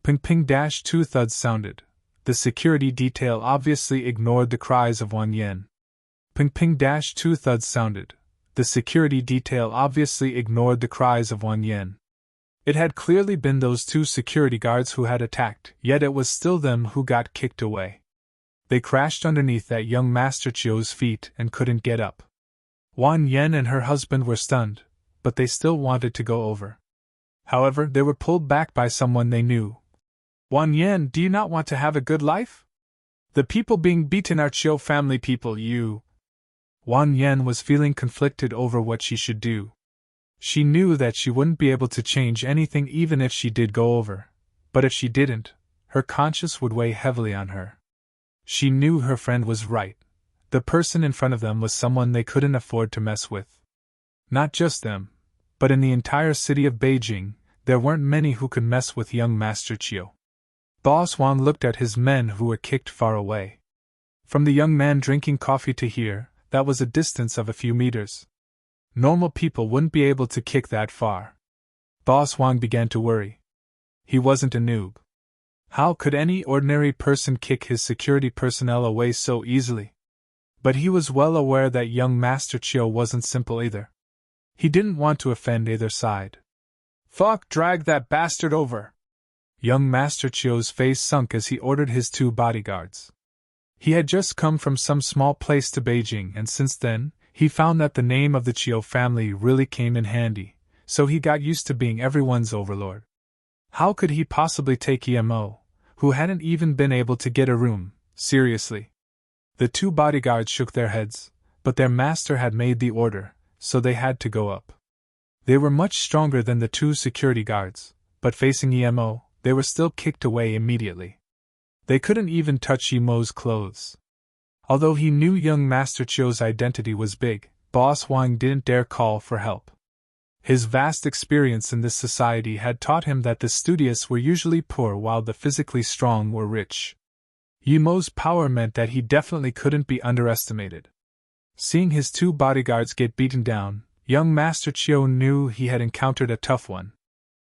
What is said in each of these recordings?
Ping ping dash 2 thuds sounded. The security detail obviously ignored the cries of Wang Yan. Ping ping dash 2 thuds sounded. The security detail obviously ignored the cries of Wang Yan. It had clearly been those two security guards who had attacked, yet it was still them who got kicked away. They crashed underneath that young Master Chiu's feet and couldn't get up. Wang Yan and her husband were stunned, but they still wanted to go over. However, they were pulled back by someone they knew. Wang Yan, do you not want to have a good life? The people being beaten are Chiu family people, you. Wang Yan was feeling conflicted over what she should do. She knew that she wouldn't be able to change anything even if she did go over, but if she didn't, her conscience would weigh heavily on her. She knew her friend was right. The person in front of them was someone they couldn't afford to mess with. Not just them, but in the entire city of Beijing, there weren't many who could mess with young Master Chiu. Boss Wang looked at his men who were kicked far away. From the young man drinking coffee to here, that was a distance of a few meters. Normal people wouldn't be able to kick that far. Boss Wang began to worry. He wasn't a noob. How could any ordinary person kick his security personnel away so easily? But he was well aware that young Master Chiu wasn't simple either. He didn't want to offend either side. Fuck, drag that bastard over! Young Master Chiu's face sunk as he ordered his two bodyguards. He had just come from some small place to Beijing, and since then, he found that the name of the Chiu family really came in handy, so he got used to being everyone's overlord. How could he possibly take Emo, who hadn't even been able to get a room, seriously? The two bodyguards shook their heads, but their master had made the order, so they had to go up. They were much stronger than the two security guards, but facing Emo, they were still kicked away immediately. They couldn't even touch Emo's clothes. Although he knew young Master Chiu's identity was big, Boss Wang didn't dare call for help. His vast experience in this society had taught him that the studious were usually poor while the physically strong were rich. Emo's power meant that he definitely couldn't be underestimated. Seeing his two bodyguards get beaten down, young Master Chiu knew he had encountered a tough one.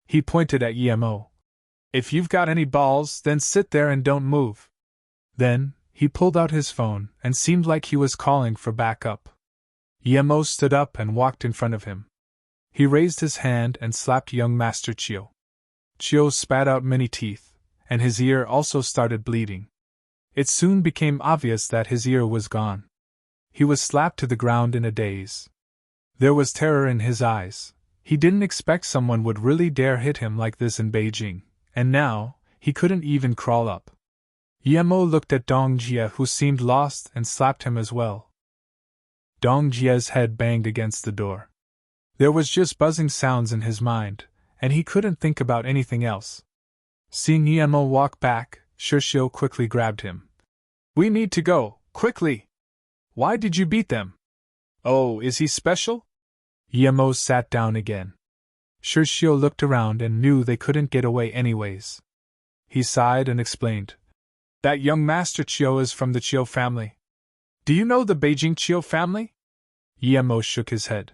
He pointed at Emo. If you've got any balls, then sit there and don't move. Then, he pulled out his phone and seemed like he was calling for backup. Emo stood up and walked in front of him. He raised his hand and slapped young Master Chiu. Chiu spat out many teeth, and his ear also started bleeding. It soon became obvious that his ear was gone. He was slapped to the ground in a daze. There was terror in his eyes. He didn't expect someone would really dare hit him like this in Beijing, and now, he couldn't even crawl up. Emo looked at Dong Jie, who seemed lost, and slapped him as well. Dong Jie's head banged against the door. There was just buzzing sounds in his mind, and he couldn't think about anything else. Seeing Emo walk back, Shishio quickly grabbed him. We need to go, quickly! Why did you beat them? Oh, is he special? Emo sat down again. Shishio looked around and knew they couldn't get away anyways. He sighed and explained. That young Master Chiu is from the Chiu family. Do you know the Beijing Chiu family? Emo shook his head.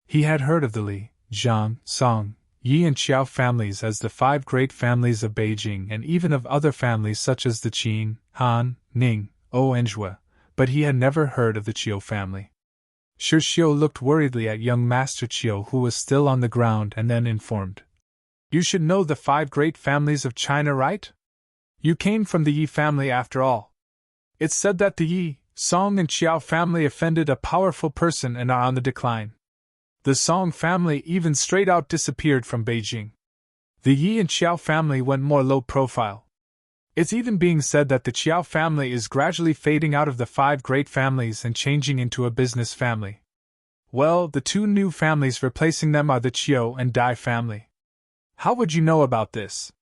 He had heard of the Li, Zhang, Song, Yi and Xiao families as the five great families of Beijing and even of other families such as the Qin, Han, Ning, O and Zhue, but he had never heard of the Chiu family. Shishio looked worriedly at young Master Chiu, who was still on the ground, and then informed. You should know the five great families of China, right? You came from the Yi family after all. It's said that the Yi, Song and Xiao family offended a powerful person and are on the decline. The Song family even straight out disappeared from Beijing. The Yi and Xiao family went more low profile. It's even being said that the Xiao family is gradually fading out of the five great families and changing into a business family. Well, the two new families replacing them are the Chiu and Dai family. How would you know about this?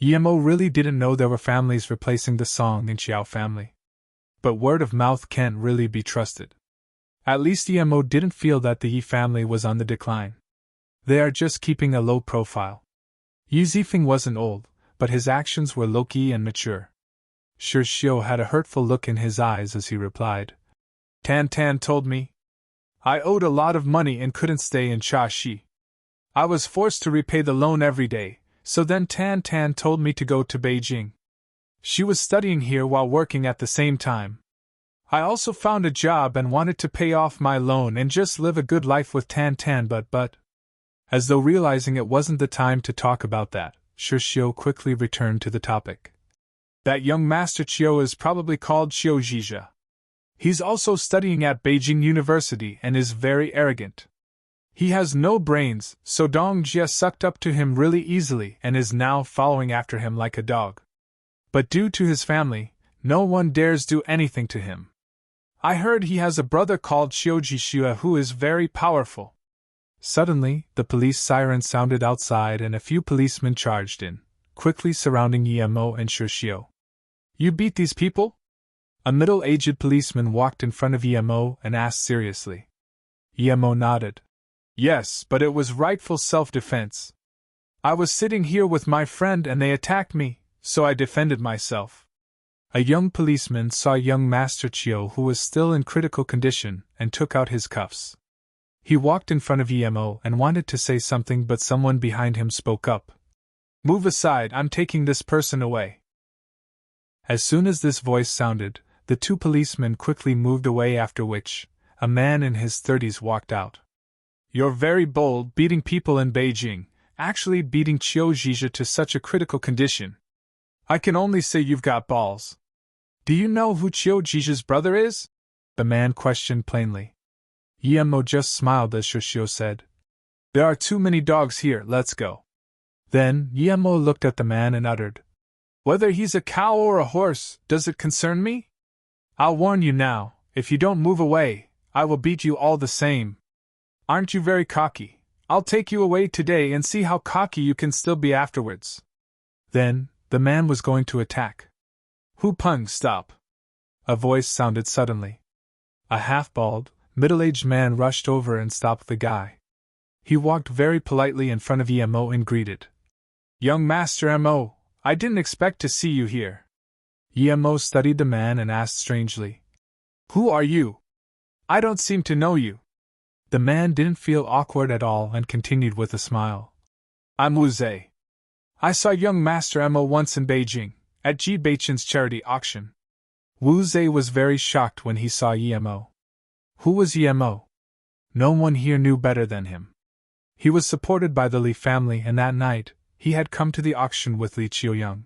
Emo really didn't know there were families replacing the Song and Xiao family. But word of mouth can't really be trusted. At least Emo didn't feel that the Yi family was on the decline. They are just keeping a low profile. Yi Zifeng wasn't old, but his actions were low-key and mature. Shishio had a hurtful look in his eyes as he replied. Tan Tan told me. I owed a lot of money and couldn't stay in Chaxi. I was forced to repay the loan every day, so then Tan Tan told me to go to Beijing. She was studying here while working at the same time. I also found a job and wanted to pay off my loan and just live a good life with Tan Tan, but. As though realizing it wasn't the time to talk about that, Shi Xiu quickly returned to the topic. That young Master Chiu is probably called Chiu Zhizhe. He's also studying at Beijing University and is very arrogant. He has no brains, so Dong Jie sucked up to him really easily and is now following after him like a dog. But due to his family, no one dares do anything to him. I heard he has a brother called Qiu Jixue who is very powerful. Suddenly, the police siren sounded outside and a few policemen charged in, quickly surrounding Yemo and Shi Xiu. You beat these people? A middle-aged policeman walked in front of Yemo and asked seriously. Yemo nodded. Yes, but it was rightful self-defense. I was sitting here with my friend and they attacked me, so I defended myself. A young policeman saw young Master Chiu who was still in critical condition and took out his cuffs. He walked in front of Yemo and wanted to say something, but someone behind him spoke up. Move aside, I'm taking this person away. As soon as this voice sounded, the two policemen quickly moved away, after which, a man in his 30s walked out. You're very bold, beating people in Beijing, actually beating Qiu Zhizhe to such a critical condition. I can only say you've got balls. Do you know who Qiu Zhizhe's brother is? The man questioned plainly. Yemo just smiled as Shi Xiu said, There are too many dogs here, let's go. Then, Yemo looked at the man and uttered, Whether he's a cow or a horse, does it concern me? I'll warn you now, if you don't move away, I will beat you all the same. Aren't you very cocky? I'll take you away today and see how cocky you can still be afterwards. Then, the man was going to attack. Hu Peng, stop! A voice sounded suddenly. A half-bald, middle-aged man rushed over and stopped the guy. He walked very politely in front of Yemo and greeted. Young Master Mo, I didn't expect to see you here. Yemo studied the man and asked strangely. Who are you? I don't seem to know you. The man didn't feel awkward at all and continued with a smile. I'm Wu Zhe. I saw young Master Mo once in Beijing, at Ji Beichen's charity auction. Wu Zhe was very shocked when he saw Yemo. Who was Yemo? No one here knew better than him. He was supported by the Li family, and that night, he had come to the auction with Li Qiuyang.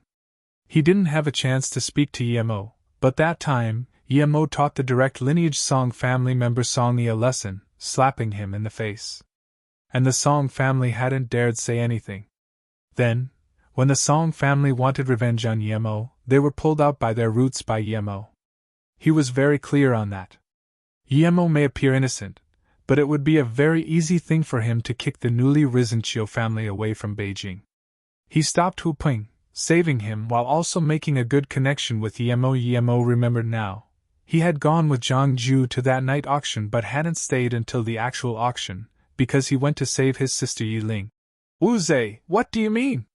He didn't have a chance to speak to Yemo, but that time, Yemo taught the direct lineage Song family member Song Yi a lesson, slapping him in the face. And the Song family hadn't dared say anything. Then, when the Song family wanted revenge on Yemo, they were pulled out by their roots by Yemo. He was very clear on that. Yemo may appear innocent, but it would be a very easy thing for him to kick the newly risen Qiu family away from Beijing. He stopped Hu Peng, saving him while also making a good connection with Yemo. Yemo remembered now. He had gone with Zhang Ju to that night auction but hadn't stayed until the actual auction, because he went to save his sister Yi Ling. Wu Zhe, what do you mean?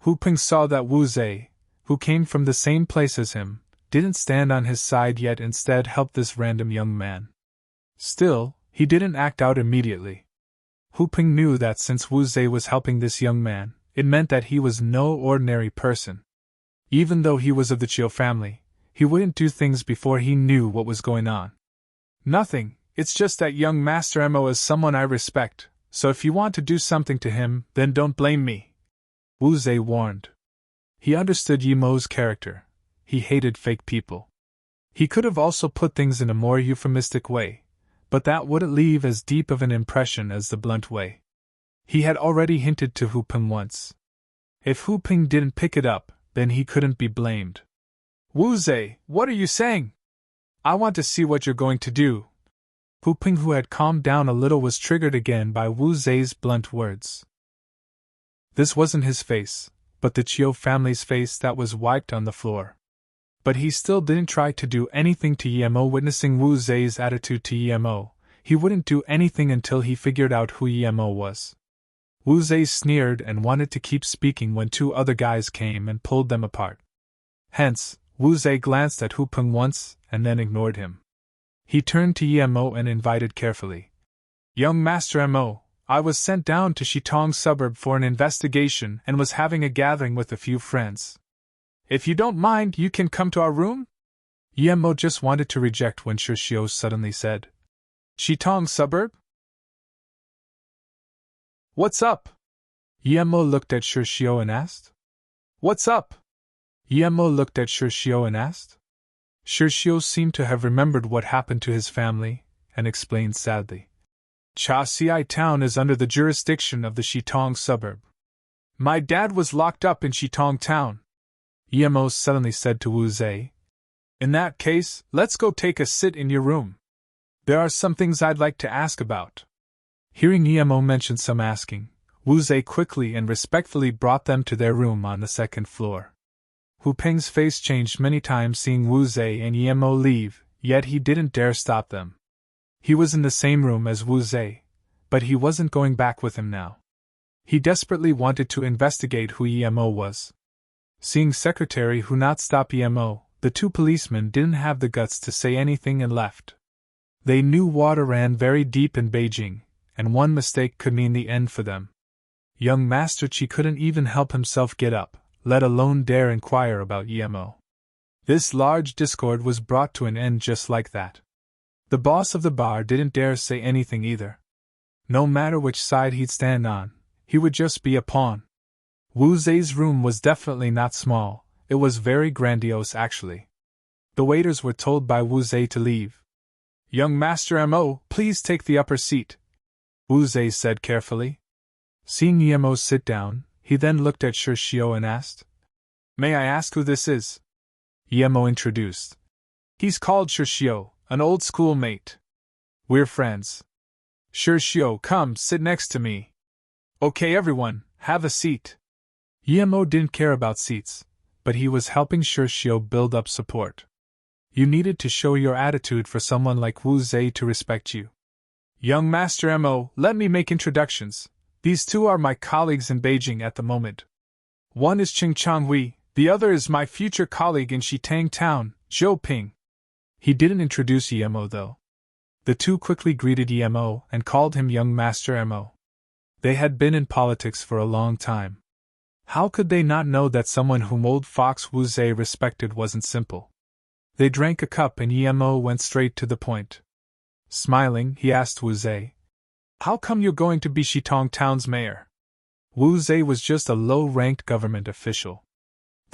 Hu Peng saw that Wu Zhe, who came from the same place as him, didn't stand on his side yet, instead helped this random young man. Still, he didn't act out immediately. Hu Peng knew that since Wu Zhe was helping this young man, it meant that he was no ordinary person. Even though he was of the Qiu family, he wouldn't do things before he knew what was going on. Nothing, it's just that young Master Mo is someone I respect, so if you want to do something to him, then don't blame me. Wu Zhe warned. He understood Yemo's character. He hated fake people. He could have also put things in a more euphemistic way, but that wouldn't leave as deep of an impression as the blunt way. He had already hinted to Hu Peng once. If Hu Peng didn't pick it up, then he couldn't be blamed. Wu Zhe, what are you saying? I want to see what you're going to do. Hu Peng, who had calmed down a little, was triggered again by Wu Zhe's blunt words. This wasn't his face, but the Qiu family's face that was wiped on the floor. But he still didn't try to do anything to Yemo. Witnessing Wu Zhe's attitude to Yemo, he wouldn't do anything until he figured out who Yemo was. Wu Zhe sneered and wanted to keep speaking when two other guys came and pulled them apart. Hence, Wu Zhe glanced at Hu Peng once and then ignored him. He turned to Yemo and invited carefully. Young Master Mo, I was sent down to Shitong suburb for an investigation and was having a gathering with a few friends. If you don't mind, you can come to our room? Yemo just wanted to reject when Shishio suddenly said, Shitong suburb? What's up? Yemo looked at Shishio and asked. What's up? Yemo looked at Shishio and asked. Shishio seemed to have remembered what happened to his family, and explained sadly. Cha Siai town is under the jurisdiction of the Shitong suburb. My dad was locked up in Shitong town, Yemo suddenly said to Wu Zhe. In that case, let's go take a sit in your room. There are some things I'd like to ask about. Hearing Yemo mention some asking, Wu Zhe quickly and respectfully brought them to their room on the second floor. Hu Peng's face changed many times seeing Wu Zhe and Yemo leave, yet he didn't dare stop them. He was in the same room as Wu Zhe, but he wasn't going back with him now. He desperately wanted to investigate who Yemo was. Seeing Secretary Hu not stop Yemo, the two policemen didn't have the guts to say anything and left. They knew water ran very deep in Beijing, and one mistake could mean the end for them. Young Master Qi couldn't even help himself get up, let alone dare inquire about Yemo. This large discord was brought to an end just like that. The boss of the bar didn't dare say anything either. No matter which side he'd stand on, he would just be a pawn. Wu Zhe's room was definitely not small, it was very grandiose actually. The waiters were told by Wu Zhe to leave. Young Master Mo, please take the upper seat, Wu Zhe said carefully. Seeing Yemo sit down, he then looked at Shishio and asked, May I ask who this is? Yemo introduced. He's called Shishio, an old schoolmate. We're friends. Shishio, come, sit next to me. Okay everyone, have a seat. Yemo didn't care about seats, but he was helping Shishio build up support. You needed to show your attitude for someone like Wu Zhe to respect you. Young Master Mo, let me make introductions. These two are my colleagues in Beijing at the moment. One is Qing Changhui, the other is my future colleague in Shitang town, Zhou Ping. He didn't introduce Yemo though. The two quickly greeted Yemo and called him Young Master Mo. They had been in politics for a long time. How could they not know that someone whom old fox Wu Zhe respected wasn't simple? They drank a cup and Yemo went straight to the point. Smiling, he asked Wu Zhe, How come you're going to be Shitong town's mayor? Wu Zhe was just a low-ranked government official.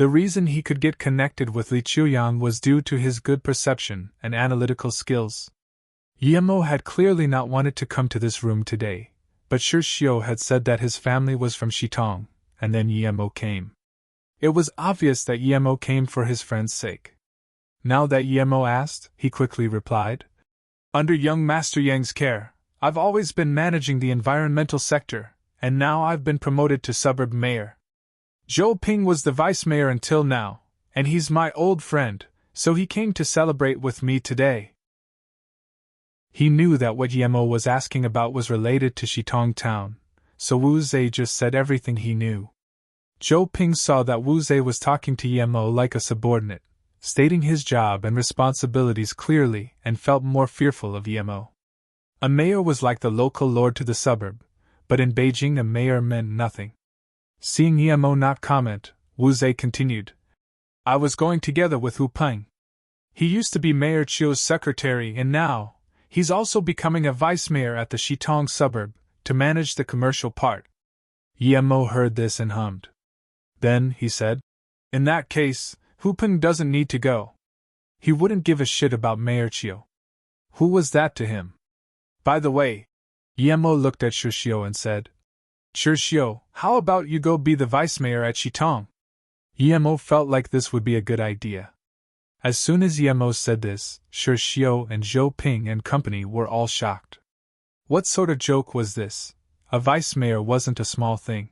The reason he could get connected with Li Chuyang was due to his good perception and analytical skills. Yemo had clearly not wanted to come to this room today, but Shishio had said that his family was from Shitong, and then Yemo came. It was obvious that Yemo came for his friend's sake. Now that Yemo asked, he quickly replied, Under young Master Yang's care, I've always been managing the environmental sector, and now I've been promoted to suburb mayor. Zhou Ping was the vice mayor until now, and he's my old friend, so he came to celebrate with me today. He knew that what Yemo was asking about was related to Shitong town, so Wu Zhe just said everything he knew. Zhou Ping saw that Wu Zhe was talking to Yemo like a subordinate, stating his job and responsibilities clearly, and felt more fearful of Yemo. A mayor was like the local lord to the suburb, but in Beijing a mayor meant nothing. Seeing Yemo not comment, Wu Zhe continued, I was going together with Hu Peng. He used to be Mayor Chiu's secretary and now, he's also becoming a vice mayor at the Shitong suburb, to manage the commercial part. Yemo heard this and hummed. Then, he said, In that case, Hu Peng doesn't need to go. He wouldn't give a shit about Mayor Chiu. Who was that to him? By the way, Yemo looked at Shishio and said, Shishio, how about you go be the vice mayor at Shitong? Yemo felt like this would be a good idea. As soon as Yemo said this, Shishio and Zhou Ping and company were all shocked. What sort of joke was this? A vice mayor wasn't a small thing.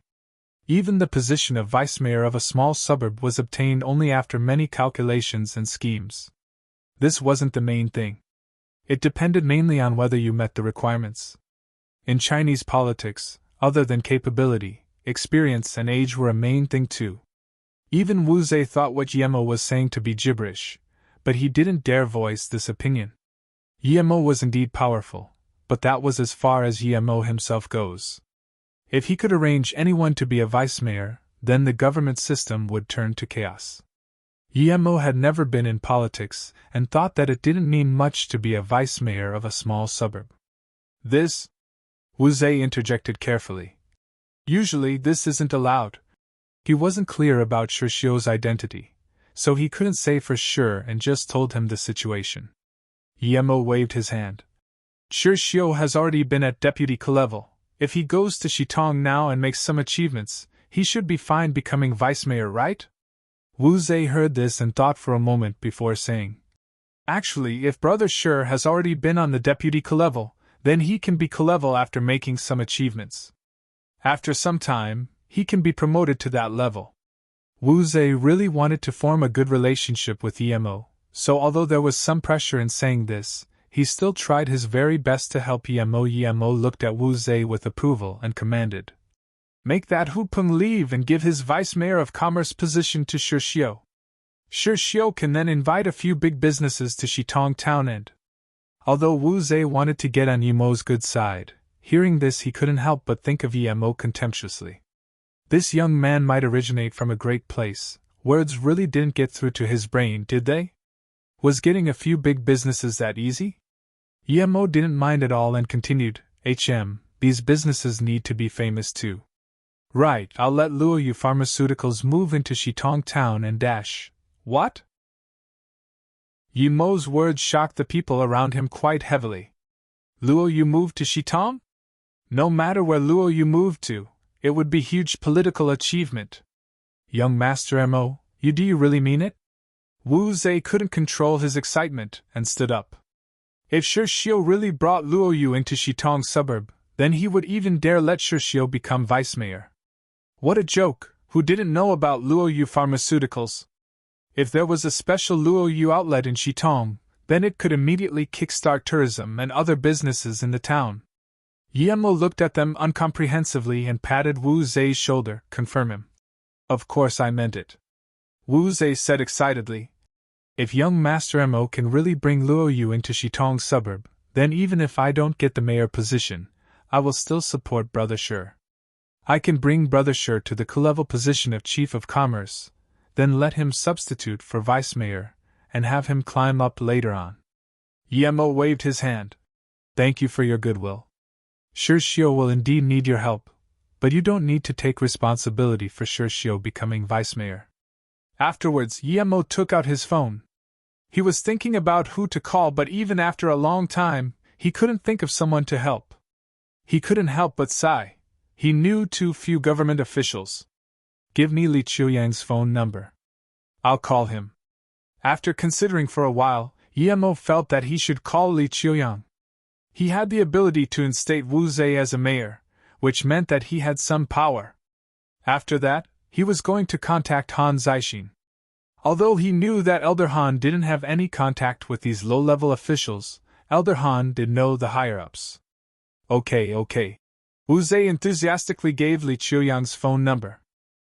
Even the position of vice mayor of a small suburb was obtained only after many calculations and schemes. This wasn't the main thing. It depended mainly on whether you met the requirements. In Chinese politics, other than capability, experience and age were a main thing too. Even Wu Zhe thought what Yemo was saying to be gibberish, but he didn't dare voice this opinion. Yemo was indeed powerful, but that was as far as Yemo himself goes. If he could arrange anyone to be a vice-mayor, then the government system would turn to chaos. Yemo had never been in politics and thought that it didn't mean much to be a vice-mayor of a small suburb. This? Wu Zhe interjected carefully. Usually this isn't allowed. He wasn't clear about Shishio's identity, so he couldn't say for sure and just told him the situation. Yemo waved his hand. Shishio has already been at deputy level. If he goes to Shitong now and makes some achievements, he should be fine becoming vice-mayor, right? Wu Zhe heard this and thought for a moment before saying, Actually, if Brother Shi has already been on the deputy level, then he can be level after making some achievements. After some time, he can be promoted to that level. Wu Zhe really wanted to form a good relationship with Yemo, so although there was some pressure in saying this, he still tried his very best to help Yemo. Yemo looked at Wu Zhe with approval and commanded, Make that Hu Peng leave and give his vice-mayor of commerce position to Shishio. Shishio can then invite a few big businesses to Shitong town and... Although Wu Zhe wanted to get on Yemo's good side, hearing this he couldn't help but think of Yemo contemptuously. This young man might originate from a great place. Words really didn't get through to his brain, did they? Was getting a few big businesses that easy? Yemo didn't mind at all and continued, these businesses need to be famous too. Right, I'll let Luoyu Pharmaceuticals move into Shitong town and dash. What? Yemo's words shocked the people around him quite heavily. Luoyu moved to Shitong? No matter where Luoyu moved to, it would be huge political achievement. Young Master Mo, do you really mean it? Wu Zhe couldn't control his excitement and stood up. If Shishio really brought Luoyu into Shitong suburb, then he would even dare let Shishio become vice-mayor. What a joke! Who didn't know about Luoyu Pharmaceuticals? If there was a special Luoyu outlet in Shitong, then it could immediately kickstart tourism and other businesses in the town. Yemo looked at them uncomprehensively and patted Wu Zhe's shoulder, confirm him. Of course I meant it. Wu Zhe said excitedly. If young Master Mo can really bring Luoyu into Shitong suburb, then even if I don't get the mayor position, I will still support Brother Shi. I can bring Brother Shi to the level position of Chief of Commerce, then let him substitute for Vice-Mayor, and have him climb up later on. Yemo waved his hand. Thank you for your goodwill. Shishio will indeed need your help, but you don't need to take responsibility for Shishio becoming Vice-Mayor. Afterwards, Yemo took out his phone. He was thinking about who to call, but even after a long time, he couldn't think of someone to help. He couldn't help but sigh. He knew too few government officials. Give me Li Chuyang's phone number. I'll call him. After considering for a while, Yemo felt that he should call Li Chuyang. He had the ability to instate Wu Zhe as a mayor, which meant that he had some power. After that, he was going to contact Han Zixin. Although he knew that Elder Han didn't have any contact with these low-level officials, Elder Han did know the higher-ups. Okay. Wu Zhe enthusiastically gave Li Chuyang's phone number.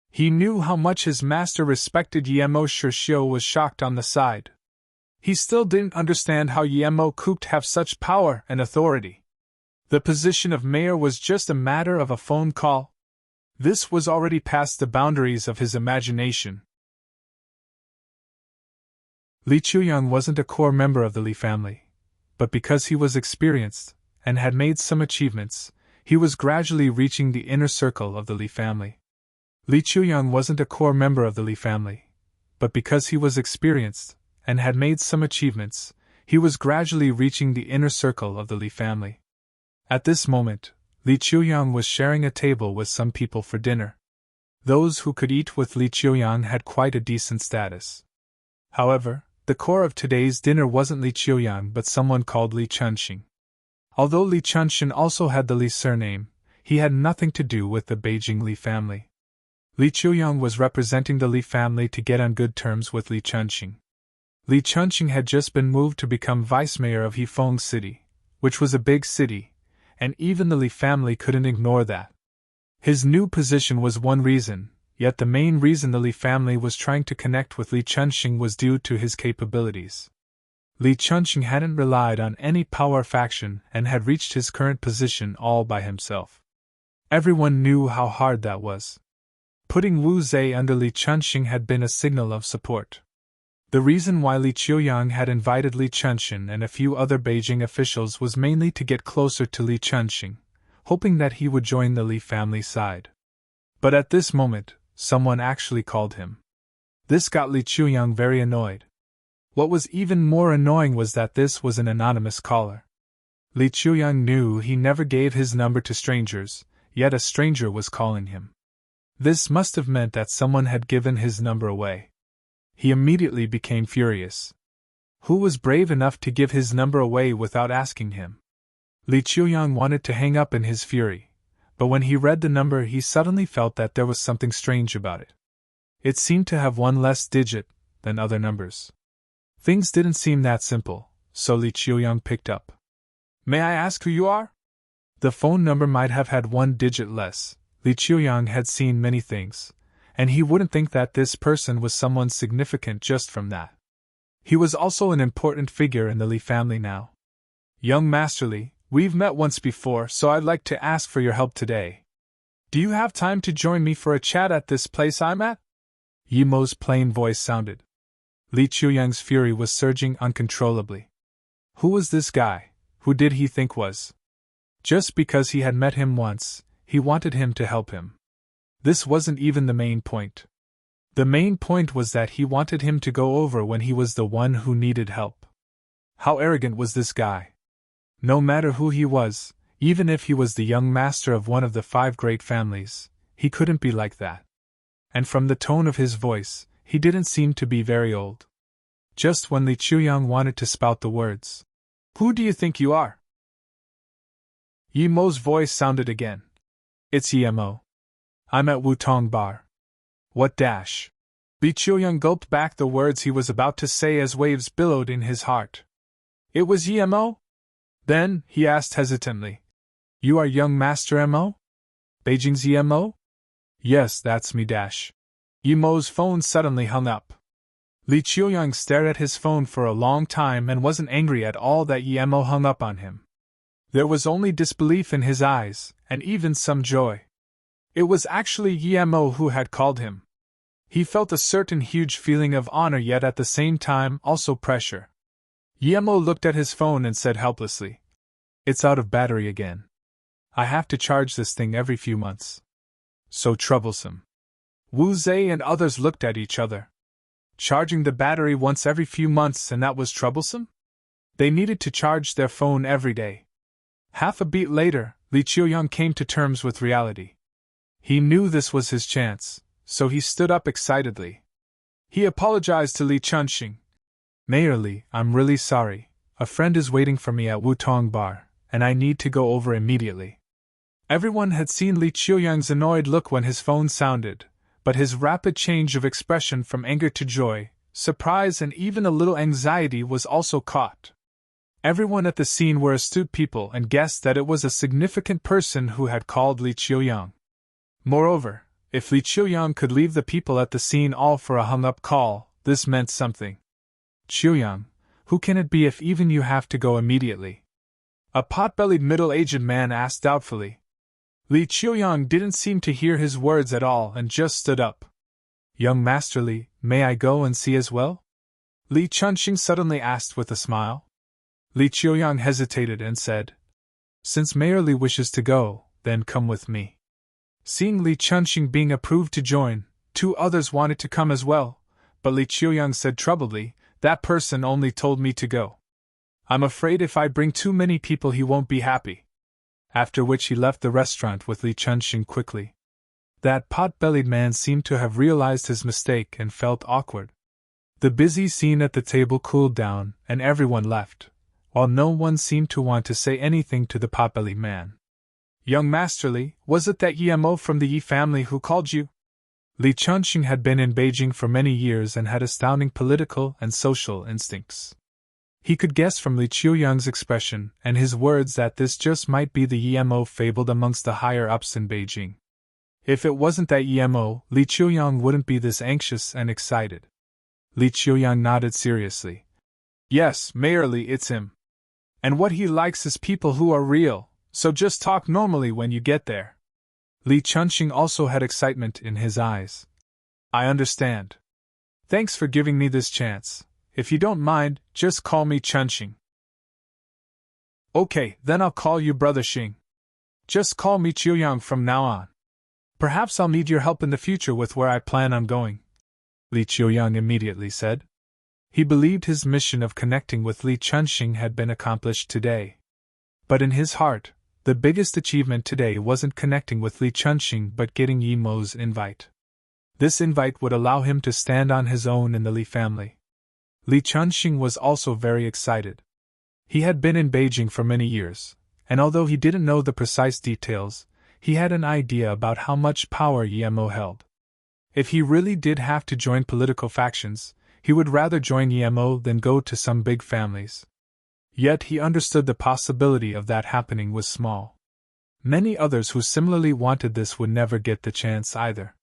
He knew how much his master respected Yemo. Shishio was shocked on the side. He still didn't understand how Yemo could have such power and authority. The position of mayor was just a matter of a phone call. This was already past the boundaries of his imagination. Li Chuyang wasn't a core member of the Li family, but because he was experienced and had made some achievements, he was gradually reaching the inner circle of the Li family. Li Chuyang wasn't a core member of the Li family, but because he was experienced and had made some achievements, he was gradually reaching the inner circle of the Li family. At this moment, Li Chuyang was sharing a table with some people for dinner. Those who could eat with Li Chuyang had quite a decent status. However, the core of today's dinner wasn't Li Chuyang but someone called Li Chunxing. Although Li Chunxing also had the Li surname, he had nothing to do with the Beijing Li family. Li Chuyang was representing the Li family to get on good terms with Li Chunxing. Li Chunxing had just been moved to become vice-mayor of Hefeng City, which was a big city, and even the Li family couldn't ignore that. His new position was one reason, yet the main reason the Li family was trying to connect with Li Chunxing was due to his capabilities. Li Chunxing hadn't relied on any power faction and had reached his current position all by himself. Everyone knew how hard that was. Putting Wu Zhe under Li Chunxing had been a signal of support. The reason why Li Qiuyang had invited Li Chunxing and a few other Beijing officials was mainly to get closer to Li Chunxing, hoping that he would join the Li family side. But at this moment, someone actually called him. This got Li Qiuyang very annoyed. What was even more annoying was that this was an anonymous caller. Li Qiuyang knew he never gave his number to strangers, yet a stranger was calling him. This must have meant that someone had given his number away. He immediately became furious. Who was brave enough to give his number away without asking him? Li Qiuyang wanted to hang up in his fury, but when he read the number he suddenly felt that there was something strange about it. It seemed to have one less digit than other numbers. Things didn't seem that simple, so Li Qiuyang picked up. "May I ask who you are?" The phone number might have had one digit less. Li Qiuyang had seen many things, and he wouldn't think that this person was someone significant just from that. He was also an important figure in the Li family now. "Young Master Li, we've met once before, so I'd like to ask for your help today. Do you have time to join me for a chat at this place I'm at?" Yi Mo's plain voice sounded. Li Qiuyang's fury was surging uncontrollably. Who was this guy? Who did he think was? Just because he had met him once, he wanted him to help him. This wasn't even the main point. The main point was that he wanted him to go over when he was the one who needed help. How arrogant was this guy? No matter who he was, even if he was the young master of one of the 5 great families, he couldn't be like that. And from the tone of his voice, he didn't seem to be very old. Just when Li Qiuyang wanted to spout the words, "Who do you think you are?" Yi Mo's voice sounded again. "It's Yi Mo. I'm at Wutong Bar." "What dash?" Li Qiuyang gulped back the words he was about to say as waves billowed in his heart. "It was Yi Mo?" Then, he asked hesitantly, "You are young Master Mo? Beijing's Yi Mo?" "Yes, that's me dash." Yi Mo's phone suddenly hung up. Li Qiuyang stared at his phone for a long time and wasn't angry at all that Yi Mo hung up on him. There was only disbelief in his eyes, and even some joy. It was actually Yi Mo who had called him. He felt a certain huge feeling of honor, yet at the same time also pressure. Yi Mo looked at his phone and said helplessly, "It's out of battery again. I have to charge this thing every few months. So troublesome." Wu Zhe and others looked at each other. Charging the battery once every few months, and that was troublesome? They needed to charge their phone every day. Half a beat later, Li Qiuyang came to terms with reality. He knew this was his chance, so he stood up excitedly. He apologized to Li Chunxing. "Mayor Li, I'm really sorry. A friend is waiting for me at Wutong Bar, and I need to go over immediately." Everyone had seen Li Qiuyang's annoyed look when his phone sounded, but his rapid change of expression from anger to joy, surprise, and even a little anxiety was also caught. Everyone at the scene were astute people and guessed that it was a significant person who had called Li Qiuyang. Moreover, if Li Qiuyang could leave the people at the scene all for a hung-up call, this meant something. "Qiuyang, who can it be if even you have to go immediately?" a pot-bellied middle-aged man asked doubtfully. Li Qiuyang didn't seem to hear his words at all and just stood up. "Young Master Li, may I go and see as well?" Li Chunxing suddenly asked with a smile. Li Qiuyang hesitated and said, "Since Mayor Li wishes to go, then come with me." Seeing Li Chunxing being approved to join, 2 others wanted to come as well, but Li Qiuyang said troubledly, "That person only told me to go. I'm afraid if I bring too many people he won't be happy." After which he left the restaurant with Li Chunxing quickly. That pot-bellied man seemed to have realized his mistake and felt awkward. The busy scene at the table cooled down, and everyone left, while no one seemed to want to say anything to the pot-bellied man. "Young Master Li, was it that Yi Mo from the Yi family who called you?" Li Chunxing had been in Beijing for many years and had astounding political and social instincts. He could guess from Li Qiuyang's expression and his words that this just might be the Yi Mo fabled amongst the higher-ups in Beijing. If it wasn't that Yi Mo, Li Qiuyang wouldn't be this anxious and excited. Li Qiuyang nodded seriously. Yes, mayorally it's him. And what he likes is people who are real, so just talk normally when you get there. Li Chunxing also had excitement in his eyes. I understand. Thanks for giving me this chance. If you don't mind, just call me Chunxing. Okay, then I'll call you Brother Xing. Just call me Qiuyang from now on. Perhaps I'll need your help in the future with where I plan on going, Li Qiuyang immediately said. He believed his mission of connecting with Li Chunxing had been accomplished today. But in his heart, the biggest achievement today wasn't connecting with Li Chunxing but getting Yi Mo's invite. This invite would allow him to stand on his own in the Li family. Li Chunxing was also very excited. He had been in Beijing for many years, and although he didn't know the precise details, he had an idea about how much power Yi Mo held. If he really did have to join political factions, he would rather join Yi Mo than go to some big families. Yet he understood the possibility of that happening was small. Many others who similarly wanted this would never get the chance either.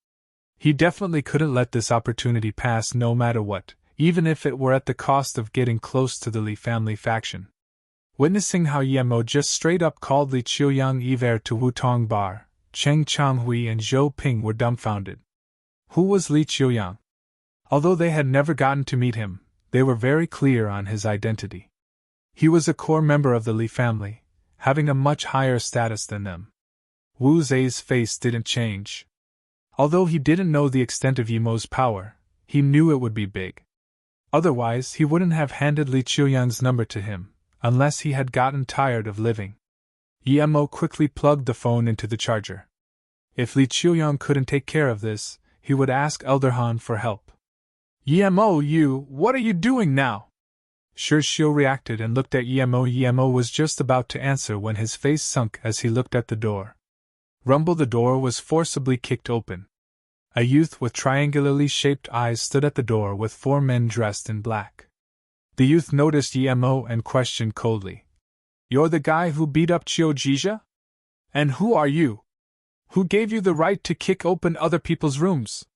He definitely couldn't let this opportunity pass no matter what, even if it were at the cost of getting close to the Li family faction. Witnessing how Yi Mo just straight up called Li Qiuyang Yver to Wutong Bar, Cheng Changhui and Zhou Ping were dumbfounded. Who was Li Qiuyang? Although they had never gotten to meet him, they were very clear on his identity. He was a core member of the Li family, having a much higher status than them. Wu Zei's face didn't change. Although he didn't know the extent of Yi Mo's power, he knew it would be big. Otherwise, he wouldn't have handed Li Qiuyang's number to him, unless he had gotten tired of living. Yi Mo quickly plugged the phone into the charger. If Li Qiuyang couldn't take care of this, he would ask Elder Han for help. Yi Mo, what are you doing now? Shi Xiu reacted and looked at Yi Mo. Yi Mo was just about to answer when his face sunk as he looked at the door. Rumble, the door was forcibly kicked open. A youth with triangularly shaped eyes stood at the door with 4 men dressed in black. The youth noticed Yi Mo and questioned coldly. You're the guy who beat up Qiu Jizha? And who are you? Who gave you the right to kick open other people's rooms?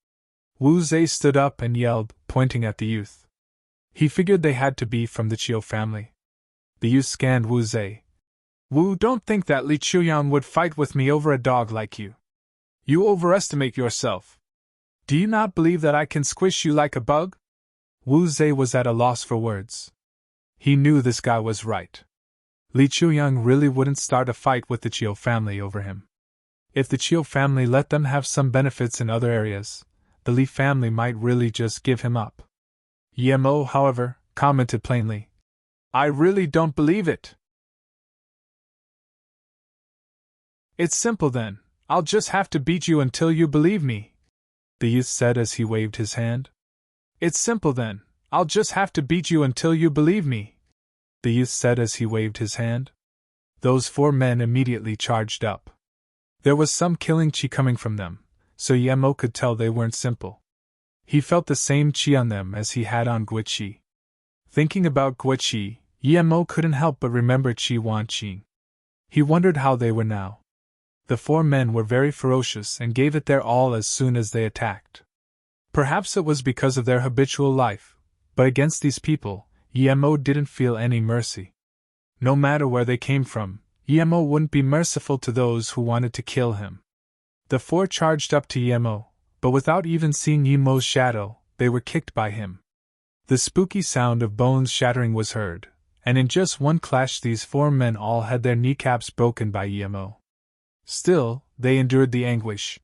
Wu Zei stood up and yelled, pointing at the youth. He figured they had to be from the Qiu family. The youth scanned Wu Zei. Wu, don't think that Li Qiuyang would fight with me over a dog like you. You overestimate yourself. Do you not believe that I can squish you like a bug? Wu Zei was at a loss for words. He knew this guy was right. Li Qiuyang really wouldn't start a fight with the Qiu family over him. If the Qiu family let them have some benefits in other areas, the Li family might really just give him up. Yi Mo, however, commented plainly. I really don't believe it. It's simple then, I'll just have to beat you until you believe me, the youth said as he waved his hand. It's simple then, I'll just have to beat you until you believe me, the youth said as he waved his hand. Those 4 men immediately charged up. There was some killing chi coming from them, so Yi Mo could tell they weren't simple. He felt the same chi on them as he had on Gui Qi. Thinking about Gui Qi, Yi Mo couldn't help but remember Qi Wan Qing. He wondered how they were now. The 4 men were very ferocious and gave it their all as soon as they attacked. Perhaps it was because of their habitual life, but against these people, Yi Mo didn't feel any mercy. No matter where they came from, Yi Mo wouldn't be merciful to those who wanted to kill him. The 4 charged up to Yi Mo, but without even seeing Yi Mo's shadow, they were kicked by him. The spooky sound of bones shattering was heard, and in just one clash these 4 men all had their kneecaps broken by Yi Mo. Still, they endured the anguish.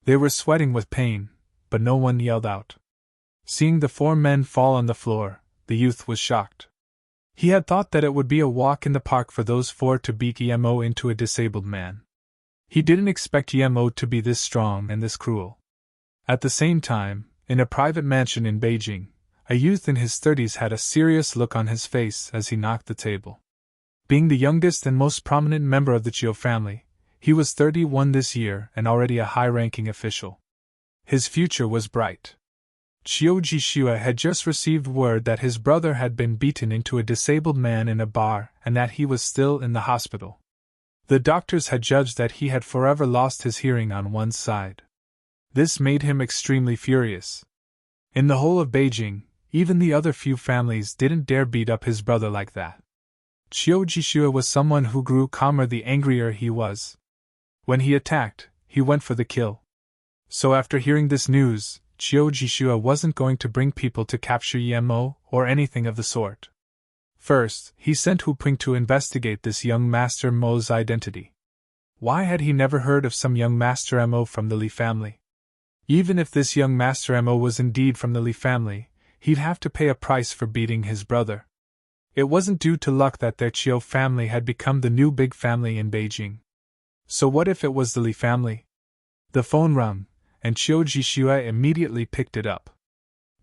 They were sweating with pain, but no one yelled out. Seeing the 4 men fall on the floor, the youth was shocked. He had thought that it would be a walk in the park for those 4 to beat Yi Mo into a disabled man. He didn't expect Yi Mo to be this strong and this cruel. At the same time, in a private mansion in Beijing, a youth in his 30s had a serious look on his face as he knocked the table. Being the youngest and most prominent member of the Qiu family, he was 31 this year and already a high-ranking official. His future was bright. Qiu Jishua had just received word that his brother had been beaten into a disabled man in a bar and that he was still in the hospital. The doctors had judged that he had forever lost his hearing on one side. This made him extremely furious. In the whole of Beijing, Even the other few families didn't dare beat up his brother like that. Chiu Jishua was someone who grew calmer the angrier he was. When he attacked, he went for the kill. So after hearing this news, Chiu Jishua wasn't going to bring people to capture Yemo or anything of the sort. First, he sent Hu Ping to investigate this young Master Mo's identity. Why had he never heard of some young Master Mo from the Li family? Even if this young Master Mo was indeed from the Li family, he'd have to pay a price for beating his brother. It wasn't due to luck that their Chiu family had become the new big family in Beijing. So what if it was the Li family? The phone rang, and Chiu Jishua immediately picked it up.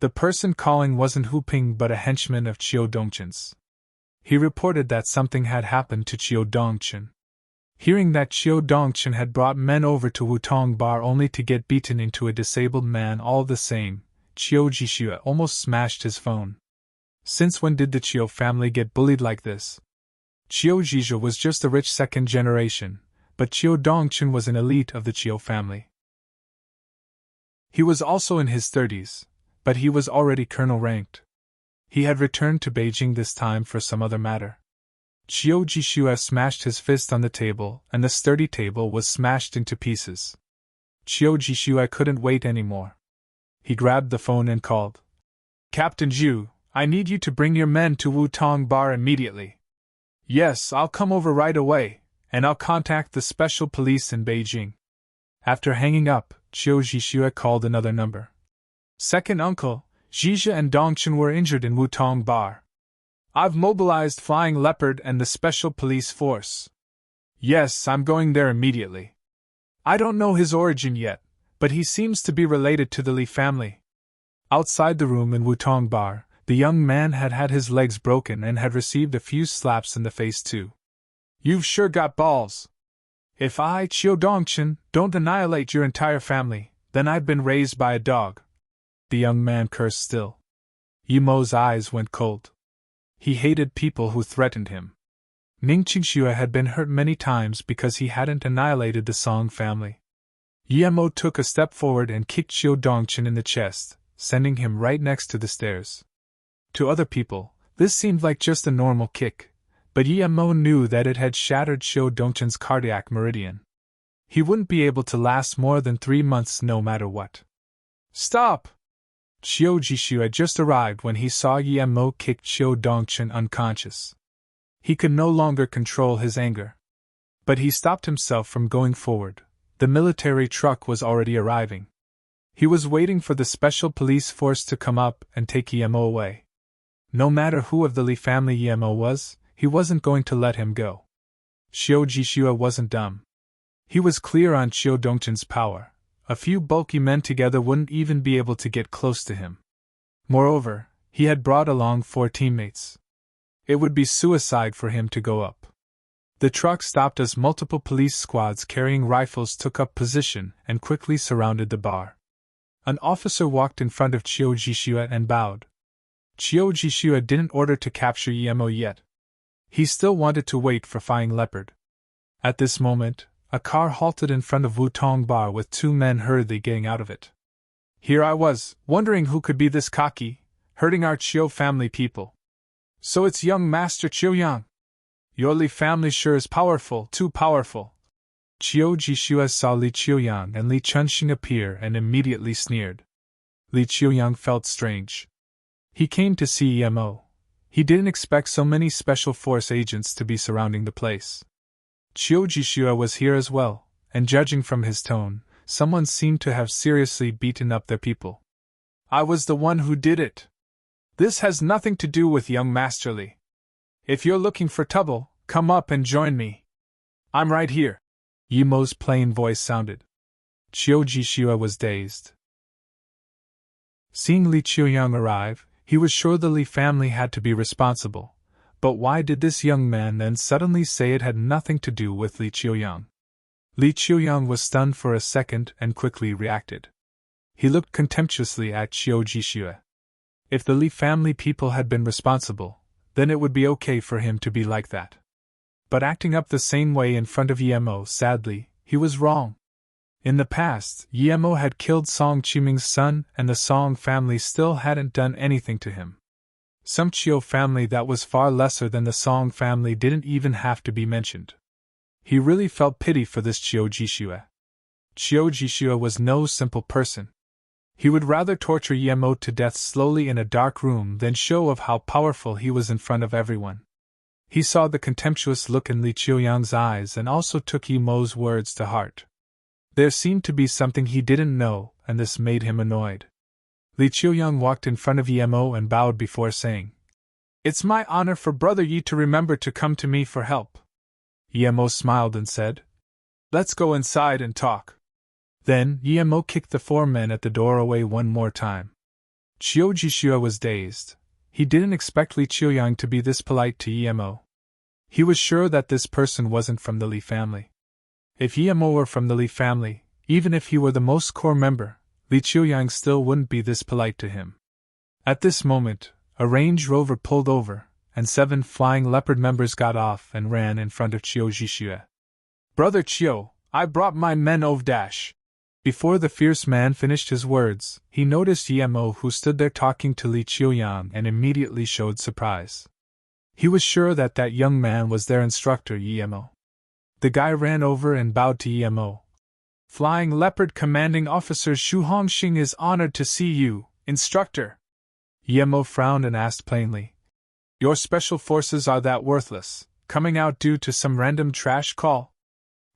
The person calling wasn't Hu Ping but a henchman of Chiu Dongchen's. He reported that something had happened to Chiu Dongchen. Hearing that Chiu Dongchen had brought men over to Wutong Bar only to get beaten into a disabled man all the same, Chiu Jishua almost smashed his phone. Since when did the Chiu family get bullied like this? Chiu Jishua was just a rich second generation, but Chiu Dongchen was an elite of the Chiu family. He was also in his 30s, but he was already colonel ranked. He had returned to Beijing this time for some other matter. Chiu Jishua smashed his fist on the table, and the sturdy table was smashed into pieces. Chiu Jishua couldn't wait anymore. He grabbed the phone and called. "Captain Zhu, I need you to bring your men to Wutong Bar immediately." "Yes, I'll come over right away, and I'll contact the special police in Beijing." After hanging up, Chiu Jishua called another number. "Second uncle, Zhizha and Dongchen were injured in Wutong Bar. I've mobilized Flying Leopard and the special police force. Yes, I'm going there immediately. I don't know his origin yet, but he seems to be related to the Li family." Outside the room in Wutong Bar, the young man had had his legs broken and had received a few slaps in the face too. "You've sure got balls. If I, Chiu Dongchen, don't annihilate your entire family, then I've been raised by a dog." The young man cursed still. Yimo's eyes went cold. He hated people who threatened him. Ning Qingxue had been hurt many times because he hadn't annihilated the Song family. Yimo took a step forward and kicked Chiu Dongchen in the chest, sending him right next to the stairs. To other people, this seemed like just a normal kick, but Yimo knew that it had shattered Chiu Dongchen's cardiac meridian. He wouldn't be able to last more than 3 months no matter what. "Stop!" Chiu Jishu had just arrived when he saw Yimo kick Chiu Dongchen unconscious. He could no longer control his anger. But he stopped himself from going forward. The military truck was already arriving. He was waiting for the special police force to come up and take Yimo away. No matter who of the Li family Yimo was, he wasn't going to let him go. Chiu Jishua wasn't dumb. He was clear on Chiu Dongchen's power. A few bulky men together wouldn't even be able to get close to him. Moreover, he had brought along 4 teammates. It would be suicide for him to go up. The truck stopped as multiple police squads carrying rifles took up position and quickly surrounded the bar. An officer walked in front of Chiu Jishua and bowed. Chiu Jishua didn't order to capture Yemo yet. He still wanted to wait for Flying Leopard. At this moment, a car halted in front of Wutong Bar with 2 men hurriedly getting out of it. Here I was, wondering who could be this cocky, hurting our Chiu family people. So it's young Master Chiu Yang. Your Li family sure is powerful, too powerful. Chiu Jishua saw Li Qiuyang and Li Chunxing appear and immediately sneered. Li Qiuyang felt strange. He came to see Yemo. He didn't expect so many special force agents to be surrounding the place. Chiu Jishua was here as well, and judging from his tone, someone seemed to have seriously beaten up their people. I was the one who did it. This has nothing to do with young Master Li. If you're looking for trouble, come up and join me. I'm right here. Yemo's plain voice sounded. Chiu Jishua was dazed. Seeing Li Qiuyang arrive, he was sure the Li family had to be responsible. But why did this young man then suddenly say it had nothing to do with Li Qiuyang? Li Qiuyang was stunned for a second and quickly reacted. He looked contemptuously at Chiu Jishua. If the Li family people had been responsible, then it would be okay for him to be like that. But acting up the same way in front of Yemo, sadly, he was wrong. In the past, Yemo had killed Song Chiming's son, and the Song family still hadn't done anything to him. Some Chiu family that was far lesser than the Song family didn't even have to be mentioned. He really felt pity for this Chiu Jishue. Chiu Jishue was no simple person. He would rather torture Yemo to death slowly in a dark room than show of how powerful he was in front of everyone. He saw the contemptuous look in Li Qiuyang's eyes and also took Yemo's words to heart. There seemed to be something he didn't know, and this made him annoyed. Li Qiuyang walked in front of Yemo and bowed before saying, "It's my honor for Brother Yi to remember to come to me for help." Yemo smiled and said, "Let's go inside and talk." Then, Yemo kicked the 4 men at the door away one more time. Chiu Jishue was dazed. He didn't expect Li Qiuyang to be this polite to Yemo. He was sure that this person wasn't from the Li family. If Yemo were from the Li family, even if he were the most core member, Li Qiuyang still wouldn't be this polite to him. At this moment, a Range Rover pulled over, and 7 Flying Leopard members got off and ran in front of Chiu Jishue. "Brother Chiu, I brought my men over dash." Before the fierce man finished his words, he noticed Yemo, who stood there talking to Li Qiuyang, and immediately showed surprise. He was sure that that young man was their instructor, Yemo. The guy ran over and bowed to Yemo. "Flying Leopard Commanding Officer Xu Hongxing is honored to see you, instructor." Yemo frowned and asked plainly, "Your special forces are that worthless, coming out due to some random trash call?"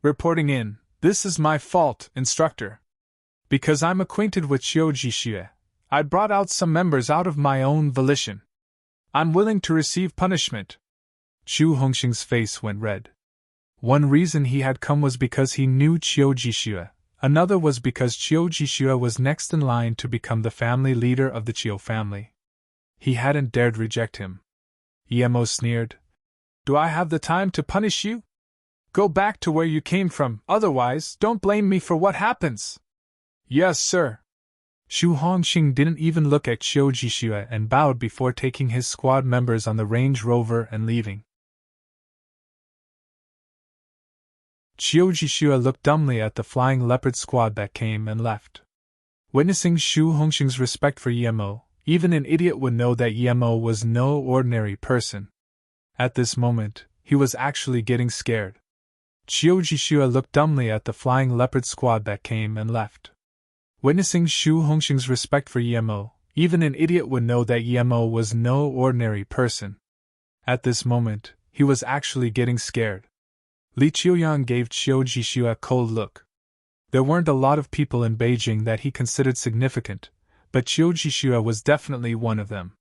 "Reporting in, this is my fault, instructor. Because I'm acquainted with Chiu Jishue, I brought out some members out of my own volition. I'm willing to receive punishment." Xu Hongxing's face went red. One reason he had come was because he knew Chiu Jishue, another was because Chiu Jishue was next in line to become the family leader of the Chiu family. He hadn't dared reject him. Yemo sneered, "Do I have the time to punish you? Go back to where you came from, otherwise don't blame me for what happens." "Yes, sir." Xu Hongxing didn't even look at Chiu Jishue and bowed before taking his squad members on the Range Rover and leaving. Chiu Jishue looked dumbly at the Flying Leopard squad that came and left. Witnessing Xu Hongxing's respect for Yemo, even an idiot would know that Yemo was no ordinary person. At this moment, he was actually getting scared. Chiu Jishue looked dumbly at the Flying Leopard squad that came and left. Witnessing Xu Hongxing's respect for Yemo, even an idiot would know that Yemo was no ordinary person. At this moment, he was actually getting scared. Li Qiuyang gave Chiu Jishue a cold look. There weren't a lot of people in Beijing that he considered significant, but Chiu Jishue was definitely one of them.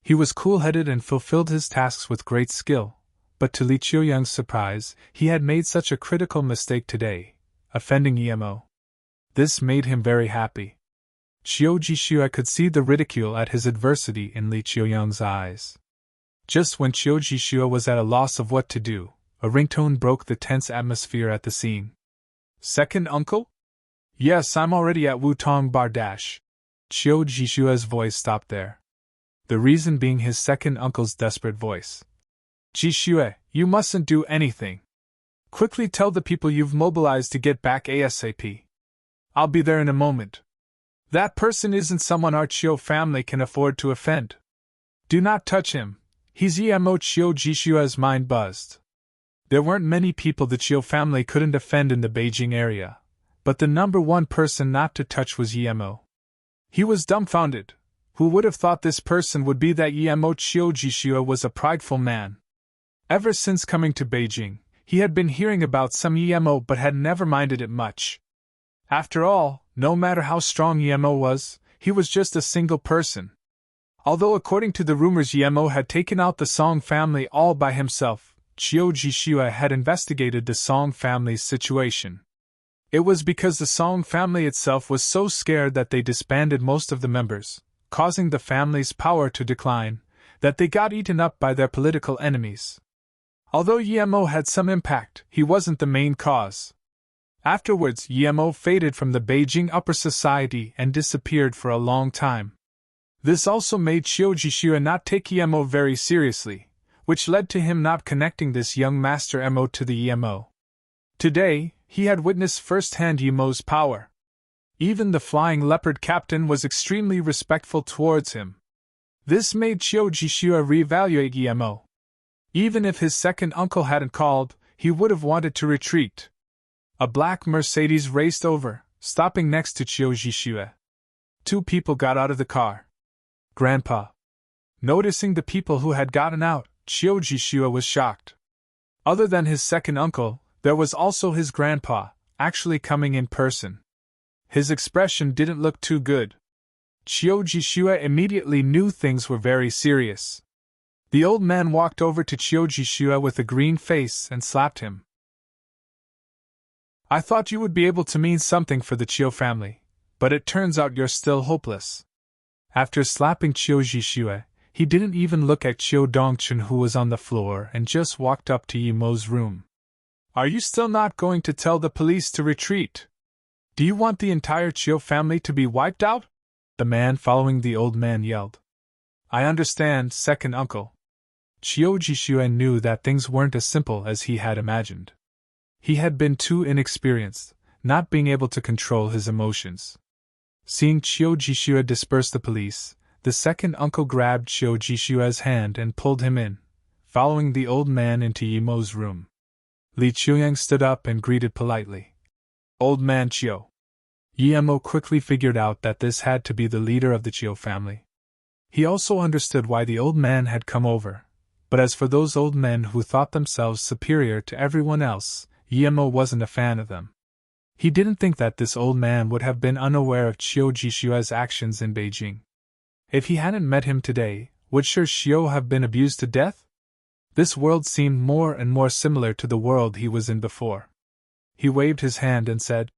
He was cool-headed and fulfilled his tasks with great skill, but to Li Qiuyang's surprise, he had made such a critical mistake today, offending Yemo. This made him very happy. Chiu Jishue could see the ridicule at his adversity in Li Qiuyang's eyes. Just when Chiu Jishue was at a loss of what to do, a ringtone broke the tense atmosphere at the scene. "Second uncle?" "Yes, I'm already at Wutong Bar Dash." Chiu Jishue's voice stopped there. The reason being his second uncle's desperate voice. "Jishue, you mustn't do anything. Quickly tell the people you've mobilized to get back ASAP. I'll be there in a moment. That person isn't someone our Chiu family can afford to offend. Do not touch him. He's Yemo." Chiu Jishue's mind buzzed. There weren't many people the Chiu family couldn't offend in the Beijing area, but the number one person not to touch was Yemo. He was dumbfounded. Who would have thought this person would be that Yemo? Chiu Jishue was a prideful man. Ever since coming to Beijing, he had been hearing about some Yemo but had never minded it much. After all, no matter how strong Yemo was, he was just a single person. Although according to the rumors Yemo had taken out the Song family all by himself, Chiu Jishue had investigated the Song family's situation. It was because the Song family itself was so scared that they disbanded most of the members, causing the family's power to decline, that they got eaten up by their political enemies. Although Yemo had some impact, he wasn't the main cause. Afterwards, Yemo faded from the Beijing upper society and disappeared for a long time. This also made Chiu Jishue not take Yemo very seriously, which led to him not connecting this young Master Emo to the Yemo. Today, he had witnessed firsthand Yimo's power. Even the flying leopard captain was extremely respectful towards him. This made Chiu Jishua reevaluate Yimo. Even if his second uncle hadn't called, he would have wanted to retreat. A black Mercedes raced over, stopping next to Chiu Jishua. Two people got out of the car. Grandpa. Noticing the people who had gotten out, Chiu Jishua was shocked. Other than his second uncle, there was also his grandpa, actually coming in person. His expression didn't look too good. Chiu Jishua immediately knew things were very serious. The old man walked over to Chiu Jishua with a green face and slapped him. I thought you would be able to mean something for the Chiu family, but it turns out you're still hopeless. After slapping Chiu Jishua, he didn't even look at Chiu Dongchun, who was on the floor, and just walked up to Yimo's room. Are you still not going to tell the police to retreat? Do you want the entire Chiu family to be wiped out? The man following the old man yelled. I understand, second uncle. Chiu Jishua knew that things weren't as simple as he had imagined. He had been too inexperienced, not being able to control his emotions. Seeing Chiu Jishua disperse the police, the second uncle grabbed Chiu Jishua's hand and pulled him in, following the old man into Yimo's room. Li Chuyang stood up and greeted politely. Old man Chiu. Yimo quickly figured out that this had to be the leader of the Chiu family. He also understood why the old man had come over, but as for those old men who thought themselves superior to everyone else, Yimo wasn't a fan of them. He didn't think that this old man would have been unaware of Chiu Jishua's actions in Beijing. If he hadn't met him today, would Shi Xiu have been abused to death? This world seemed more and more similar to the world he was in before. He waved his hand and said,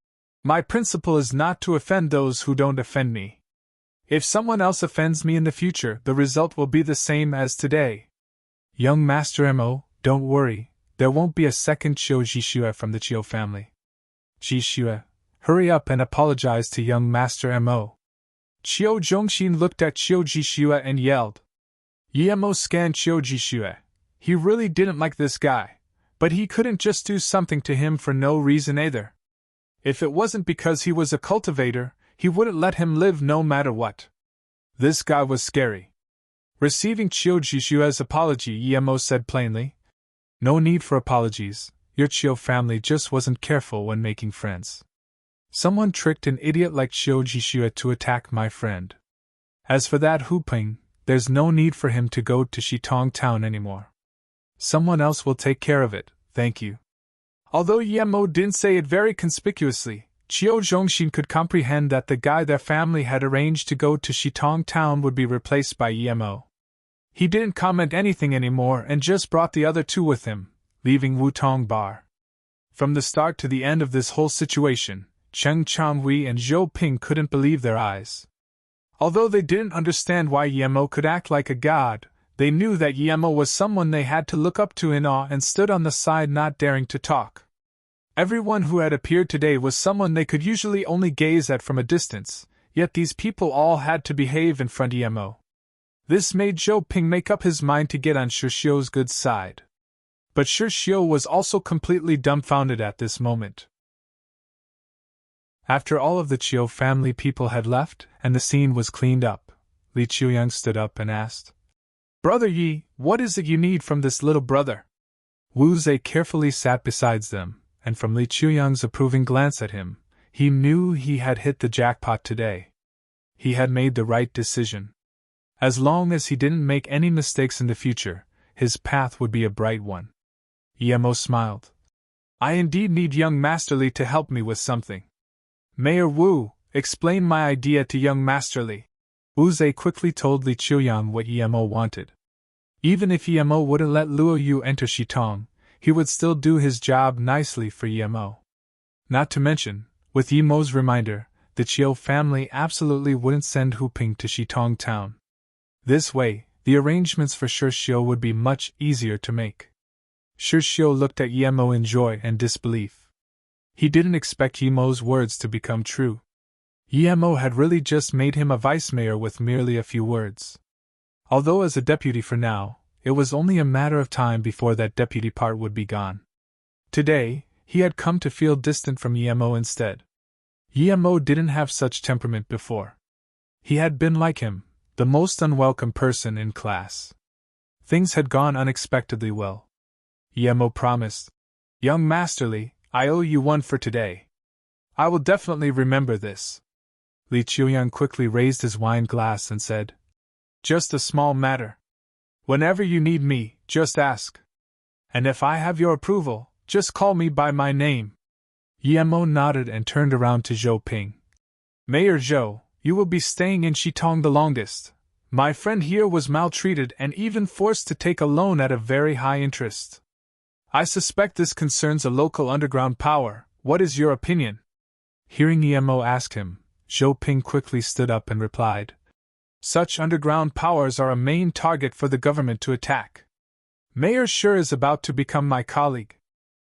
My principle is not to offend those who don't offend me. If someone else offends me in the future, the result will be the same as today. Young Master Mo, don't worry, there won't be a second Chiu Jishua from the Chiu family. Jishua, hurry up and apologize to young Master Mo. Chiu Zhongxin looked at Chiu Jishua and yelled. Yemo scanned Chiu Jishua. He really didn't like this guy, but he couldn't just do something to him for no reason either. If it wasn't because he was a cultivator, he wouldn't let him live no matter what. This guy was scary. Receiving Chiu Jishua's apology, Yemo said plainly, No need for apologies, your Chiu family just wasn't careful when making friends. Someone tricked an idiot like Chiu Jishua to attack my friend. As for that Hu Ping, there's no need for him to go to Shitong town anymore. Someone else will take care of it, thank you. Although Yemo didn't say it very conspicuously, Chiu Zhongxin could comprehend that the guy their family had arranged to go to Shitong town would be replaced by Yemo. He didn't comment anything anymore and just brought the other two with him, leaving Wutong Bar. From the start to the end of this whole situation, Cheng Changhui and Zhou Ping couldn't believe their eyes. Although they didn't understand why Yemo could act like a god, they knew that Yemo was someone they had to look up to in awe and stood on the side not daring to talk. Everyone who had appeared today was someone they could usually only gaze at from a distance, yet these people all had to behave in front of Yemo. This made Zhou Ping make up his mind to get on Shi Xiu's good side. But Shi Xiu was also completely dumbfounded at this moment. After all of the Chiu family people had left and the scene was cleaned up, Li Chuyang stood up and asked, Brother Yi, what is it you need from this little brother? Wu Zhe carefully sat beside them, and from Li Chuyang's approving glance at him, he knew he had hit the jackpot today. He had made the right decision. As long as he didn't make any mistakes in the future, his path would be a bright one. Yemo smiled. I indeed need young Master Li to help me with something. Mayor Wu, explain my idea to young Master Li. Wu Zhe quickly told Li Chuyang what Yemo wanted. Even if Yemo wouldn't let Luo Yu enter Shitong, he would still do his job nicely for Yemo. Not to mention, with Yemo's reminder, the Chiu family absolutely wouldn't send Hu Ping to Shitong town. This way, the arrangements for Shi Xiu would be much easier to make. Shi Xiu looked at Yemo in joy and disbelief. He didn't expect Yemo's words to become true. Yemo had really just made him a vice-mayor with merely a few words. Although as a deputy for now, it was only a matter of time before that deputy part would be gone. Today, he had come to feel distant from Emo instead. Emo didn't have such temperament before. He had been like him, the most unwelcome person in class. Things had gone unexpectedly well. Emo promised, "Young Masterly, I owe you one for today. I will definitely remember this." Li Qiuyang quickly raised his wine glass and said, "Just a small matter. Whenever you need me, just ask. And if I have your approval, just call me by my name." Emo nodded and turned around to Zhou Ping. "Mayor Zhou, you will be staying in Shitong the longest. My friend here was maltreated and even forced to take a loan at a very high interest. I suspect this concerns a local underground power. What is your opinion?" Hearing Emo ask him, Zhou Ping quickly stood up and replied, "Such underground powers are a main target for the government to attack. Mayor sure is about to become my colleague.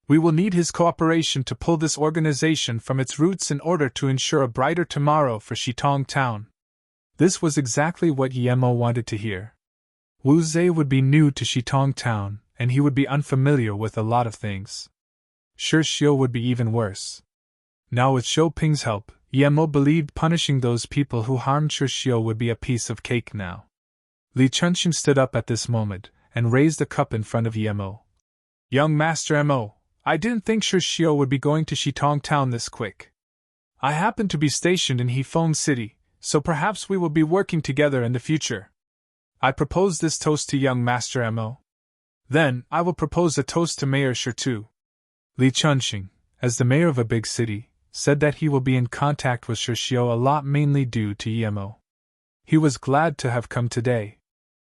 We will need his cooperation to pull this organization from its roots in order to ensure a brighter tomorrow for Shitong Town." This was exactly what Emo wanted to hear. Wu Zhe would be new to Shitong Town, and he would be unfamiliar with a lot of things. Shi Xiu would be even worse. Now with Zhou Ping's help, Emo believed punishing those people who harmed Shi Xiu would be a piece of cake now. Li Chunxing stood up at this moment, and raised a cup in front of Emo. "Young Master Emo, I didn't think Shi Xiu would be going to Shitong Town this quick. I happen to be stationed in Hefeng City, so perhaps we will be working together in the future. I propose this toast to young Master Emo. Then, I will propose a toast to Mayor Shi too." Li Chunxing, as the mayor of a big city, said that he will be in contact with Shi Xiu a lot mainly due to Emo. He was glad to have come today.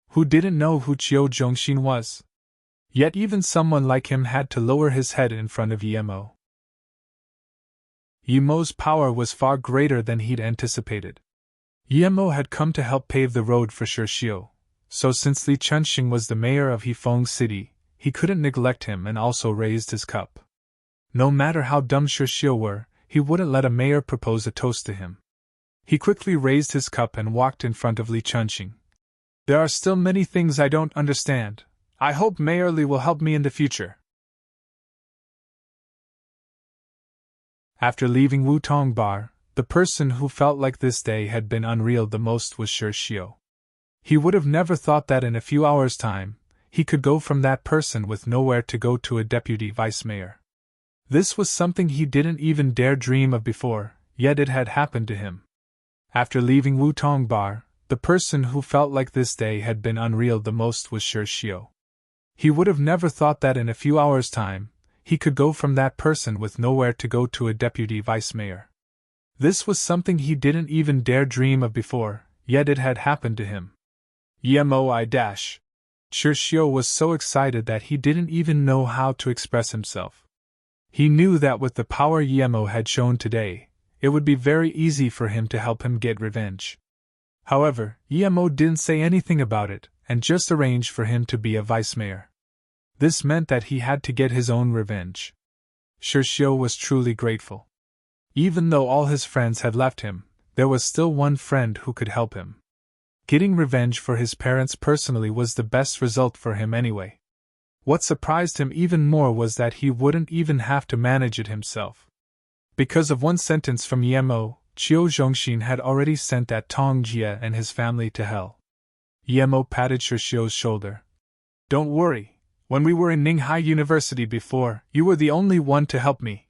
Who didn't know who Qiu Zhongxin was? Yet even someone like him had to lower his head in front of Emo. Emo's power was far greater than he'd anticipated. Emo had come to help pave the road for Shi Xiu, so since Li Chunxing was the mayor of Hefeng City, he couldn't neglect him and also raised his cup. No matter how dumb Shi Xiu were, he wouldn't let a mayor propose a toast to him. He quickly raised his cup and walked in front of Li Chunxing. "There are still many things I don't understand. I hope Mayor Li will help me in the future." After leaving Wutong Bar, the person who felt like this day had been unreal the most was Shi Xiu. He would have never thought that in a few hours' time, he could go from that person with nowhere to go to a deputy vice mayor. This was something he didn't even dare dream of before, yet it had happened to him. After leaving Wutong Bar, the person who felt like this day had been unreal the most was Shi Xiu. He would have never thought that in a few hours' time, he could go from that person with nowhere to go to a deputy vice mayor. This was something he didn't even dare dream of before, yet it had happened to him. Shi Xiu was so excited that he didn't even know how to express himself. He knew that with the power Emo had shown today, it would be very easy for him to help him get revenge. However, Emo didn't say anything about it, and just arranged for him to be a vice mayor. This meant that he had to get his own revenge. Shi Xiu was truly grateful. Even though all his friends had left him, there was still one friend who could help him. Getting revenge for his parents personally was the best result for him anyway. What surprised him even more was that he wouldn't even have to manage it himself. Because of one sentence from Emo, Qiu Zhongxin had already sent that Tong Jie and his family to hell. Emo patted Shi Xiu's shoulder. "Don't worry. When we were in Ninghai University before, you were the only one to help me.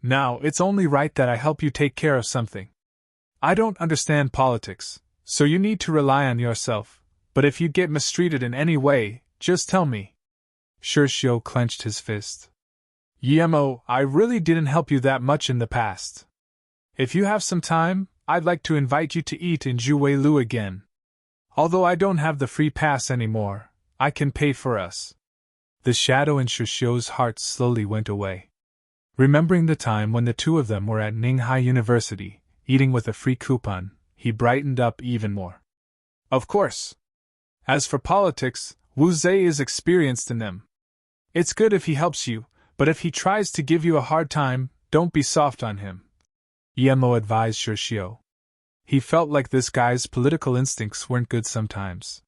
Now it's only right that I help you take care of something. I don't understand politics, so you need to rely on yourself, but if you get mistreated in any way, just tell me." Shi Xiu clenched his fist. "Emo, I really didn't help you that much in the past. If you have some time, I'd like to invite you to eat in Juwei Lu again. Although I don't have the free pass anymore, I can pay for us." The shadow in Shi Xiu's heart slowly went away. Remembering the time when the two of them were at Ninghai University, eating with a free coupon, he brightened up even more. "Of course. As for politics, Wu Zhe is experienced in them. It's good if he helps you, but if he tries to give you a hard time, don't be soft on him," Emo advised Shi Xiu. He felt like this guy's political instincts weren't good sometimes.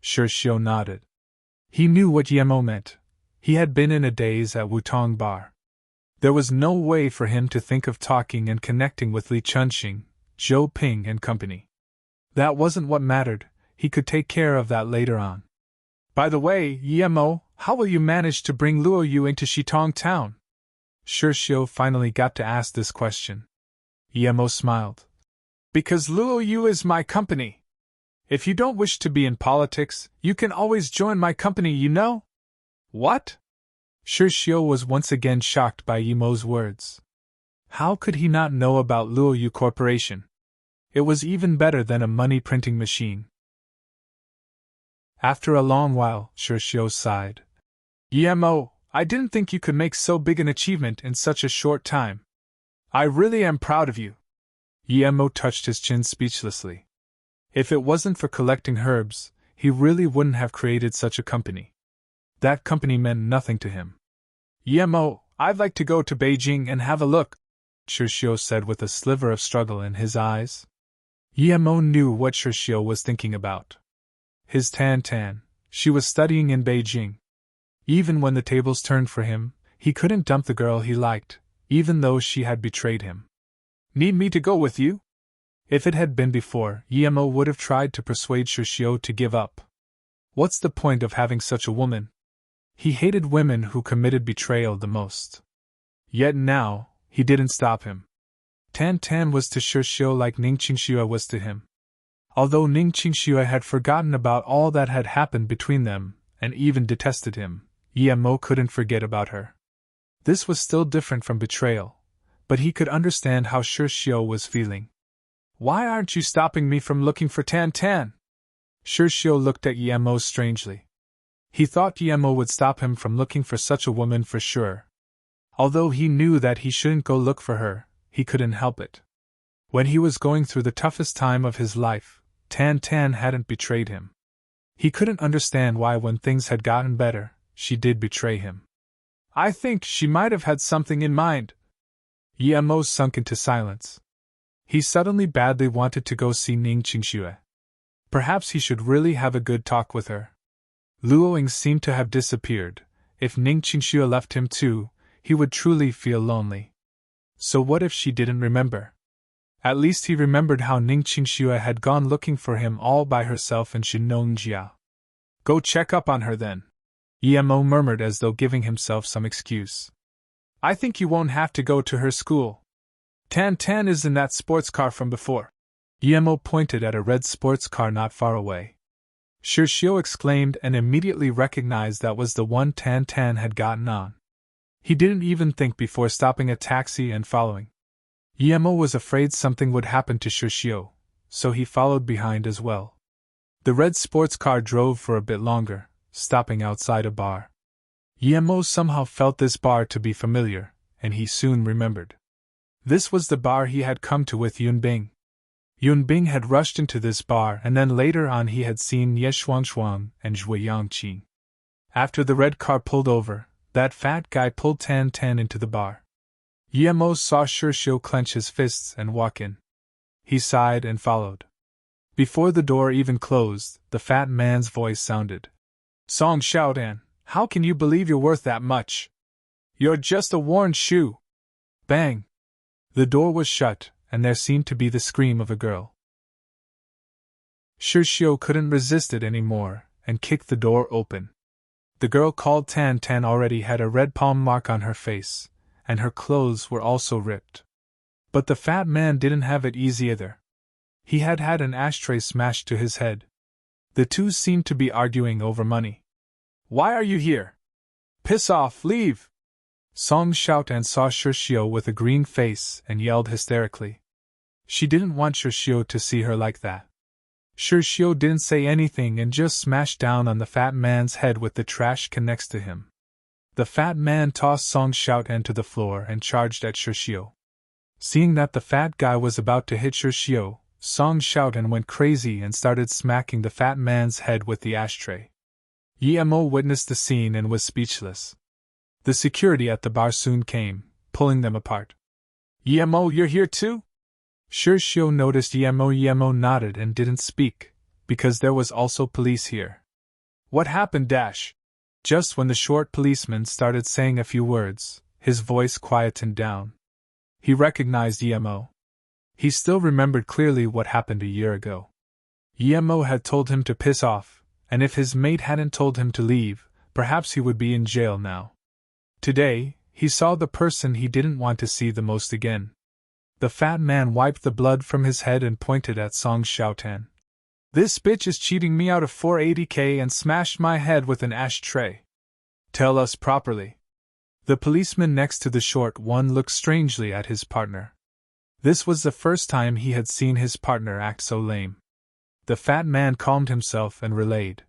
Shi Xiu nodded. He knew what Emo meant. He had been in a daze at Wutong Bar. There was no way for him to think of talking and connecting with Li Chunxing, Zhou Ping and company. That wasn't what mattered, he could take care of that later on. By the way, Yemo, how will you manage to bring Luo Yu into Shitong town? Shirshio finally got to ask this question. Yemo smiled. Because Luo Yu is my company. If you don't wish to be in politics, you can always join my company, you know? What? Shirshio was once again shocked by Yemo's words. How could he not know about Luo Yu Corporation? It was even better than a money-printing machine. After a long while, Shirshio sighed. Yemo, I didn't think you could make so big an achievement in such a short time. I really am proud of you. Yemo touched his chin speechlessly. If it wasn't for collecting herbs, he really wouldn't have created such a company. That company meant nothing to him. Yemo, I'd like to go to Beijing and have a look, Shirshio said with a sliver of struggle in his eyes. Yemo knew what Shirshio was thinking about. His Tan, she was studying in Beijing. Even when the tables turned for him, he couldn't dump the girl he liked, even though she had betrayed him. Need me to go with you? If it had been before, Yemo would have tried to persuade Shirshio to give up. What's the point of having such a woman? He hated women who committed betrayal the most. Yet now, he didn't stop him. Tan was to Shirshio like Ning Qingxue was to him. Although Ning Qingxue had forgotten about all that had happened between them, and even detested him, Yemo couldn't forget about her. This was still different from betrayal, but he could understand how Shirshio was feeling. Why aren't you stopping me from looking for Tan? Shirshio looked at Yemo strangely. He thought Yemo would stop him from looking for such a woman for sure. Although he knew that he shouldn't go look for her, he couldn't help it. When he was going through the toughest time of his life, Tan hadn't betrayed him. He couldn't understand why when things had gotten better, she did betray him. I think she might have had something in mind. Yemo sunk into silence. He suddenly badly wanted to go see Ning Qingxue. Perhaps he should really have a good talk with her. Luoying seemed to have disappeared. If Ning Qingxue left him too, he would truly feel lonely. So what if she didn't remember? At least he remembered how Ning Qingxue had gone looking for him all by herself in Shinongjia. Go check up on her then, Yemo murmured as though giving himself some excuse. I think you won't have to go to her school. Tan is in that sports car from before. Yemo pointed at a red sports car not far away. Shirshio exclaimed and immediately recognized that was the one Tan had gotten on. He didn't even think before stopping a taxi and following. Yemo was afraid something would happen to Shirshio, so he followed behind as well. The red sports car drove for a bit longer, stopping outside a bar. Yemo somehow felt this bar to be familiar, and he soon remembered. This was the bar he had come to with Yunbing. Yunbing had rushed into this bar and then later on he had seen Ye Shuangshuang and Zhui Yangqing. After the red car pulled over, that fat guy pulled Tan into the bar. Yemo saw Shirshio clench his fists and walk in. He sighed and followed. Before the door even closed, the fat man's voice sounded. Song Xiaodan, how can you believe you're worth that much? You're just a worn shoe. Bang! The door was shut, and there seemed to be the scream of a girl. Shirshio couldn't resist it anymore, and kicked the door open. The girl called Tan already had a red palm mark on her face, and her clothes were also ripped. But the fat man didn't have it easy either. He had had an ashtray smashed to his head. The two seemed to be arguing over money. Why are you here? Piss off, leave! Song Xiaodan saw Shirshio with a green face and yelled hysterically. She didn't want Shirshio to see her like that. Shirshio didn't say anything and just smashed down on the fat man's head with the trash can next to him. The fat man tossed Song Xiaodan to the floor and charged at Shirshio. Seeing that the fat guy was about to hit Shirshio, Song Xiaodan went crazy and started smacking the fat man's head with the ashtray. Yemo witnessed the scene and was speechless. The security at the bar soon came, pulling them apart. Yemo, you're here too? Shirshio noticed Yemo. Yemo nodded and didn't speak, because there was also police here. What happened? Just when the short policeman started saying a few words, his voice quietened down. He recognized Emo. He still remembered clearly what happened a year ago. Emo had told him to piss off, and if his mate hadn't told him to leave, perhaps he would be in jail now. Today, he saw the person he didn't want to see the most again. The fat man wiped the blood from his head and pointed at Song Xiaotan. "This bitch is cheating me out of 480k and smashed my head with an ashtray. Tell us properly." The policeman next to the short one looked strangely at his partner. This was the first time he had seen his partner act so lame. The fat man calmed himself and relayed.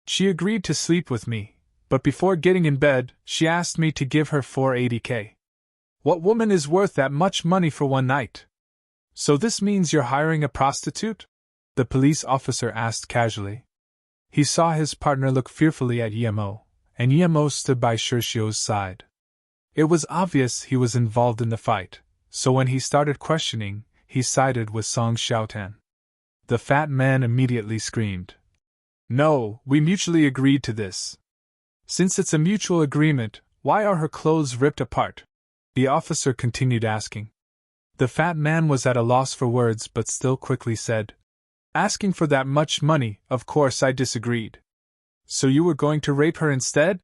"She agreed to sleep with me, but before getting in bed, she asked me to give her 480k. What woman is worth that much money for one night?" "So this means you're hiring a prostitute?" the police officer asked casually. He saw his partner look fearfully at Emo, and Emo stood by Shirshio's side. It was obvious he was involved in the fight, so when he started questioning, he sided with Song Xiaotan. The fat man immediately screamed. "No, we mutually agreed to this." "Since it's a mutual agreement, why are her clothes ripped apart?" the officer continued asking. The fat man was at a loss for words but still quickly said, "Asking for that much money, of course I disagreed." "So you were going to rape her instead?"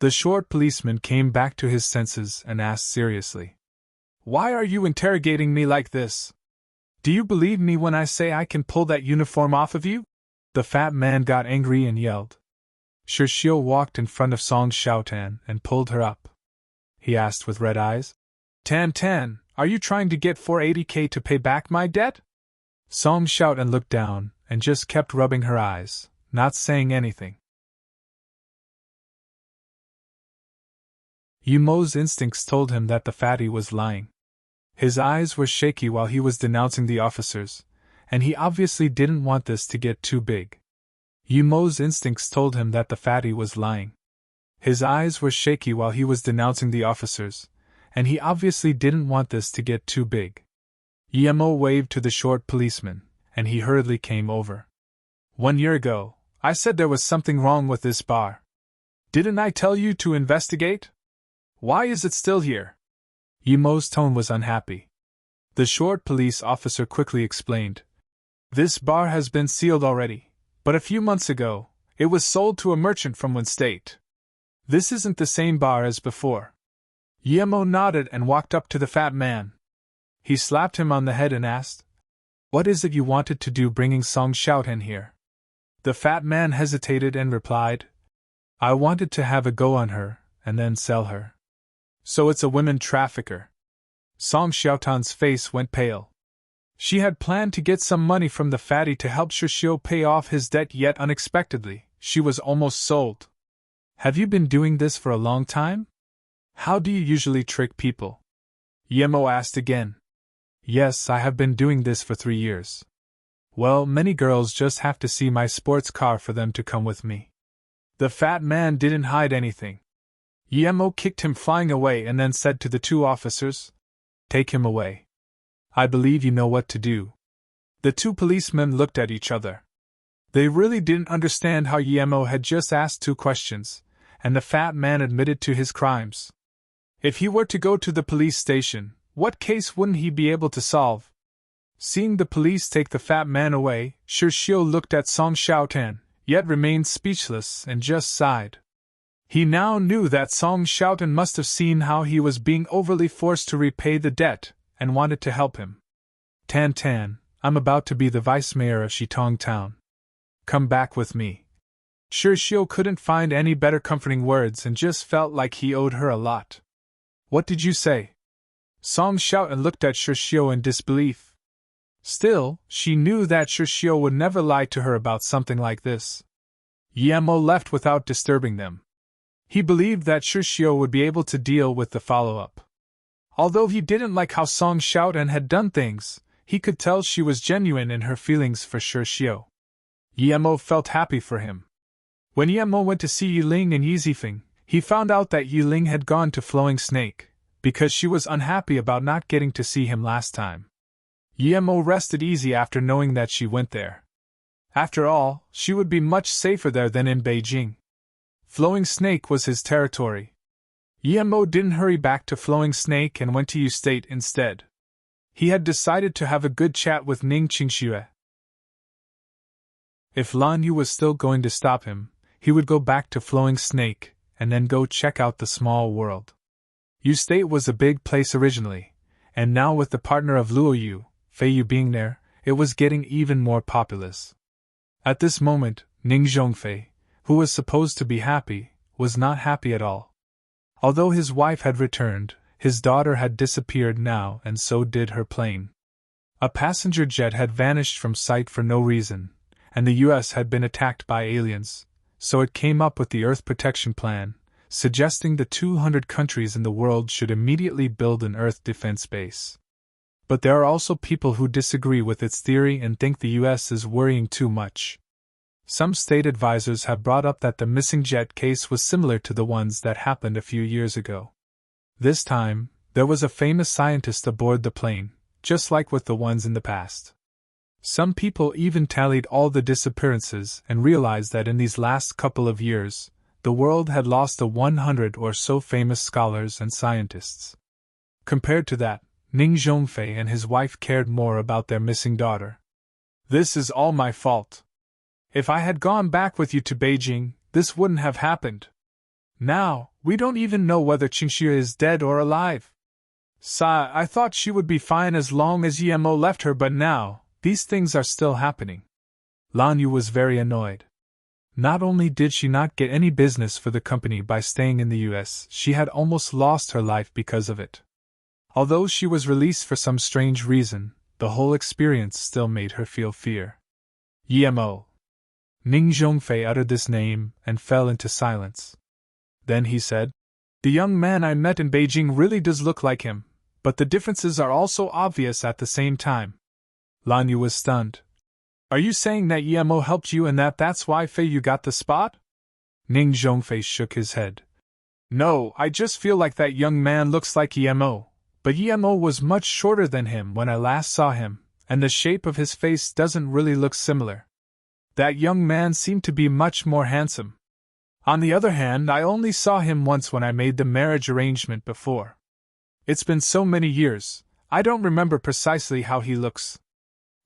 The short policeman came back to his senses and asked seriously. "Why are you interrogating me like this? Do you believe me when I say I can pull that uniform off of you?" The fat man got angry and yelled. Shirshio walked in front of Song Xiaotan and pulled her up. He asked with red eyes, Tan, are you trying to get 480k to pay back my debt?" Song Xiaotan looked down and just kept rubbing her eyes, not saying anything. Yumo's instincts told him that the fatty was lying. His eyes were shaky while he was denouncing the officers, and he obviously didn't want this to get too big. Yumo's instincts told him that the fatty was lying. His eyes were shaky while he was denouncing the officers, and he obviously didn't want this to get too big. Emo waved to the short policeman, and he hurriedly came over. "1 year ago, I said there was something wrong with this bar. Didn't I tell you to investigate? Why is it still here?" Emo's tone was unhappy. The short police officer quickly explained. "This bar has been sealed already, but a few months ago, it was sold to a merchant from one state. This isn't the same bar as before." Emo nodded and walked up to the fat man. He slapped him on the head and asked, "What is it you wanted to do bringing Song Xiaotan here?" The fat man hesitated and replied, "I wanted to have a go on her, and then sell her." "So it's a women trafficker." Song Xiaotan's face went pale. She had planned to get some money from the fatty to help Shishio pay off his debt, yet unexpectedly, she was almost sold. "Have you been doing this for a long time? How do you usually trick people?" Emo asked again. "Yes, I have been doing this for 3 years. Well, many girls just have to see my sports car for them to come with me." The fat man didn't hide anything. Emo kicked him flying away and then said to the 2 officers, "Take him away. I believe you know what to do." The 2 policemen looked at each other. They really didn't understand how Emo had just asked 2 questions, and the fat man admitted to his crimes. If he were to go to the police station, what case wouldn't he be able to solve? Seeing the police take the fat man away, Shishio looked at Song Xiaotan, yet remained speechless and just sighed. He now knew that Song Xiaotan must have seen how he was being overly forced to repay the debt, and wanted to help him. Tan, I'm about to be the vice mayor of Shitong Town. Come back with me." Shishio couldn't find any better comforting words and just felt like he owed her a lot. "What did you say?" Song Xiaotan looked at Shishio in disbelief. Still, she knew that Shishio would never lie to her about something like this. Emo left without disturbing them. He believed that Shishio would be able to deal with the follow-up. Although he didn't like how Song Xiaotan had done things, he could tell she was genuine in her feelings for Shishio. Emo felt happy for him. When Emo went to see Yiling and Yizifeng, he found out that Yiling had gone to Flowing Snake, because she was unhappy about not getting to see him last time. Emo rested easy after knowing that she went there. After all, she would be much safer there than in Beijing. Flowing Snake was his territory. Yemo didn't hurry back to Flowing Snake and went to U State instead. He had decided to have a good chat with Ning Qingxue. If Lan Yu was still going to stop him, he would go back to Flowing Snake, and then go check out the small world. U State was a big place originally, and now with the partner of Luo Yu, Fei Yu being there, it was getting even more populous. At this moment, Ning Zhongfei, who was supposed to be happy, was not happy at all. Although his wife had returned, his daughter had disappeared now, and so did her plane. A passenger jet had vanished from sight for no reason, and the US had been attacked by aliens, so it came up with the Earth Protection Plan, suggesting the 200 countries in the world should immediately build an Earth defense base. But there are also people who disagree with its theory and think the US is worrying too much. Some state advisors have brought up that the missing jet case was similar to the ones that happened a few years ago. This time, there was a famous scientist aboard the plane, just like with the ones in the past. Some people even tallied all the disappearances and realized that in these last couple of years, the world had lost 100 or so famous scholars and scientists. Compared to that, Ning Zhongfei and his wife cared more about their missing daughter. "This is all my fault. If I had gone back with you to Beijing, this wouldn't have happened. Now, we don't even know whether Qingxue is dead or alive. I thought she would be fine as long as Yemo left her, but now, these things are still happening." Lan Yu was very annoyed. Not only did she not get any business for the company by staying in the US, she had almost lost her life because of it. Although she was released for some strange reason, the whole experience still made her feel fear. Yemo. Ning Zhongfei uttered this name and fell into silence. Then he said, "The young man I met in Beijing really does look like him, but the differences are also obvious at the same time." Lan Yu was stunned. "Are you saying that Yemo helped you and that's why Fei Yu got the spot?" Ning Zhongfei shook his head. "No, I just feel like that young man looks like Yemo, but Yemo was much shorter than him when I last saw him, and the shape of his face doesn't really look similar. That young man seemed to be much more handsome. On the other hand, I only saw him once when I made the marriage arrangement before. It's been so many years, I don't remember precisely how he looks."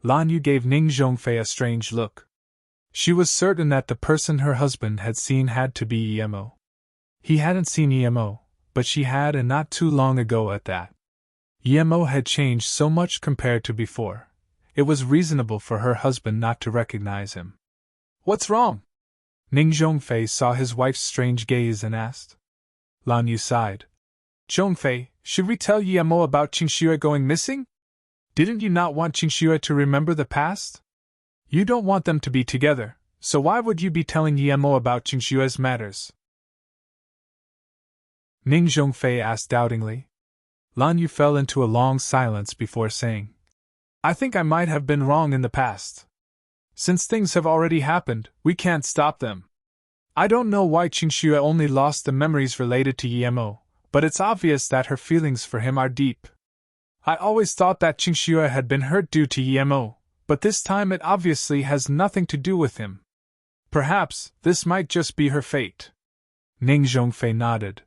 Lan Yu gave Ning Zhongfei a strange look. She was certain that the person her husband had seen had to be Yemo. He hadn't seen Yemo, but she had, and not too long ago at that. Yemo had changed so much compared to before. It was reasonable for her husband not to recognize him. "What's wrong?" Ning Zhongfei saw his wife's strange gaze and asked. Lan Yu sighed. "Zhongfei, should we tell Yemo about Qingxue going missing? Didn't you not want Qingxue to remember the past? You don't want them to be together, so why would you be telling Yemo about Qingxue's matters?" Ning Zhongfei asked doubtingly. Lan Yu fell into a long silence before saying, "I think I might have been wrong in the past. Since things have already happened, we can't stop them. I don't know why Qingxue only lost the memories related to Yemo, but it's obvious that her feelings for him are deep. I always thought that Qingxue had been hurt due to Yemo, but this time it obviously has nothing to do with him. Perhaps this might just be her fate." Ning Zhongfei nodded.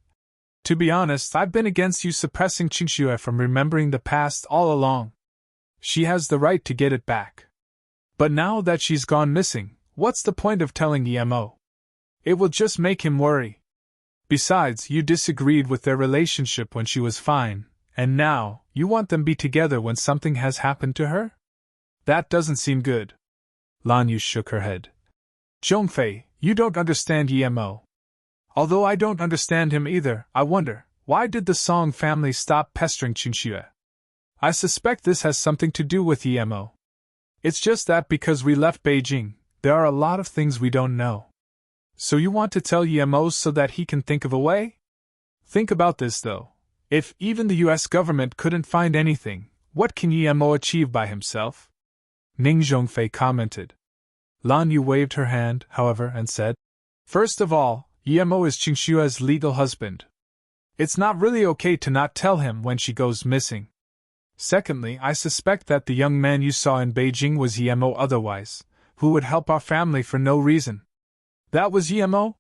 "To be honest, I've been against you suppressing Qingxue from remembering the past all along. She has the right to get it back. But now that she's gone missing, what's the point of telling Yemo? It will just make him worry. Besides, you disagreed with their relationship when she was fine, and now, you want them to be together when something has happened to her? That doesn't seem good." Lan Yu shook her head. "Zhongfei, you don't understand Yemo. Although I don't understand him either, I wonder, why did the Song family stop pestering Qingxue? I suspect this has something to do with Yemo. It's just that because we left Beijing, there are a lot of things we don't know. So you want to tell Yemo so that he can think of a way? Think about this though. If even the US government couldn't find anything, what can Yemo achieve by himself?" Ning Zhongfei commented. Lan Yu waved her hand, however, and said, "First of all, Yemo is Qingxue's legal husband. It's not really okay to not tell him when she goes missing. Secondly, I suspect that the young man you saw in Beijing was Yemo otherwise, who would help our family for no reason." "That was Yemo?"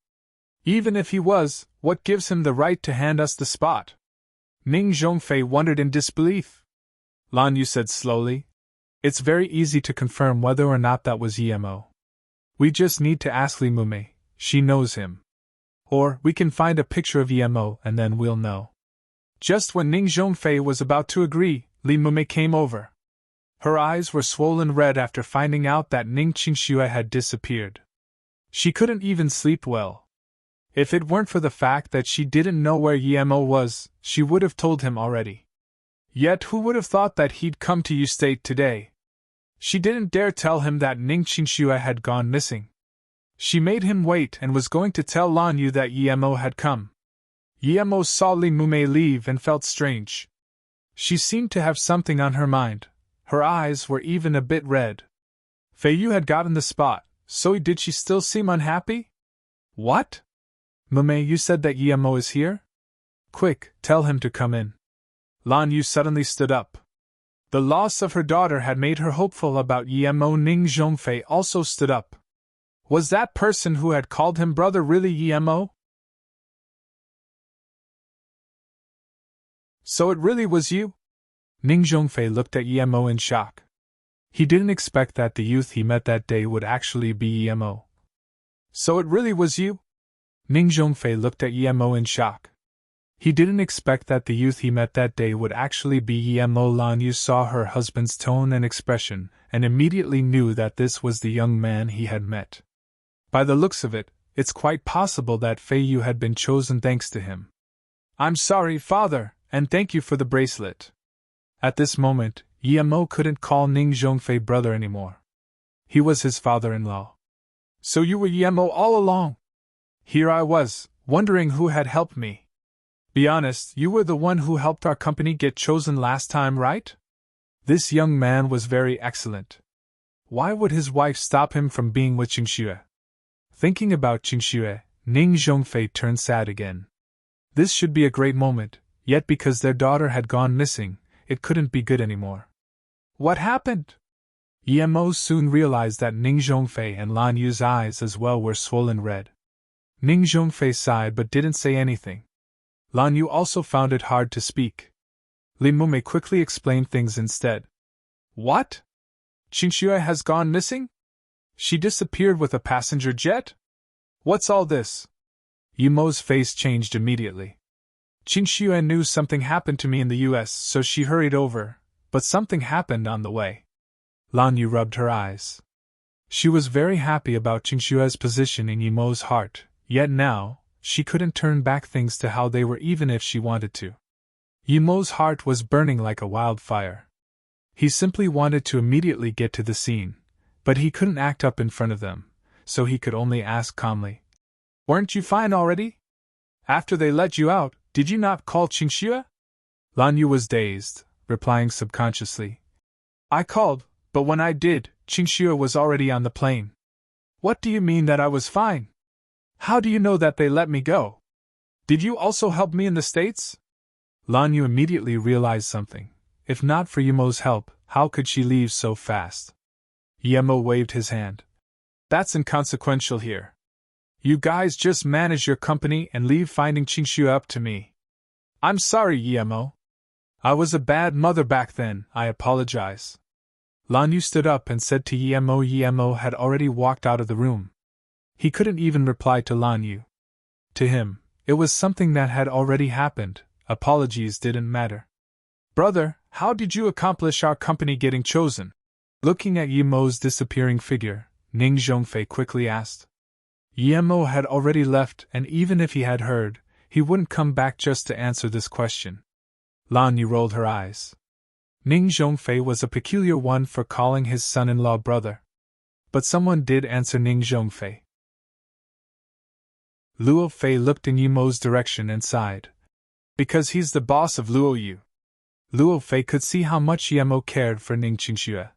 Even if he was, what gives him the right to hand us the spot? Ning Zhongfei wondered in disbelief. Lan Yu said slowly, "It's very easy to confirm whether or not that was Yemo. We just need to ask Li Mumei, she knows him. Or, we can find a picture of Yemo and then we'll know." Just when Ning Zhongfei was about to agree, Li Mumei came over. Her eyes were swollen red after finding out that Ning Qingxue had disappeared. She couldn't even sleep well. If it weren't for the fact that she didn't know where Yemo was, she would have told him already. Yet who would have thought that he'd come to U-State today? She didn't dare tell him that Ning Qingxue had gone missing. She made him wait and was going to tell Lan Yu that Yemo had come. Yemo saw Li Mumei leave and felt strange. She seemed to have something on her mind. Her eyes were even a bit red. Fei Yu had gotten the spot, so did she still seem unhappy? What? Mumei, you said that Yemo is here? Quick, tell him to come in. Lan Yu suddenly stood up. The loss of her daughter had made her hopeful about Yemo. Ning Zhongfei also stood up. Was that person who had called him brother really Yemo? So it really was you? Ning Zhongfei looked at Yemo in shock. He didn't expect that the youth he met that day would actually be Yemo. So it really was you? Ning Zhongfei looked at Yemo in shock. He didn't expect that the youth he met that day would actually be Yemo. Lan Yu saw her husband's tone and expression, and immediately knew that this was the young man he had met. By the looks of it, it's quite possible that Fei Yu had been chosen thanks to him. I'm sorry, father, and thank you for the bracelet. At this moment, Yemo couldn't call Ning Zhongfei brother anymore. He was his father-in-law. So you were Yemo all along? Here I was, wondering who had helped me. Be honest, you were the one who helped our company get chosen last time, right? This young man was very excellent. Why would his wife stop him from being with Qingxue? Thinking about Qingxue, Ning Zhongfei turned sad again. This should be a great moment, yet because their daughter had gone missing, it couldn't be good anymore. What happened? Yemo soon realized that Ning Zhongfei and Lan Yu's eyes as well were swollen red. Ning Zhongfei sighed but didn't say anything. Lan Yu also found it hard to speak. Li Mumei quickly explained things instead. What? Qingxue has gone missing? She disappeared with a passenger jet? What's all this? Yemo's face changed immediately. Qingxue knew something happened to me in the US, so she hurried over, but something happened on the way. Lan Yu rubbed her eyes. She was very happy about Qingxue's position in Yemo's heart, yet now, she couldn't turn back things to how they were even if she wanted to. Yemo's heart was burning like a wildfire. He simply wanted to immediately get to the scene, but he couldn't act up in front of them, so he could only ask calmly. Weren't you fine already? After they let you out, did you not call Qingxue? Lan Yu was dazed, replying subconsciously. I called, but when I did, Qingxue was already on the plane. What do you mean that I was fine? How do you know that they let me go? Did you also help me in the States? Lan Yu immediately realized something. If not for Yemo's help, how could she leave so fast? Yemo waved his hand. That's inconsequential here. You guys just manage your company and leave finding Qingxue up to me. I'm sorry, Yemo. I was a bad mother back then, I apologize. Lan Yu stood up and said to Yemo. Yemo had already walked out of the room. He couldn't even reply to Lan Yu. To him, it was something that had already happened, apologies didn't matter. Brother, how did you accomplish our company getting chosen? Looking at Yemo's disappearing figure, Ning Zhongfei quickly asked. Yemo had already left, and even if he had heard, he wouldn't come back just to answer this question. Lan Yu rolled her eyes. Ning Zhongfei was a peculiar one for calling his son-in-law brother. But someone did answer Ning Zhongfei. Luo Fei looked in Yemo's direction and sighed. Because he's the boss of Luo Yu. Luo Fei could see how much Yemo cared for Ning Qingxue.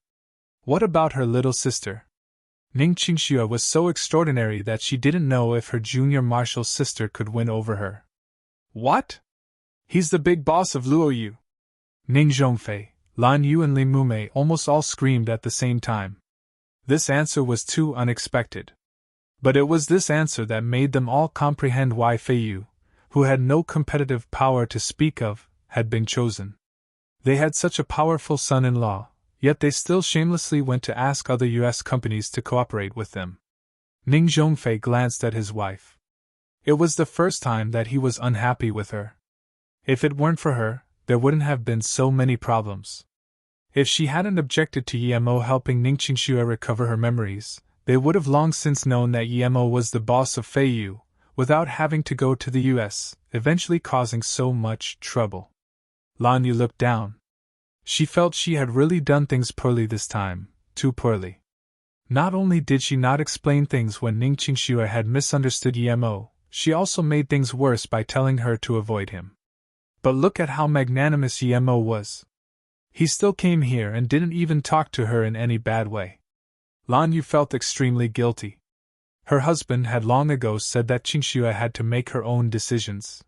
What about her little sister? Ning Qingxue was so extraordinary that she didn't know if her junior marshal sister could win over her. What? He's the big boss of Luo Yu. Ning Zhongfei, Lan Yu and Li Mumei almost all screamed at the same time. This answer was too unexpected. But it was this answer that made them all comprehend why Feiyu, who had no competitive power to speak of, had been chosen. They had such a powerful son-in-law, yet they still shamelessly went to ask other U.S. companies to cooperate with them. Ning Zhongfei glanced at his wife. It was the first time that he was unhappy with her. If it weren't for her, there wouldn't have been so many problems. If she hadn't objected to Yemo helping Ning Qingxue recover her memories, they would have long since known that Yemo was the boss of Feiyu, without having to go to the U.S., eventually causing so much trouble. Lan Yu looked down. She felt she had really done things poorly this time, too poorly. Not only did she not explain things when Ning Qingxue had misunderstood Yemo, she also made things worse by telling her to avoid him. But look at how magnanimous Yemo was. He still came here and didn't even talk to her in any bad way. Lan Yu felt extremely guilty. Her husband had long ago said that Qingxue had to make her own decisions.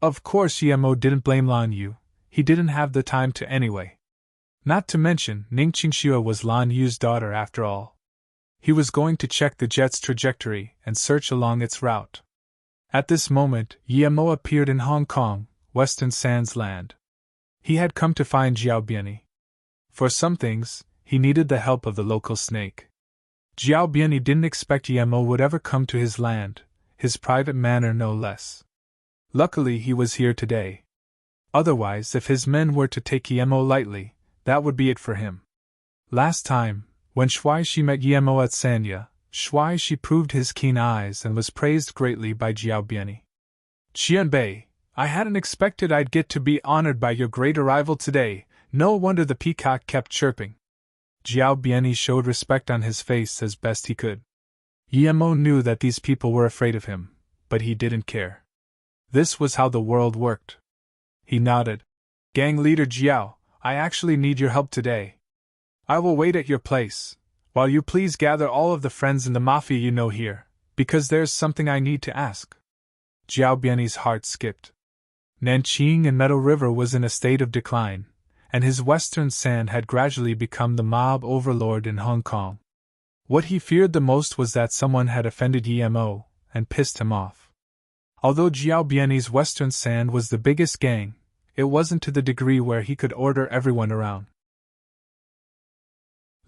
Of course Yemo didn't blame Lan Yu, he didn't have the time to anyway. Not to mention, Ning Qingxue was Lan Yu's daughter after all. He was going to check the jet's trajectory and search along its route. At this moment, Yemo appeared in Hong Kong, Western Sands land. He had come to find Jiao Bianyi. For some things, he needed the help of the local snake. Jiao Bianyi didn't expect Yemo would ever come to his land, his private manor no less. Luckily he was here today. Otherwise, if his men were to take Yemo lightly, that would be it for him. Last time, when Shuaishi met Yemo at Sanya, Shuaishi proved his keen eyes and was praised greatly by Jiao Bianyi. Qianbei, I hadn't expected I'd get to be honored by your great arrival today, no wonder the peacock kept chirping. Jiao Bianyi showed respect on his face as best he could. Yemo knew that these people were afraid of him, but he didn't care. This was how the world worked. He nodded. Gang leader Jiao, I actually need your help today. I will wait at your place, while you please gather all of the friends in the mafia you know here, because there's something I need to ask. Jiao Bianyi's heart skipped. Nanqing and Meadow River was in a state of decline, and his Western Sand had gradually become the mob overlord in Hong Kong. What he feared the most was that someone had offended Yemo and pissed him off. Although Jiao Bianyi's Western Sand was the biggest gang, it wasn't to the degree where he could order everyone around.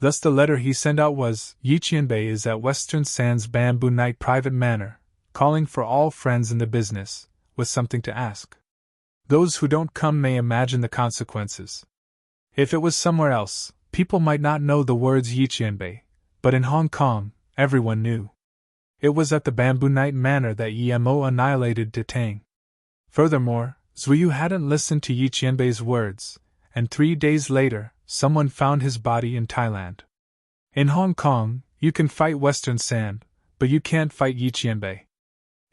Thus the letter he sent out was, Yi Qianbei is at Western Sand's Bamboo Night private manor, calling for all friends in the business, with something to ask. Those who don't come may imagine the consequences. If it was somewhere else, people might not know the words Yi Qianbei, but in Hong Kong, everyone knew. It was at the Bamboo Night Manor that Yemo annihilated De Tang. Furthermore, Zuyu hadn't listened to Yi Qianbei's words, and 3 days later, someone found his body in Thailand. In Hong Kong, you can fight Western Sand, but you can't fight Yi Qianbei.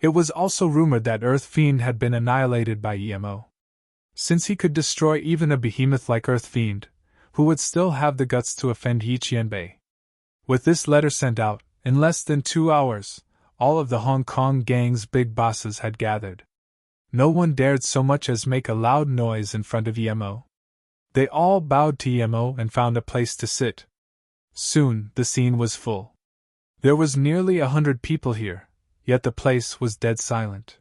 It was also rumored that Earth Fiend had been annihilated by Yemo. Since he could destroy even a behemoth like Earth Fiend, who would still have the guts to offend Yi Qianbei? With this letter sent out, in less than 2 hours, all of the Hong Kong gang's big bosses had gathered. No one dared so much as make a loud noise in front of Yemo. They all bowed to Yemo and found a place to sit. Soon, the scene was full. There was nearly 100 people here, yet the place was dead silent.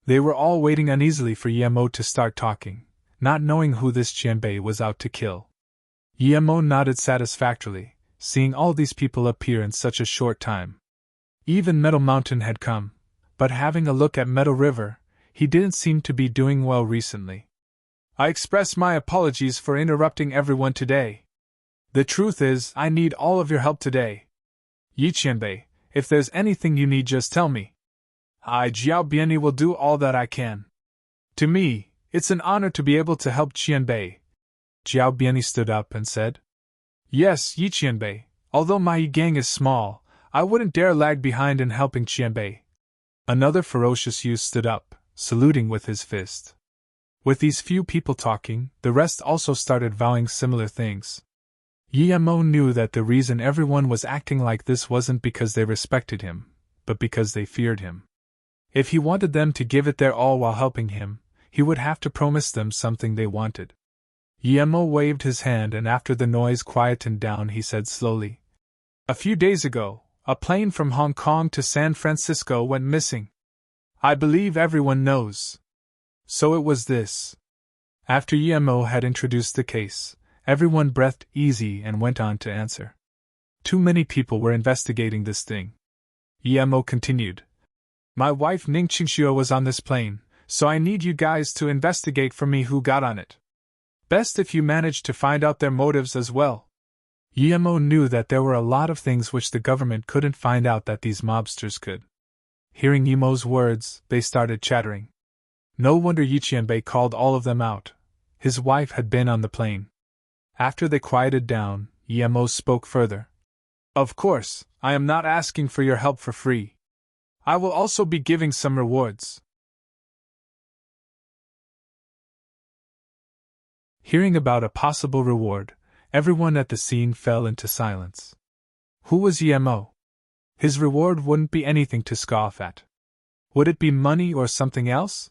They were all waiting uneasily for Yemo to start talking, not knowing who this Qianbei was out to kill. Yemo nodded satisfactorily, seeing all these people appear in such a short time. Even Meadow Mountain had come, but having a look at Meadow River, he didn't seem to be doing well recently. I express my apologies for interrupting everyone today. The truth is, I need all of your help today. Yi Qianbei, if there's anything you need, just tell me. I, Jiao Bianyi, will do all that I can. To me, it's an honor to be able to help Qianbei. Jiao Bianyi stood up and said. Yes, Yi Qianbei, although my Yi gang is small, I wouldn't dare lag behind in helping Qianbei. Another ferocious youth stood up, saluting with his fist. With these few people talking, the rest also started vowing similar things. Yemo knew that the reason everyone was acting like this wasn't because they respected him, but because they feared him. If he wanted them to give it their all while helping him, he would have to promise them something they wanted. Yemo waved his hand, and after the noise quietened down he said slowly, A few days ago, a plane from Hong Kong to San Francisco went missing. I believe everyone knows. So it was this. After Emo had introduced the case, everyone breathed easy and went on to answer. Too many people were investigating this thing. Emo continued. My wife Ning Qingxue was on this plane, so I need you guys to investigate for me who got on it. Best if you manage to find out their motives as well. Emo knew that there were a lot of things which the government couldn't find out that these mobsters could. Hearing Emo's words, they started chattering. No wonder Yiqianbei called all of them out. His wife had been on the plane. After they quieted down, Emo spoke further. Of course, I am not asking for your help for free. I will also be giving some rewards. Hearing about a possible reward, everyone at the scene fell into silence. Who was Emo? His reward wouldn't be anything to scoff at. Would it be money or something else?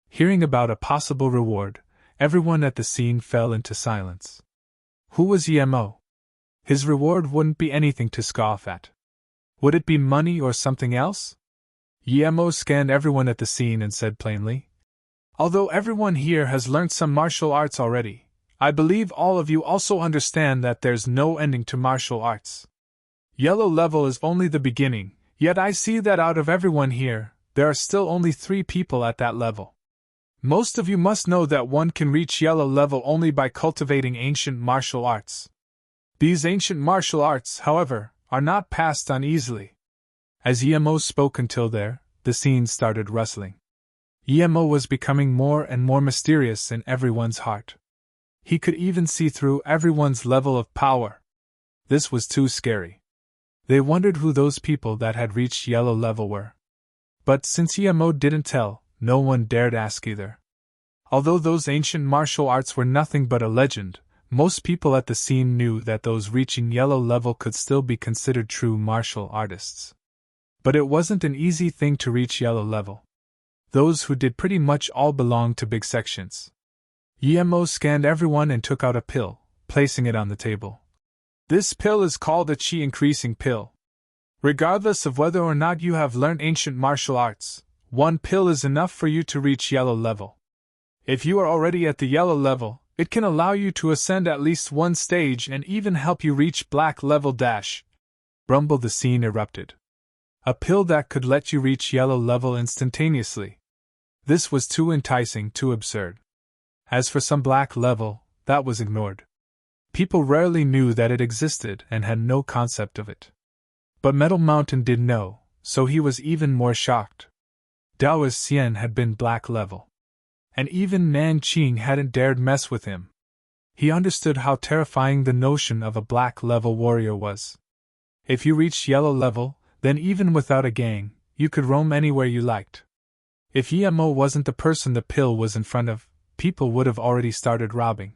Hearing about a possible reward, everyone at the scene fell into silence. Who was Emo? His reward wouldn't be anything to scoff at. Would it be money or something else? Emo scanned everyone at the scene and said plainly, although everyone here has learned some martial arts already, I believe all of you also understand that there's no ending to martial arts. Yellow level is only the beginning, yet I see that out of everyone here, there are still only 3 people at that level. Most of you must know that one can reach yellow level only by cultivating ancient martial arts. These ancient martial arts, however, are not passed on easily. As Emo spoke until there, the scene started rustling. Emo was becoming more and more mysterious in everyone's heart. He could even see through everyone's level of power. This was too scary. They wondered who those people that had reached yellow level were. But since Emo didn't tell, no one dared ask either. Although those ancient martial arts were nothing but a legend, most people at the scene knew that those reaching yellow level could still be considered true martial artists. But it wasn't an easy thing to reach yellow level. Those who did pretty much all belonged to big sections. Emo scanned everyone and took out a pill, placing it on the table. This pill is called a Qi increasing pill. Regardless of whether or not you have learned ancient martial arts, 1 pill is enough for you to reach yellow level. If you are already at the yellow level, it can allow you to ascend at least 1 stage and even help you reach black level dash. Rumble the scene erupted. A pill that could let you reach yellow level instantaneously. This was too enticing, too absurd. As for some black level, that was ignored. People rarely knew that it existed and had no concept of it. But Metal Mountain did know, so he was even more shocked. Daoist Xian had been black level. And even Nanqing hadn't dared mess with him. He understood how terrifying the notion of a black level warrior was. If you reached yellow level, then even without a gang, you could roam anywhere you liked. If Emo wasn't the person the pill was in front of, people would have already started robbing.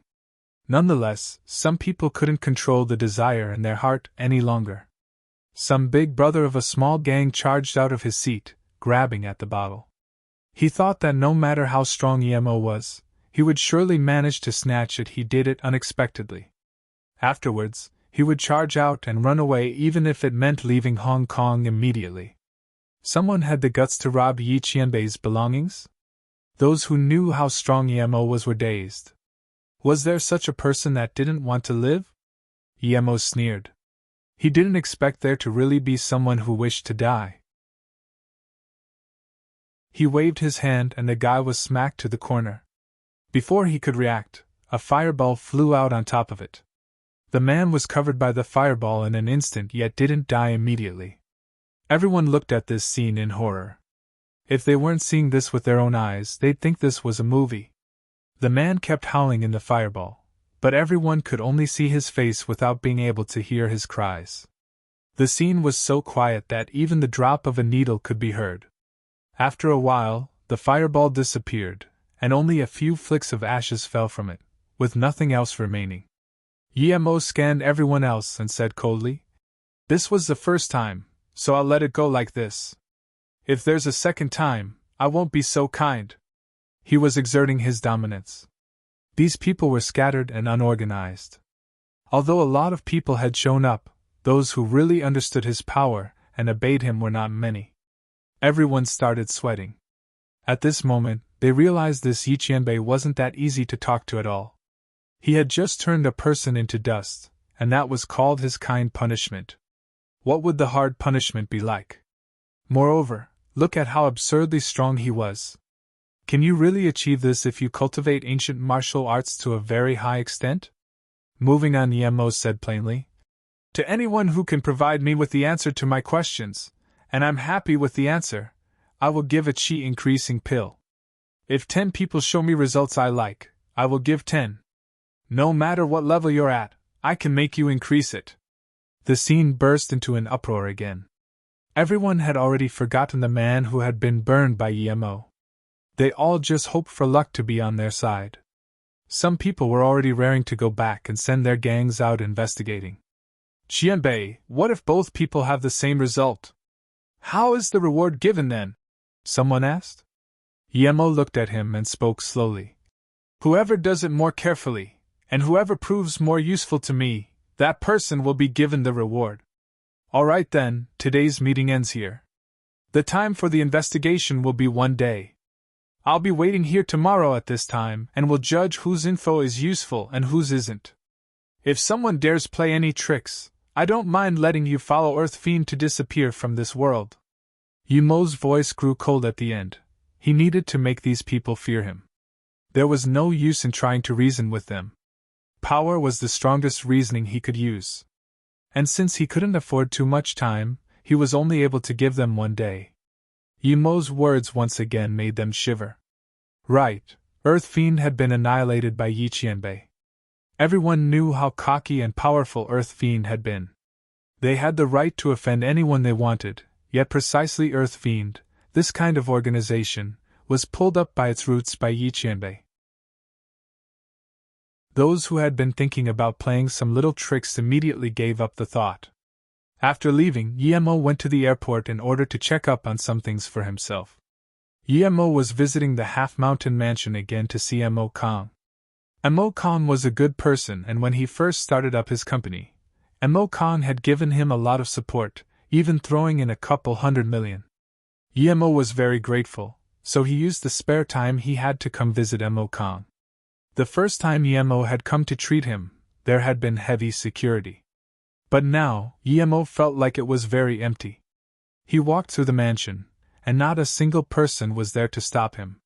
Nonetheless, some people couldn't control the desire in their heart any longer. Some big brother of a small gang charged out of his seat, grabbing at the bottle. He thought that no matter how strong Emo was, he would surely manage to snatch it. He did it unexpectedly. Afterwards, he would charge out and run away even if it meant leaving Hong Kong immediately. Someone had the guts to rob Yi Qianbei's belongings? Those who knew how strong Emo was were dazed. Was there such a person that didn't want to live? Emo sneered. He didn't expect there to really be someone who wished to die. He waved his hand and the guy was smacked to the corner. Before he could react, a fireball flew out on top of it. The man was covered by the fireball in an instant yet didn't die immediately. Everyone looked at this scene in horror. If they weren't seeing this with their own eyes, they'd think this was a movie. The man kept howling in the fireball, but everyone could only see his face without being able to hear his cries. The scene was so quiet that even the drop of a needle could be heard. After a while, the fireball disappeared, and only a few flicks of ashes fell from it, with nothing else remaining. Emo scanned everyone else and said coldly, "This was the first time, so I'll let it go like this. If there's a second time, I won't be so kind." He was exerting his dominance. These people were scattered and unorganized. Although a lot of people had shown up, those who really understood his power and obeyed him were not many. Everyone started sweating. At this moment, they realized this Yi Qianbei wasn't that easy to talk to at all. He had just turned a person into dust, and that was called his kind punishment. What would the hard punishment be like? Moreover, look at how absurdly strong he was. Can you really achieve this if you cultivate ancient martial arts to a very high extent? Moving on, Yemo said plainly. To anyone who can provide me with the answer to my questions, and I'm happy with the answer, I will give a chi increasing pill. If 10 people show me results I like, I will give 10. No matter what level you're at, I can make you increase it. The scene burst into an uproar again. Everyone had already forgotten the man who had been burned by Yemo. They all just hoped for luck to be on their side. Some people were already raring to go back and send their gangs out investigating. Qianbei, what if both people have the same result? How is the reward given then? Someone asked. Yemo looked at him and spoke slowly. Whoever does it more carefully, and whoever proves more useful to me, that person will be given the reward. All right then, today's meeting ends here. The time for the investigation will be 1 day. I'll be waiting here tomorrow at this time and will judge whose info is useful and whose isn't. If someone dares play any tricks, I don't mind letting you follow Earth Fiend to disappear from this world. Yemo's voice grew cold at the end. He needed to make these people fear him. There was no use in trying to reason with them. Power was the strongest reasoning he could use. And since he couldn't afford too much time, he was only able to give them 1 day. Yemo's words once again made them shiver. Right, Earth Fiend had been annihilated by Yi Qianbei. Everyone knew how cocky and powerful Earth Fiend had been. They had the right to offend anyone they wanted, yet precisely Earth Fiend, this kind of organization, was pulled up by its roots by Yi Qianbei. Those who had been thinking about playing some little tricks immediately gave up the thought. After leaving, Yemo went to the airport in order to check up on some things for himself. Yemo was visiting the half-mountain mansion again to see Mo Kong. Mo Kong was a good person, and when he first started up his company, Mo Kong had given him a lot of support, even throwing in a couple $100 million. Yemo was very grateful, so he used the spare time he had to come visit Mo Kong. The first time Yemo had come to treat him, there had been heavy security. But now, Yemo felt like it was very empty. He walked through the mansion, and not a single person was there to stop him.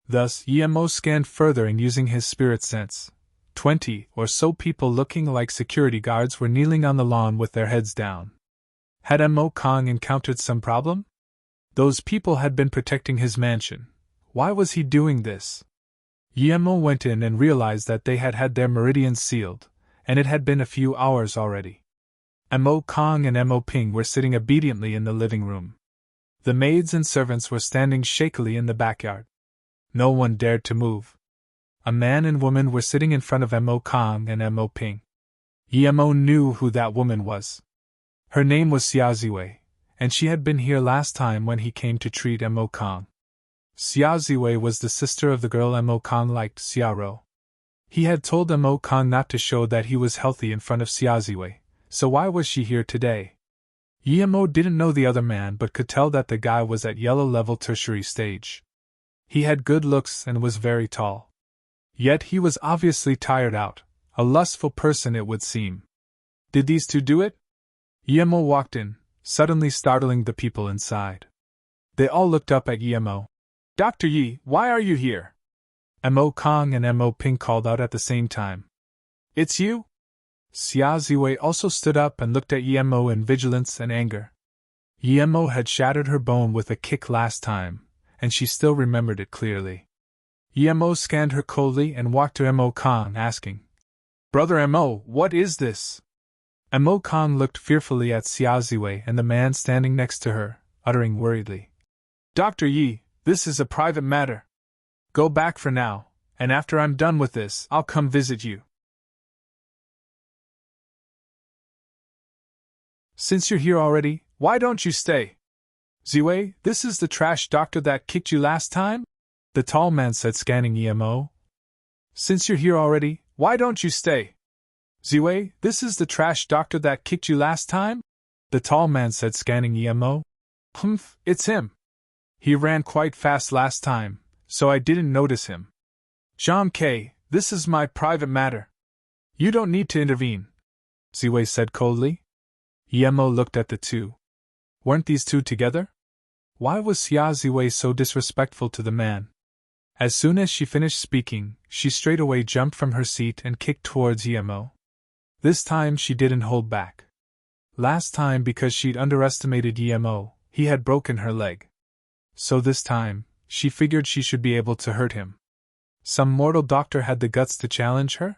Thus, Yemo scanned further and using his spirit sense. 20 or so people looking like security guards were kneeling on the lawn with their heads down. Had Mo Kong encountered some problem? Those people had been protecting his mansion. Why was he doing this? Yemo went in and realized that they had had their meridians sealed, and it had been a few hours already. Mo Kong and Mo Ping were sitting obediently in the living room. The maids and servants were standing shakily in the backyard. No one dared to move. A man and woman were sitting in front of Mo Kong and Mo Ping. Yemo knew who that woman was. Her name was Xia Ziwei, and she had been here last time when he came to treat Mo Kong. Xia Ziwei was the sister of the girl Mo Kong liked, Xia Ro. He had told Mo Kong not to show that he was healthy in front of Xia Ziwei, so why was she here today? Yemo didn't know the other man but could tell that the guy was at yellow level tertiary stage. He had good looks and was very tall. Yet he was obviously tired out, a lustful person it would seem. Did these two do it? Yemo walked in, suddenly startling the people inside. They all looked up at Yemo. Dr. Yi, why are you here? Mo Kong and Mo Ping called out at the same time. It's you? Xia Ziwei also stood up and looked at Yemo in vigilance and anger. Yemo had shattered her bone with a kick last time, and she still remembered it clearly. Yemo scanned her coldly and walked to Mo Kong, asking, Brother Mo, what is this? Mo Kong looked fearfully at Xia Ziwei and the man standing next to her, uttering worriedly, Dr. Yi, this is a private matter. Go back for now, and after I'm done with this, I'll come visit you. Since you're here already, why don't you stay? Ziwei, this is the trash doctor that kicked you last time? The tall man said, scanning Yemo. Since you're here already, why don't you stay? Ziwei, this is the trash doctor that kicked you last time? The tall man said, scanning Emo. Humph, it's him. He ran quite fast last time, so I didn't notice him. Zhang Ke, this is my private matter. You don't need to intervene, Ziwei said coldly. Emo looked at the two. Weren't these two together? Why was Xia Ziwei so disrespectful to the man? As soon as she finished speaking, she straightaway jumped from her seat and kicked towards Emo. This time she didn't hold back. Last time, because she'd underestimated Emo, he had broken her leg. So this time, she figured she should be able to hurt him. Some mortal doctor had the guts to challenge her?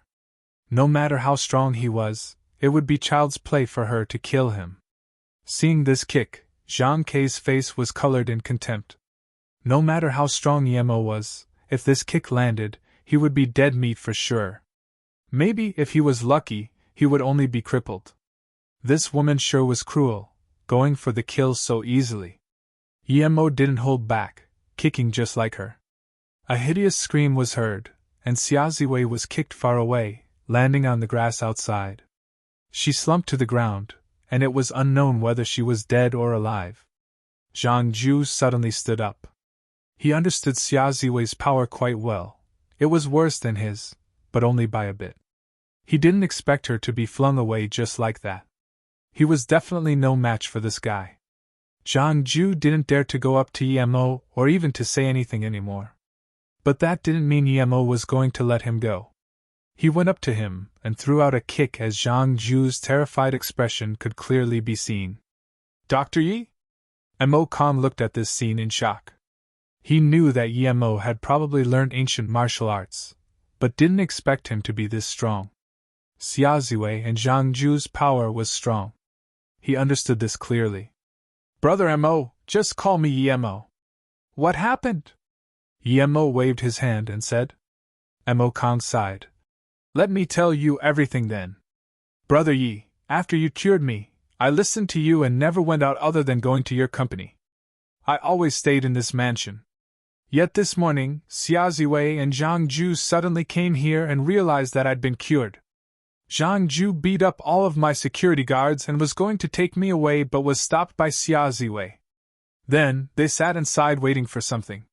No matter how strong he was, it would be child's play for her to kill him. Seeing this kick, Zhang Ke's face was colored in contempt. No matter how strong Emo was, if this kick landed, he would be dead meat for sure. Maybe, if he was lucky, he would only be crippled. This woman sure was cruel, going for the kill so easily. Emo didn't hold back, kicking just like her. A hideous scream was heard, and Xia Ziwei was kicked far away, landing on the grass outside. She slumped to the ground, and it was unknown whether she was dead or alive. Zhang Ju suddenly stood up. He understood Xia Ziwei's power quite well. It was worse than his, but only by a bit. He didn't expect her to be flung away just like that. He was definitely no match for this guy. Zhang Ju didn't dare to go up to Emo or even to say anything anymore. But that didn't mean Emo was going to let him go. He went up to him and threw out a kick as Zhang Ju's terrified expression could clearly be seen. Dr. Yi? Emo Kong looked at this scene in shock. He knew that Emo had probably learned ancient martial arts, but didn't expect him to be this strong. Xia Ziwei and Zhang Ju's power was strong. He understood this clearly. Brother Emo, just call me Emo. What happened? Emo waved his hand and said. Emo Kong sighed. Let me tell you everything then. Brother Yi, after you cured me, I listened to you and never went out other than going to your company. I always stayed in this mansion. Yet this morning, Xia Ziwei and Zhang Ju suddenly came here and realized that I'd been cured. Zhang Ju beat up all of my security guards and was going to take me away but was stopped by Xia Ziwei. Then, they sat inside waiting for something.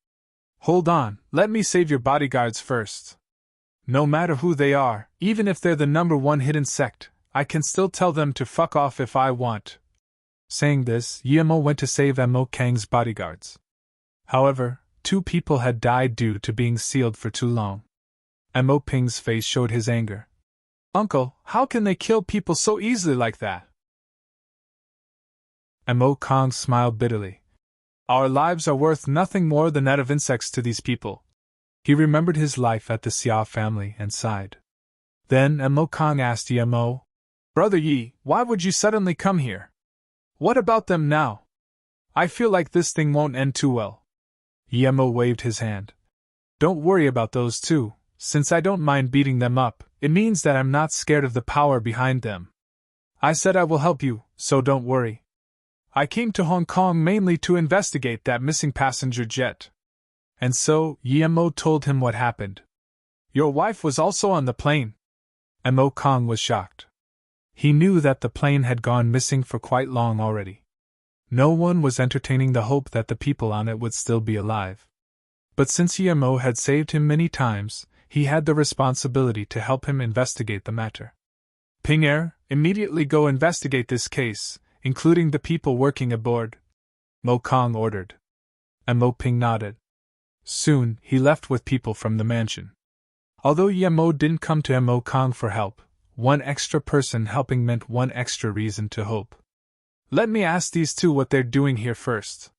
Hold on, let me save your bodyguards first. No matter who they are, even if they're the #1 hidden sect, I can still tell them to fuck off if I want. Saying this, Emo went to save Emo Kang's bodyguards. However, 2 people had died due to being sealed for too long. Emo Ping's face showed his anger. Uncle, how can they kill people so easily like that? Emo Kong smiled bitterly. Our lives are worth nothing more than that of insects to these people. He remembered his life at the Xia family and sighed. Then Emo Kong asked Emo, Brother Yi, why would you suddenly come here? What about them now? I feel like this thing won't end too well. Emo waved his hand. Don't worry about those two, since I don't mind beating them up, it means that I'm not scared of the power behind them. I said I will help you, so don't worry. I came to Hong Kong mainly to investigate that missing passenger jet. And so, Emo told him what happened. Your wife was also on the plane. Emo Kong was shocked. He knew that the plane had gone missing for quite long already. No one was entertaining the hope that the people on it would still be alive. But since Emo had saved him many times, he had the responsibility to help him investigate the matter. Ping-er, immediately go investigate this case, including the people working aboard. Mo Kong ordered. Mo Ping nodded. Soon, he left with people from the mansion. Although Emo didn't come to Mo Kong for help, one extra person helping meant one extra reason to hope. Let me ask these two what they're doing here first.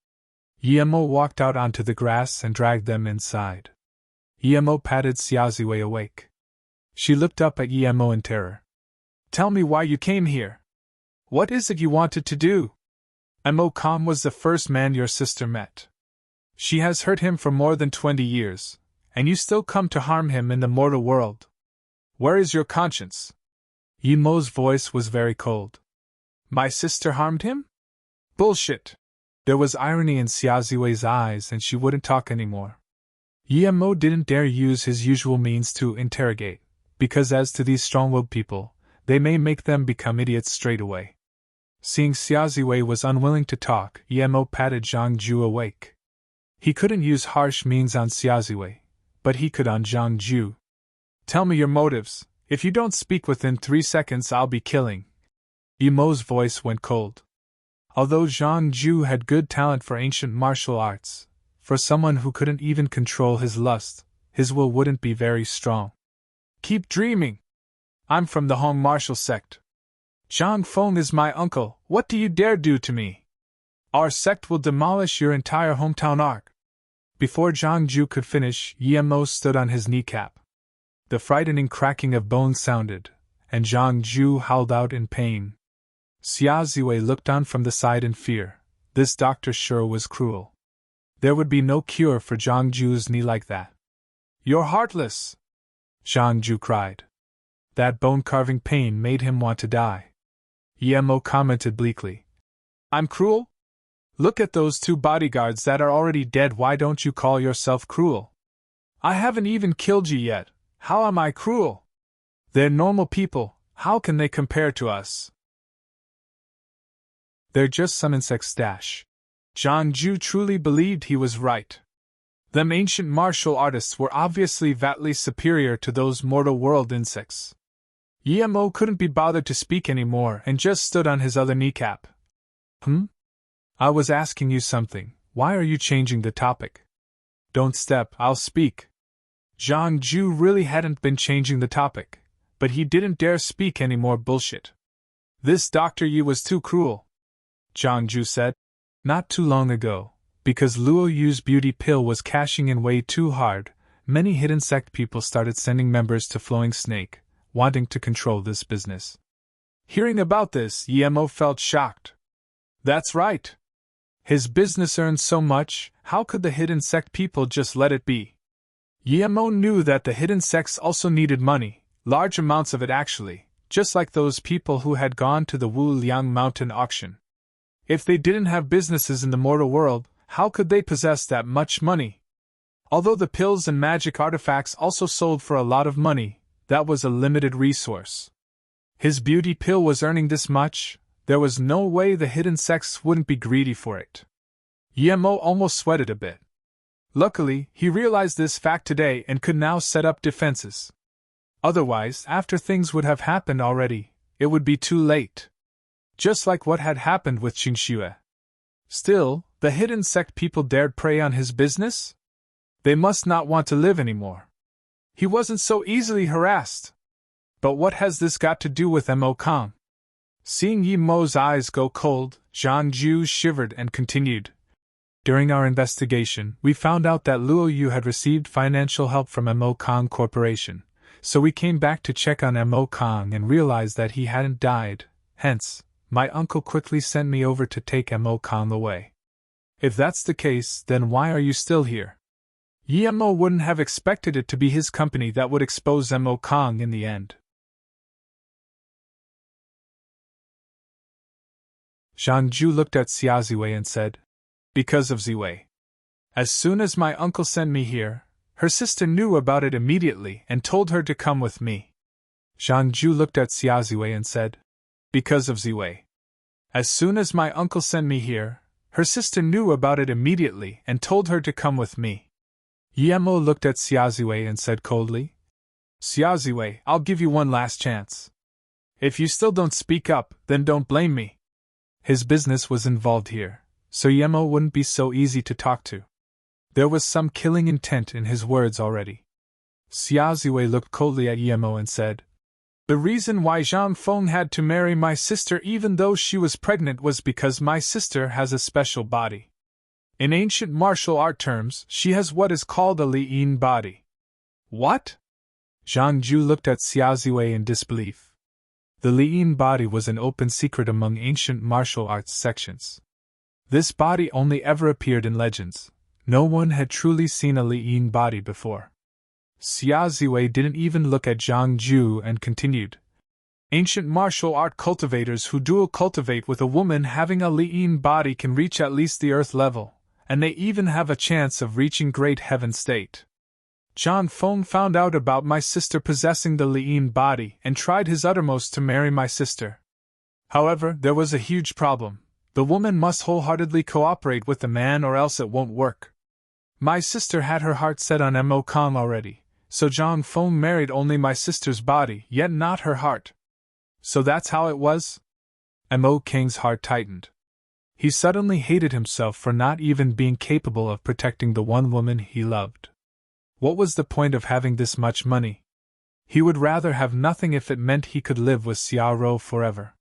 Emo walked out onto the grass and dragged them inside. Emo patted Xia Ziwei awake. She looked up at Emo in terror. Tell me why you came here. What is it you wanted to do? Mo Kong was the first man your sister met. She has hurt him for more than 20 years, and you still come to harm him in the mortal world. Where is your conscience? Emo's voice was very cold. My sister harmed him? Bullshit. There was irony in Xia Ziwei's eyes and she wouldn't talk anymore. Emo didn't dare use his usual means to interrogate, because as to these strong-willed people, they may make them become idiots straight away. Seeing Xia Ziwei was unwilling to talk, Emo patted Zhang Ju awake. He couldn't use harsh means on Xia Ziwei, but he could on Zhang Ju. Tell me your motives. If you don't speak within 3 seconds, I'll be killing. Emo's voice went cold. Although Zhang Ju had good talent for ancient martial arts, for someone who couldn't even control his lust, his will wouldn't be very strong. Keep dreaming. I'm from the Hong martial sect. Zhang Feng is my uncle. What do you dare do to me? Our sect will demolish your entire hometown arc. Before Zhang Ju could finish, Emo stood on his kneecap. The frightening cracking of bones sounded, and Zhang Ju howled out in pain. Xia Ziwei looked on from the side in fear. This doctor sure was cruel. There would be no cure for Zhang Ju's knee like that. You're heartless! Zhang Ju cried. That bone-carving pain made him want to die. Emo commented bleakly. I'm cruel? Look at those 2 bodyguards that are already dead. Why don't you call yourself cruel? I haven't even killed you yet. How am I cruel? They're normal people. How can they compare to us? They're just some insects. Zhang Ju truly believed he was right. Them ancient martial artists were obviously vastly superior to those mortal world insects. Emo couldn't be bothered to speak anymore and just stood on his other kneecap. I was asking you something. Why are you changing the topic? Don't step, I'll speak. Zhang Ju really hadn't been changing the topic, but he didn't dare speak any more bullshit. This Dr. Yi was too cruel, Zhang Ju said. Not too long ago, because Luo Yu's beauty pill was cashing in way too hard, many hidden sect people started sending members to Flowing Snake, wanting to control this business. Hearing about this, Emo felt shocked. That's right. His business earned so much, how could the hidden sect people just let it be? Emo knew that the hidden sects also needed money, large amounts of it actually, just like those people who had gone to the Wu Liang Mountain auction. If they didn't have businesses in the mortal world, how could they possess that much money? Although the pills and magic artifacts also sold for a lot of money, that was a limited resource. His beauty pill was earning this much, there was no way the hidden sects wouldn't be greedy for it. Emo almost sweated a bit. Luckily, he realized this fact today and could now set up defenses. Otherwise, after things would have happened already, it would be too late. Just like what had happened with Qingxue. Still, the hidden sect people dared prey on his business? They must not want to live anymore. He wasn't so easily harassed. But what has this got to do with Mo Kong? Seeing Yemo's eyes go cold, Zhang Ju shivered and continued. During our investigation, we found out that Luo Yu had received financial help from Mo Kong Corporation, so we came back to check on Mo Kong and realized that he hadn't died. Hence, my uncle quickly sent me over to take Mo Kong away. If that's the case, then why are you still here? Yemo wouldn't have expected it to be his company that would expose Mo Kong in the end. Zhang Ju looked at Xia Ziwei and said, "Because of Ziwei. As soon as my uncle sent me here, her sister knew about it immediately and told her to come with me." Zhang Ju looked at Xia Ziwei and said, "Because of Ziwei. As soon as my uncle sent me here, her sister knew about it immediately and told her to come with me." Yemo looked at Xia Ziwei and said coldly, "Xia Ziwei, I'll give you one last chance. If you still don't speak up, then don't blame me." His business was involved here, so Yemo wouldn't be so easy to talk to. There was some killing intent in his words already. Xia Ziwei looked coldly at Yemo and said, "The reason why Zhang Feng had to marry my sister even though she was pregnant was because my sister has a special body. In ancient martial art terms, she has what is called a Li'in body." "What?" Zhang Ju looked at Xia Ziwei in disbelief. The Li'in body was an open secret among ancient martial arts sections. This body only ever appeared in legends. No one had truly seen a Li'in body before. Xia Ziwei didn't even look at Zhang Ju and continued. "Ancient martial art cultivators who dual cultivate with a woman having a Li'in body can reach at least the earth level, and they even have a chance of reaching great heaven state. Zhang Feng found out about my sister possessing the Li'in body and tried his uttermost to marry my sister. However, there was a huge problem. The woman must wholeheartedly cooperate with the man or else it won't work. My sister had her heart set on Mo Kong already, so Zhang Feng married only my sister's body, yet not her heart. So that's how it was? Mo King's heart tightened. He suddenly hated himself for not even being capable of protecting the one woman he loved. What was the point of having this much money? He would rather have nothing if it meant he could live with Xiao forever.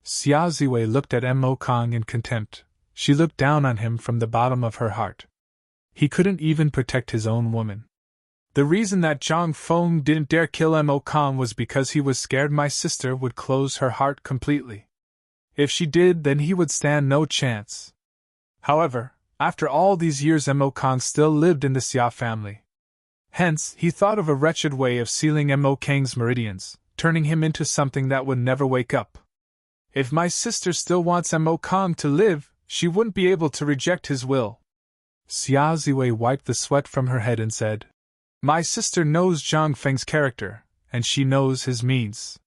Xia Ziwei looked at Mo Kong in contempt. She looked down on him from the bottom of her heart. He couldn't even protect his own woman. The reason that Zhang Feng didn't dare kill Mo Kong was because he was scared my sister would close her heart completely. If she did, then he would stand no chance. However, after all these years Mo Kong still lived in the Xia family. Hence, he thought of a wretched way of sealing Mo Kang's meridians, turning him into something that would never wake up. If my sister still wants Mo Kong to live, she wouldn't be able to reject his will. Xia Ziwei wiped the sweat from her head and said, "My sister knows Zhang Feng's character, and she knows his means.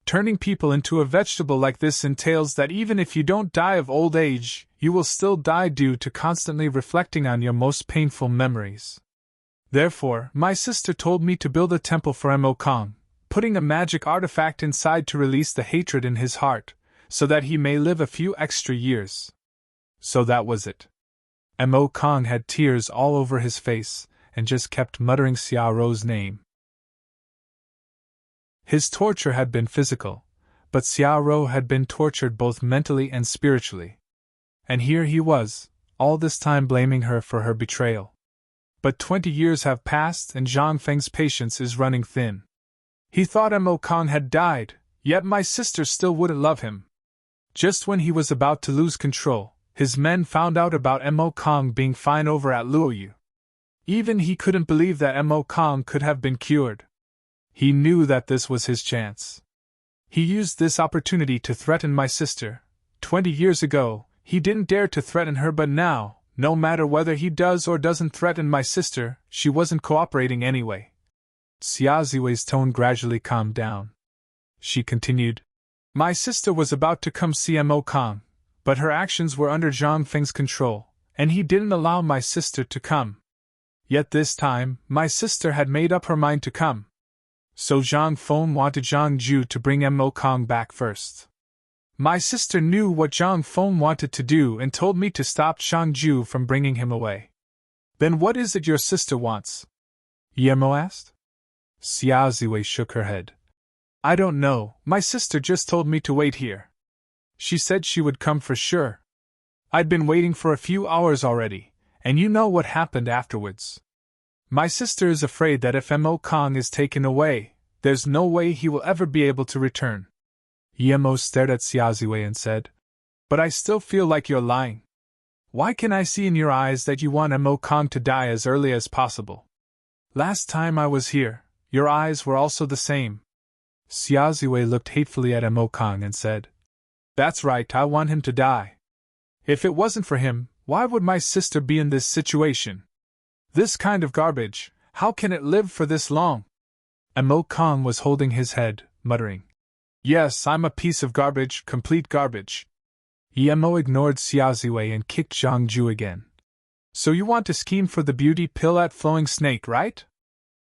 Turning people into a vegetable like this entails that even if you don't die of old age, you will still die due to constantly reflecting on your most painful memories. Therefore, my sister told me to build a temple for Mo Kong, putting a magic artifact inside to release the hatred in his heart, so that he may live a few extra years." So that was it. Mo Kong had tears all over his face, and just kept muttering Xiao's name. His torture had been physical, but Xiao had been tortured both mentally and spiritually. And here he was, all this time blaming her for her betrayal. But 20 years have passed and Zhang Feng's patience is running thin. He thought Mo Kong had died, yet my sister still wouldn't love him. Just when he was about to lose control, his men found out about Mo Kong being fine over at Luoyu. Even he couldn't believe that Mo Kong could have been cured. He knew that this was his chance. He used this opportunity to threaten my sister. 20 years ago, he didn't dare to threaten her, but now, no matter whether he does or doesn't threaten my sister, she wasn't cooperating anyway. Xia Ziwei's tone gradually calmed down. She continued, "My sister was about to come see Mo Kong, but her actions were under Zhang Feng's control, and he didn't allow my sister to come. Yet this time, my sister had made up her mind to come. So Zhang Feng wanted Zhang Ju to bring Mo Kong back first. My sister knew what Zhang Feng wanted to do and told me to stop Zhang Ju from bringing him away." "Then what is it your sister wants?" Mo asked. Xia Ziwei shook her head. "I don't know, my sister just told me to wait here. She said she would come for sure. I'd been waiting for a few hours already, and you know what happened afterwards. My sister is afraid that if Mo Kong is taken away, there's no way he will ever be able to return." Mo stared at Xia Ziwei and said, "But I still feel like you're lying. Why can I see in your eyes that you want Mo Kong to die as early as possible? Last time I was here, your eyes were also the same." Xia Ziwei looked hatefully at Mo Kong and said, "That's right, I want him to die. If it wasn't for him, why would my sister be in this situation? This kind of garbage, how can it live for this long?" Mo Kong was holding his head, muttering, "Yes, I'm a piece of garbage, complete garbage." Mo ignored Xia Ziwei and kicked Zhang Ju again. "So you want to scheme for the beauty pill at Flowing Snake, right?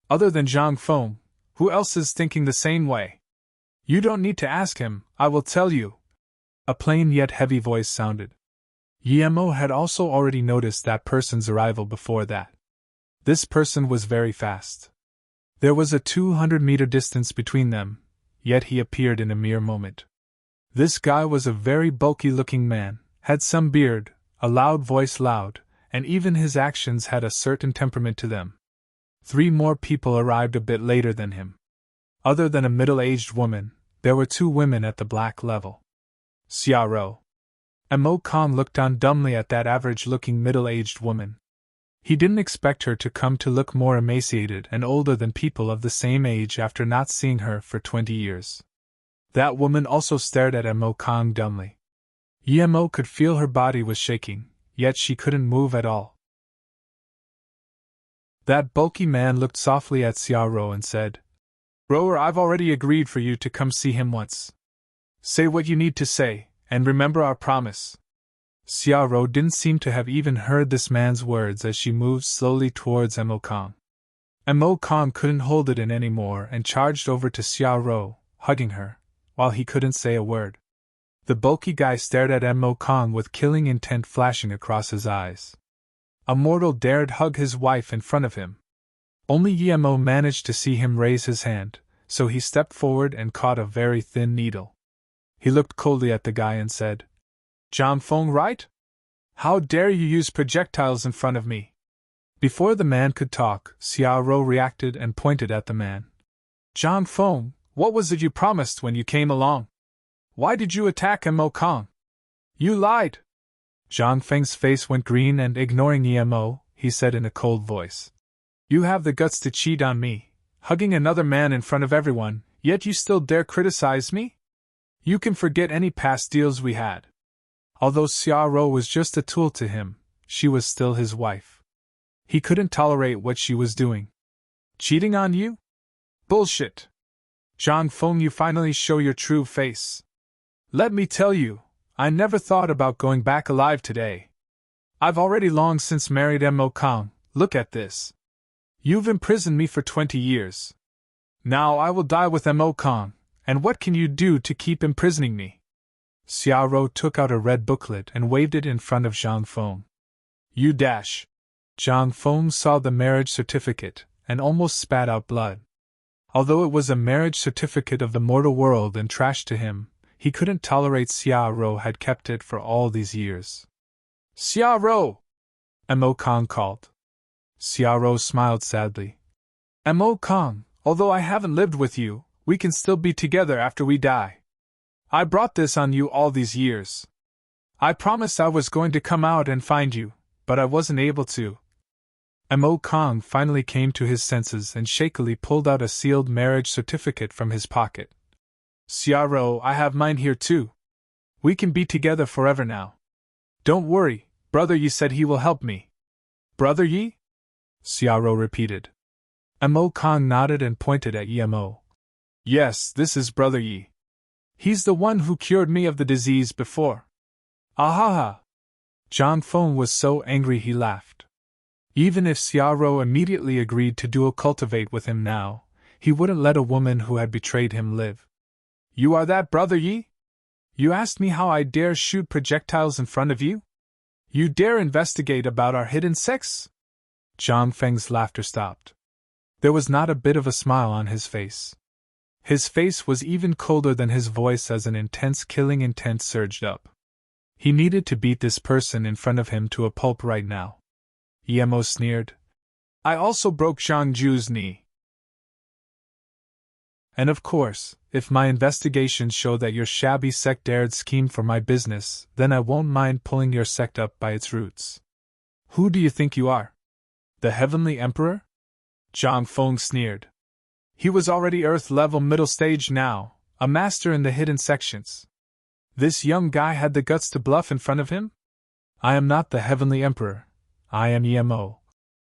Other than Zhang Feng, who else is thinking the same way? You don't need to ask him, I will tell you." A plain yet heavy voice sounded. Mo had also already noticed that person's arrival before that. This person was very fast. There was a 200-meter distance between them, yet he appeared in a mere moment. This guy was a very bulky-looking man, had some beard, a loud voice loud, and even his actions had a certain temperament to them. 3 more people arrived a bit later than him. Other than a middle-aged woman, there were 2 women at the black level. Xiao. Mo Kong looked on dumbly at that average-looking middle-aged woman. He didn't expect her to come to look more emaciated and older than people of the same age after not seeing her for 20 years. That woman also stared at Mo Kong dumbly. Mo could feel her body was shaking, yet she couldn't move at all. That bulky man looked softly at Xiaoro and said, Rower, I've already agreed for you to come see him once. Say what you need to say, and remember our promise. Xiaoro didn't seem to have even heard this man's words as she moved slowly towards Mo Kong. Mo Kong couldn't hold it in anymore and charged over to Xiaoro, hugging her, while he couldn't say a word. The bulky guy stared at Mo Kong with killing intent flashing across his eyes. A mortal dared hug his wife in front of him. Only Yemo managed to see him raise his hand, so he stepped forward and caught a very thin needle. He looked coldly at the guy and said, John Feng, right? How dare you use projectiles in front of me? Before the man could talk, Xiaoro reacted and pointed at the man. John Feng, what was it you promised when you came along? Why did you attack Mo Kong? You lied! Zhang Feng's face went green and ignoring Emo, he said in a cold voice. You have the guts to cheat on me, hugging another man in front of everyone, yet you still dare criticize me? You can forget any past deals we had. Although Xiaoro was just a tool to him, she was still his wife. He couldn't tolerate what she was doing. Cheating on you? Bullshit! Zhang Feng, you finally show your true face. Let me tell you, I never thought about going back alive today. I've already long since married Mo Kong, look at this. You've imprisoned me for 20 years. Now I will die with Mo Kong, and what can you do to keep imprisoning me? Xiaoro took out a red booklet and waved it in front of Zhang Feng. You dash. Zhang Feng saw the marriage certificate, and almost spat out blood. Although it was a marriage certificate of the mortal world and trash to him, he couldn't tolerate Xiaoro had kept it for all these years. Xiaoro! Mo Kong called. Xiaoro smiled sadly. Mo Kong, although I haven't lived with you, we can still be together after we die. I brought this on you all these years. I promised I was going to come out and find you, but I wasn't able to. Mo Kong finally came to his senses and shakily pulled out a sealed marriage certificate from his pocket. Xiaoro, I have mine here too. We can be together forever now. Don't worry, Brother Yi said he will help me. Brother Yi? Xiaoro repeated. Mo Kong nodded and pointed at Yemo. Yes, this is Brother Yi. He's the one who cured me of the disease before. Ahaha! Zhang Feng was so angry he laughed. Even if Xiaoro immediately agreed to dual cultivate with him now, he wouldn't let a woman who had betrayed him live. You are that Brother Yi? You asked me how I dare shoot projectiles in front of you? You dare investigate about our hidden sex? Zhang Feng's laughter stopped. There was not a bit of a smile on his face. His face was even colder than his voice as an intense killing intent surged up. He needed to beat this person in front of him to a pulp right now. Yemo sneered. I also broke Zhang Ju's knee. And of course, if my investigations show that your shabby sect dared scheme for my business, then I won't mind pulling your sect up by its roots. Who do you think you are? The Heavenly Emperor? Zhang Feng sneered. He was already Earth-level middle stage now, a master in the hidden sections. This young guy had the guts to bluff in front of him? I am not the Heavenly Emperor. I am Yemo.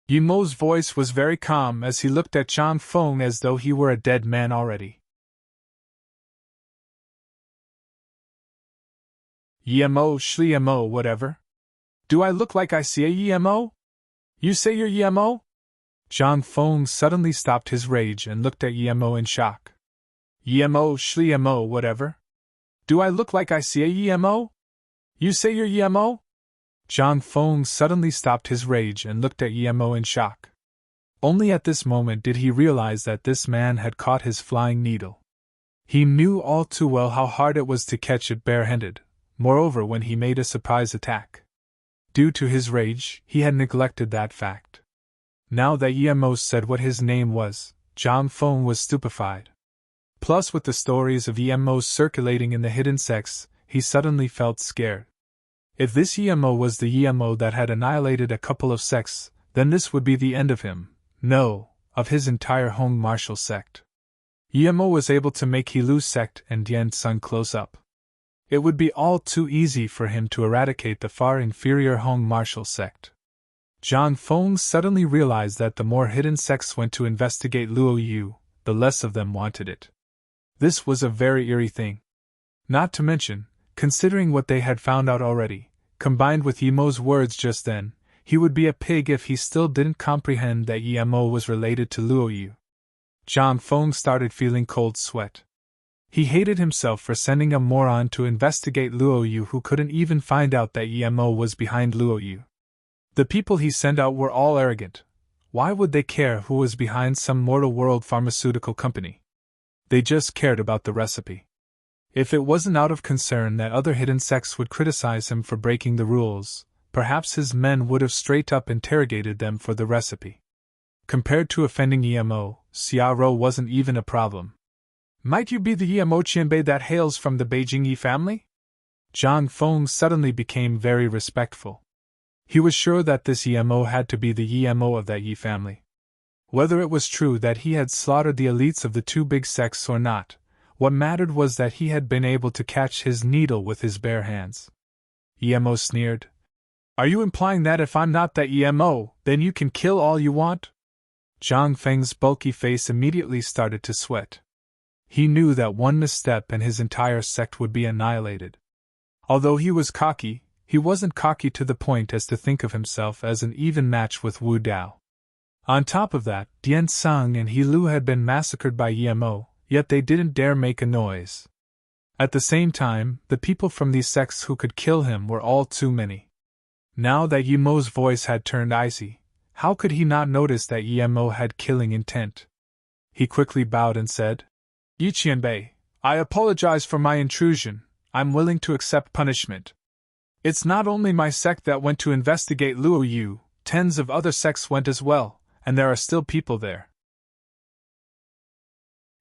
Yemo's voice was very calm as he looked at Zhang Feng as though he were a dead man already. Yemo, Shliemo, whatever. Do I look like I see a Yemo? You say you're Yemo? Zhang Feng suddenly stopped his rage and looked at Yemo in shock. Yemo, Shliemo, whatever. Do I look like I see a Yemo? You say you're Yemo? Zhang Feng suddenly stopped his rage and looked at Yemo in shock. Only at this moment did he realize that this man had caught his flying needle. He knew all too well how hard it was to catch it barehanded, moreover when he made a surprise attack. Due to his rage, he had neglected that fact. Now that Yemo said what his name was, Zhang Feng was stupefied. Plus with the stories of Yemo circulating in the hidden sects, he suddenly felt scared. If this Yemo was the Yemo that had annihilated a couple of sects, then this would be the end of him, no, of his entire Hong martial sect. Yemo was able to make Helu's sect and Yen Sun close up. It would be all too easy for him to eradicate the far inferior Hong martial sect. Zhang Feng suddenly realized that the more hidden sects went to investigate Luo Yu, the less of them wanted it. This was a very eerie thing. Not to mention, considering what they had found out already, combined with Yimo's words just then, he would be a pig if he still didn't comprehend that Yimo was related to Luo Yu. Zhang Feng started feeling cold sweat. He hated himself for sending a moron to investigate Luo Yu who couldn't even find out that Yimo was behind Luo Yu. The people he sent out were all arrogant. Why would they care who was behind some mortal world pharmaceutical company? They just cared about the recipe. If it wasn't out of concern that other hidden sects would criticize him for breaking the rules, perhaps his men would have straight up interrogated them for the recipe. Compared to offending Yimo, Xiaoro wasn't even a problem. Might you be the Yimo Qianbei that hails from the Beijing Yi family? Zhang Feng suddenly became very respectful. He was sure that this Yimo had to be the Yimo of that Yi family. Whether it was true that he had slaughtered the elites of the two big sects or not, what mattered was that he had been able to catch his needle with his bare hands. Yimo sneered. Are you implying that if I'm not that Yimo, then you can kill all you want? Zhang Feng's bulky face immediately started to sweat. He knew that one misstep and his entire sect would be annihilated. Although he was cocky, he wasn't cocky to the point as to think of himself as an even match with Wu Dao. On top of that, Dian Sang and He Lu had been massacred by Yimo, yet they didn't dare make a noise. At the same time, the people from these sects who could kill him were all too many. Now that Yimo's voice had turned icy, how could he not notice that Yimo had killing intent? He quickly bowed and said, Yi Qianbei, I apologize for my intrusion. I'm willing to accept punishment. It's not only my sect that went to investigate Luo Yu, tens of other sects went as well, and there are still people there.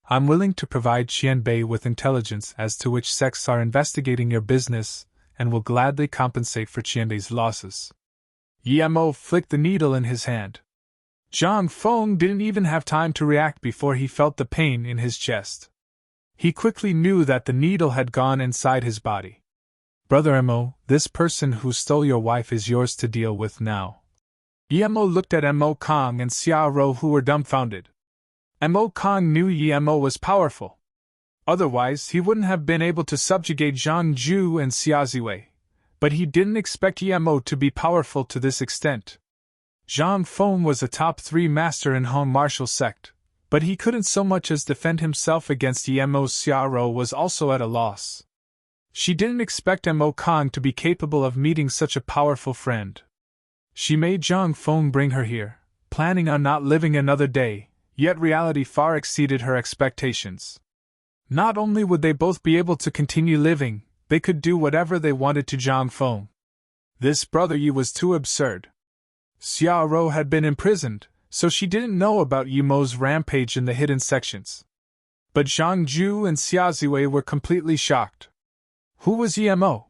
I'm willing to provide Qianbei with intelligence as to which sects are investigating your business, and will gladly compensate for Qianbei's losses. Yimo flicked the needle in his hand. Zhang Feng didn't even have time to react before he felt the pain in his chest. He quickly knew that the needle had gone inside his body. Brother Mo, this person who stole your wife is yours to deal with now. Yimo looked at Mo Kong and Xiaoro, who were dumbfounded. Mo Kong knew Yimo was powerful. Otherwise, he wouldn't have been able to subjugate Zhang Ju and Xia Ziwei. But he didn't expect Yimo to be powerful to this extent. Zhang Feng was a top 3 master in Hong martial sect, but he couldn't so much as defend himself against Yimo. Xiaoro was also at a loss. She didn't expect Mo Kong to be capable of meeting such a powerful friend. She made Zhang Feng bring her here, planning on not living another day, yet reality far exceeded her expectations. Not only would they both be able to continue living, they could do whatever they wanted to Zhang Feng. This brother Yi was too absurd. Xiaoro had been imprisoned, so she didn't know about Yimo's rampage in the hidden sections. But Zhang Ju and Xia Ziwei were completely shocked. Who was Yimo?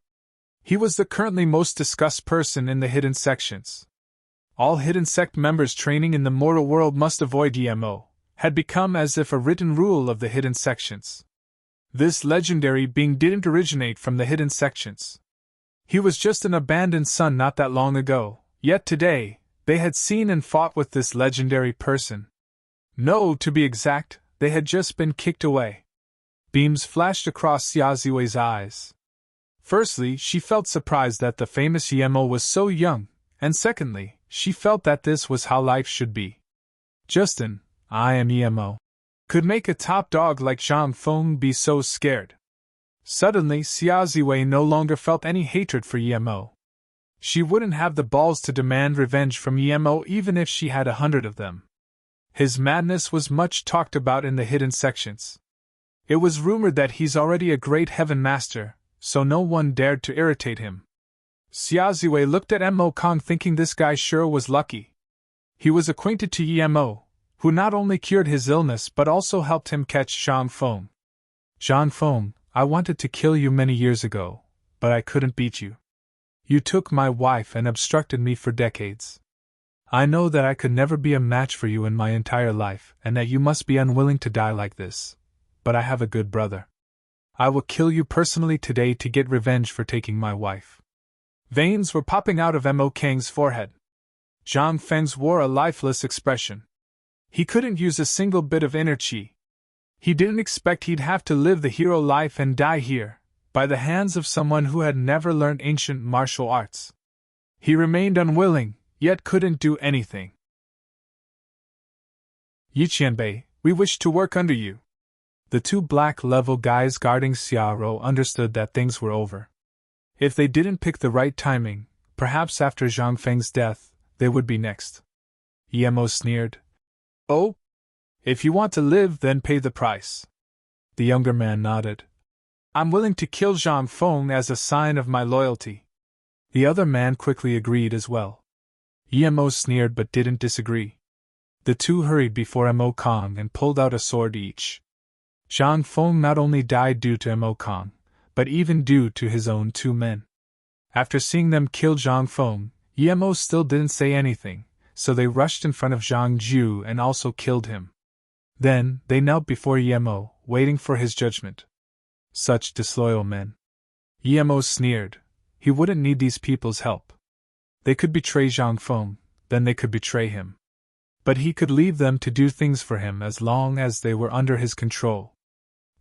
He was the currently most discussed person in the hidden sections. All hidden sect members training in the mortal world must avoid Yimo, had become as if a written rule of the hidden sections. This legendary being didn't originate from the hidden sections. He was just an abandoned son not that long ago, yet today, they had seen and fought with this legendary person. No, to be exact, they had just been kicked away. Beams flashed across Xia Ziwei's eyes. Firstly, she felt surprised that the famous Yimo was so young, and secondly, she felt that this was how life should be. Justin, I am Yimo. Could make a top dog like Zhang Feng be so scared? Suddenly, Xia Ziwei no longer felt any hatred for Yimo. She wouldn't have the balls to demand revenge from Yimo even if she had 100 of them. His madness was much talked about in the hidden sections. It was rumored that he's already a great heaven master, so no one dared to irritate him. Xia Ziwei looked at Mo Kong thinking this guy sure was lucky. He was acquainted to Yimo, who not only cured his illness but also helped him catch Zhang Feng. Zhang Feng, I wanted to kill you many years ago, but I couldn't beat you. You took my wife and obstructed me for decades. I know that I could never be a match for you in my entire life and that you must be unwilling to die like this, but I have a good brother. I will kill you personally today to get revenge for taking my wife. Veins were popping out of Mo Kang's forehead. Zhang Feng's wore a lifeless expression. He couldn't use a single bit of inner qi. He didn't expect he'd have to live the hero life and die here, by the hands of someone who had never learned ancient martial arts. He remained unwilling, yet couldn't do anything. Yi Qianbei, we wish to work under you. The two black-level guys guarding Xiaoro understood that things were over. If they didn't pick the right timing, perhaps after Zhang Feng's death, they would be next. Yemo sneered. Oh? If you want to live, then pay the price. The younger man nodded. I'm willing to kill Zhang Feng as a sign of my loyalty. The other man quickly agreed as well. Yemo sneered but didn't disagree. The two hurried before Mo Kong and pulled out a sword each. Zhang Feng not only died due to Mo Kong, but even due to his own two men. After seeing them kill Zhang Feng, Yemo still didn't say anything, so they rushed in front of Zhang Ju and also killed him. Then, they knelt before Yemo, waiting for his judgment. Such disloyal men. Yemo sneered. He wouldn't need these people's help. They could betray Zhang Feng, then they could betray him. But he could leave them to do things for him as long as they were under his control.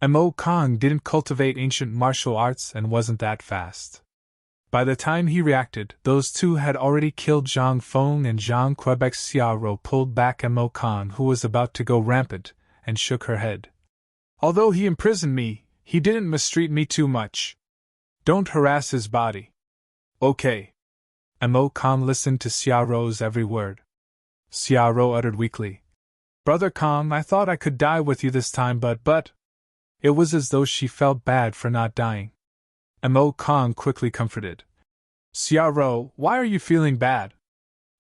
Mo Kong didn't cultivate ancient martial arts and wasn't that fast. By the time he reacted, those two had already killed Zhang Feng and Zhang Quebec. Xiaoro pulled back Mo Kong, who was about to go rampant, and shook her head. Although he imprisoned me, he didn't mistreat me too much. Don't harass his body. Okay. Mo Kong listened to Xiaoro's every word. Xiaoro uttered weakly. Brother Kong, I thought I could die with you this time, but... It was as though she felt bad for not dying. Mo Kong quickly comforted. Xiaoro, why are you feeling bad?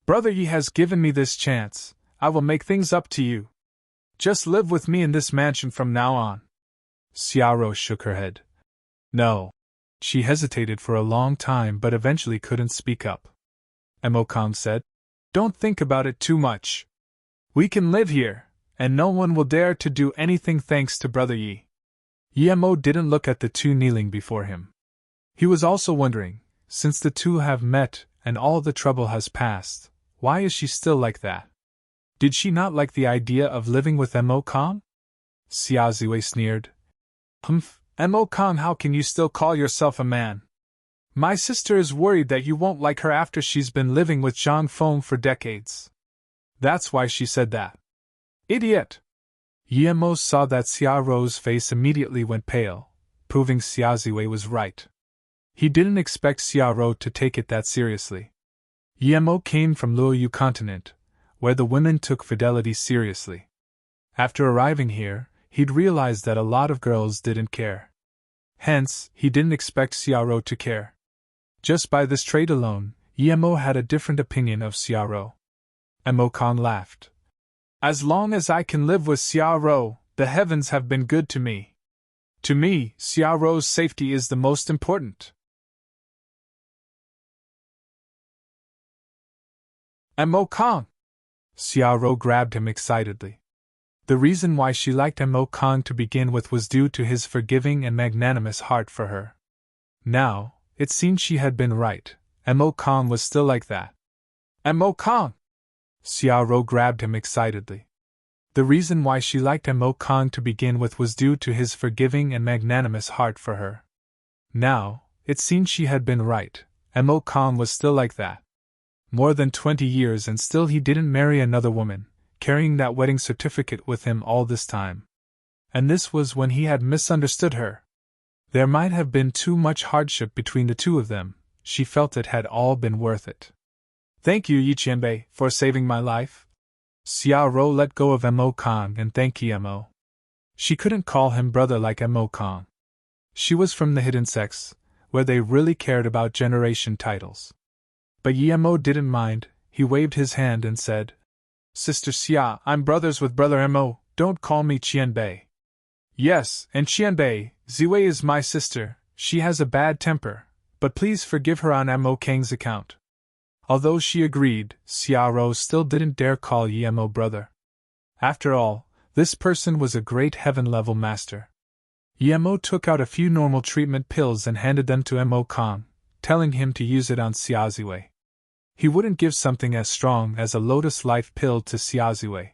Brother Yi has given me this chance. I will make things up to you. Just live with me in this mansion from now on. Xiaoro shook her head. No. She hesitated for a long time but eventually couldn't speak up. Mo Kong said, Don't think about it too much. We can live here, and no one will dare to do anything thanks to Brother Yi. Yemo didn't look at the two kneeling before him. He was also wondering, since the two have met and all the trouble has passed, why is she still like that? Did she not like the idea of living with Mo Kong? Xia Ziwei sneered. Humph, Mo Kong, how can you still call yourself a man? My sister is worried that you won't like her after she's been living with Zhang Feng for decades. That's why she said that. Idiot! Yemo saw that Xiaoro's face immediately went pale, proving Xia Ziwei was right. He didn't expect Xiaoro to take it that seriously. Yemo came from Luoyu continent, where the women took fidelity seriously. After arriving here, he'd realized that a lot of girls didn't care. Hence, he didn't expect Xiaoro to care. Just by this trait alone, Yemo had a different opinion of Xiaoro. Mo Kong laughed. As long as I can live with Xiaoro, the heavens have been good to me. To me, Xiaoro's safety is the most important. Mo Kong! Xiaoro grabbed him excitedly. The reason why she liked Mo Kong to begin with was due to his forgiving and magnanimous heart for her. Now, it seemed she had been right. Mo Kong was still like that. Mo Kong! Xiaoro grabbed him excitedly. The reason why she liked Mo Kong to begin with was due to his forgiving and magnanimous heart for her. Now, it seemed she had been right. Mo Kong was still like that. More than 20 years and still he didn't marry another woman, carrying that wedding certificate with him all this time. And this was when he had misunderstood her. There might have been too much hardship between the two of them. She felt it had all been worth it. Thank you, Yi Qianbei, for saving my life. Xiaoro let go of Mo Kong and thanked Mo. She couldn't call him brother like Mo Kong. She was from the hidden sects, where they really cared about generation titles. But Mo didn't mind. He waved his hand and said, Sister Xia, I'm brothers with Brother Mo, don't call me Qianbei. Yes, and Qianbei, Ziwei is my sister, she has a bad temper, but please forgive her on Mo Kang's account. Although she agreed, Xiaoro still didn't dare call Mo brother. After all, this person was a great heaven-level master. Mo took out a few normal treatment pills and handed them to Mo Kong, telling him to use it on Xia Ziwei. He wouldn't give something as strong as a lotus life pill to Xiaoziwei.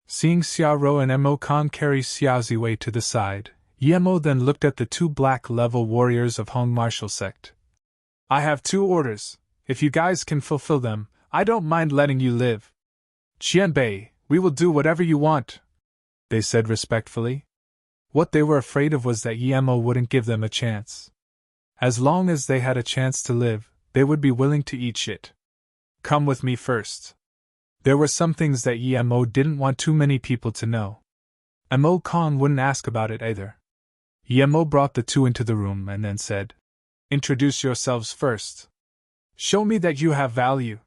Seeing Xiaoro and Mo Khan carry Xiaoziwei to the side, Mo then looked at the two black-level warriors of Hong martial sect. I have 2 orders. If you guys can fulfill them, I don't mind letting you live. Qianbei, we will do whatever you want, they said respectfully. What they were afraid of was that Mo wouldn't give them a chance. As long as they had a chance to live, they would be willing to eat shit. Come with me first. There were some things that Mo didn't want too many people to know. Mo Khan wouldn't ask about it either. Mo brought the 2 into the room and then said, Introduce yourselves first. Show me that you have value.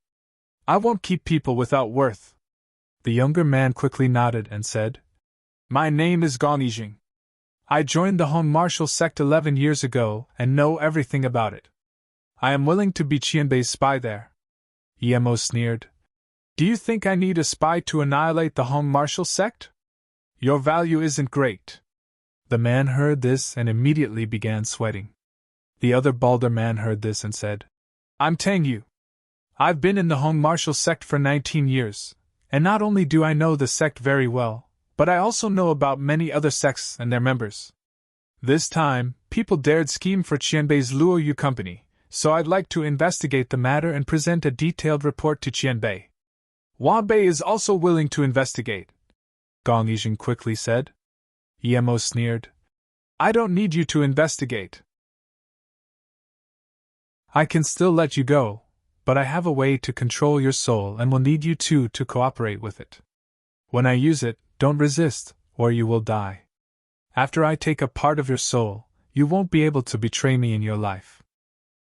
I won't keep people without worth. The younger man quickly nodded and said, My name is Gong Yijing. I joined the Hong martial sect 11 years ago and know everything about it. I am willing to be Qianbei's spy there. Mo sneered. Do you think I need a spy to annihilate the Hong martial sect? Your value isn't great. The man heard this and immediately began sweating. The other balder man heard this and said, I'm Tang Yu. I've been in the Hong martial sect for 19 years, and not only do I know the sect very well, but I also know about many other sects and their members. This time, people dared scheme for Qianbei's Luo Yu company, so I'd like to investigate the matter and present a detailed report to Qianbei. Wanbei is also willing to investigate, Gong Yijing quickly said. Mo sneered. I don't need you to investigate. I can still let you go, but I have a way to control your soul and will need you two to cooperate with it. When I use it, don't resist, or you will die. After I take a part of your soul, you won't be able to betray me in your life.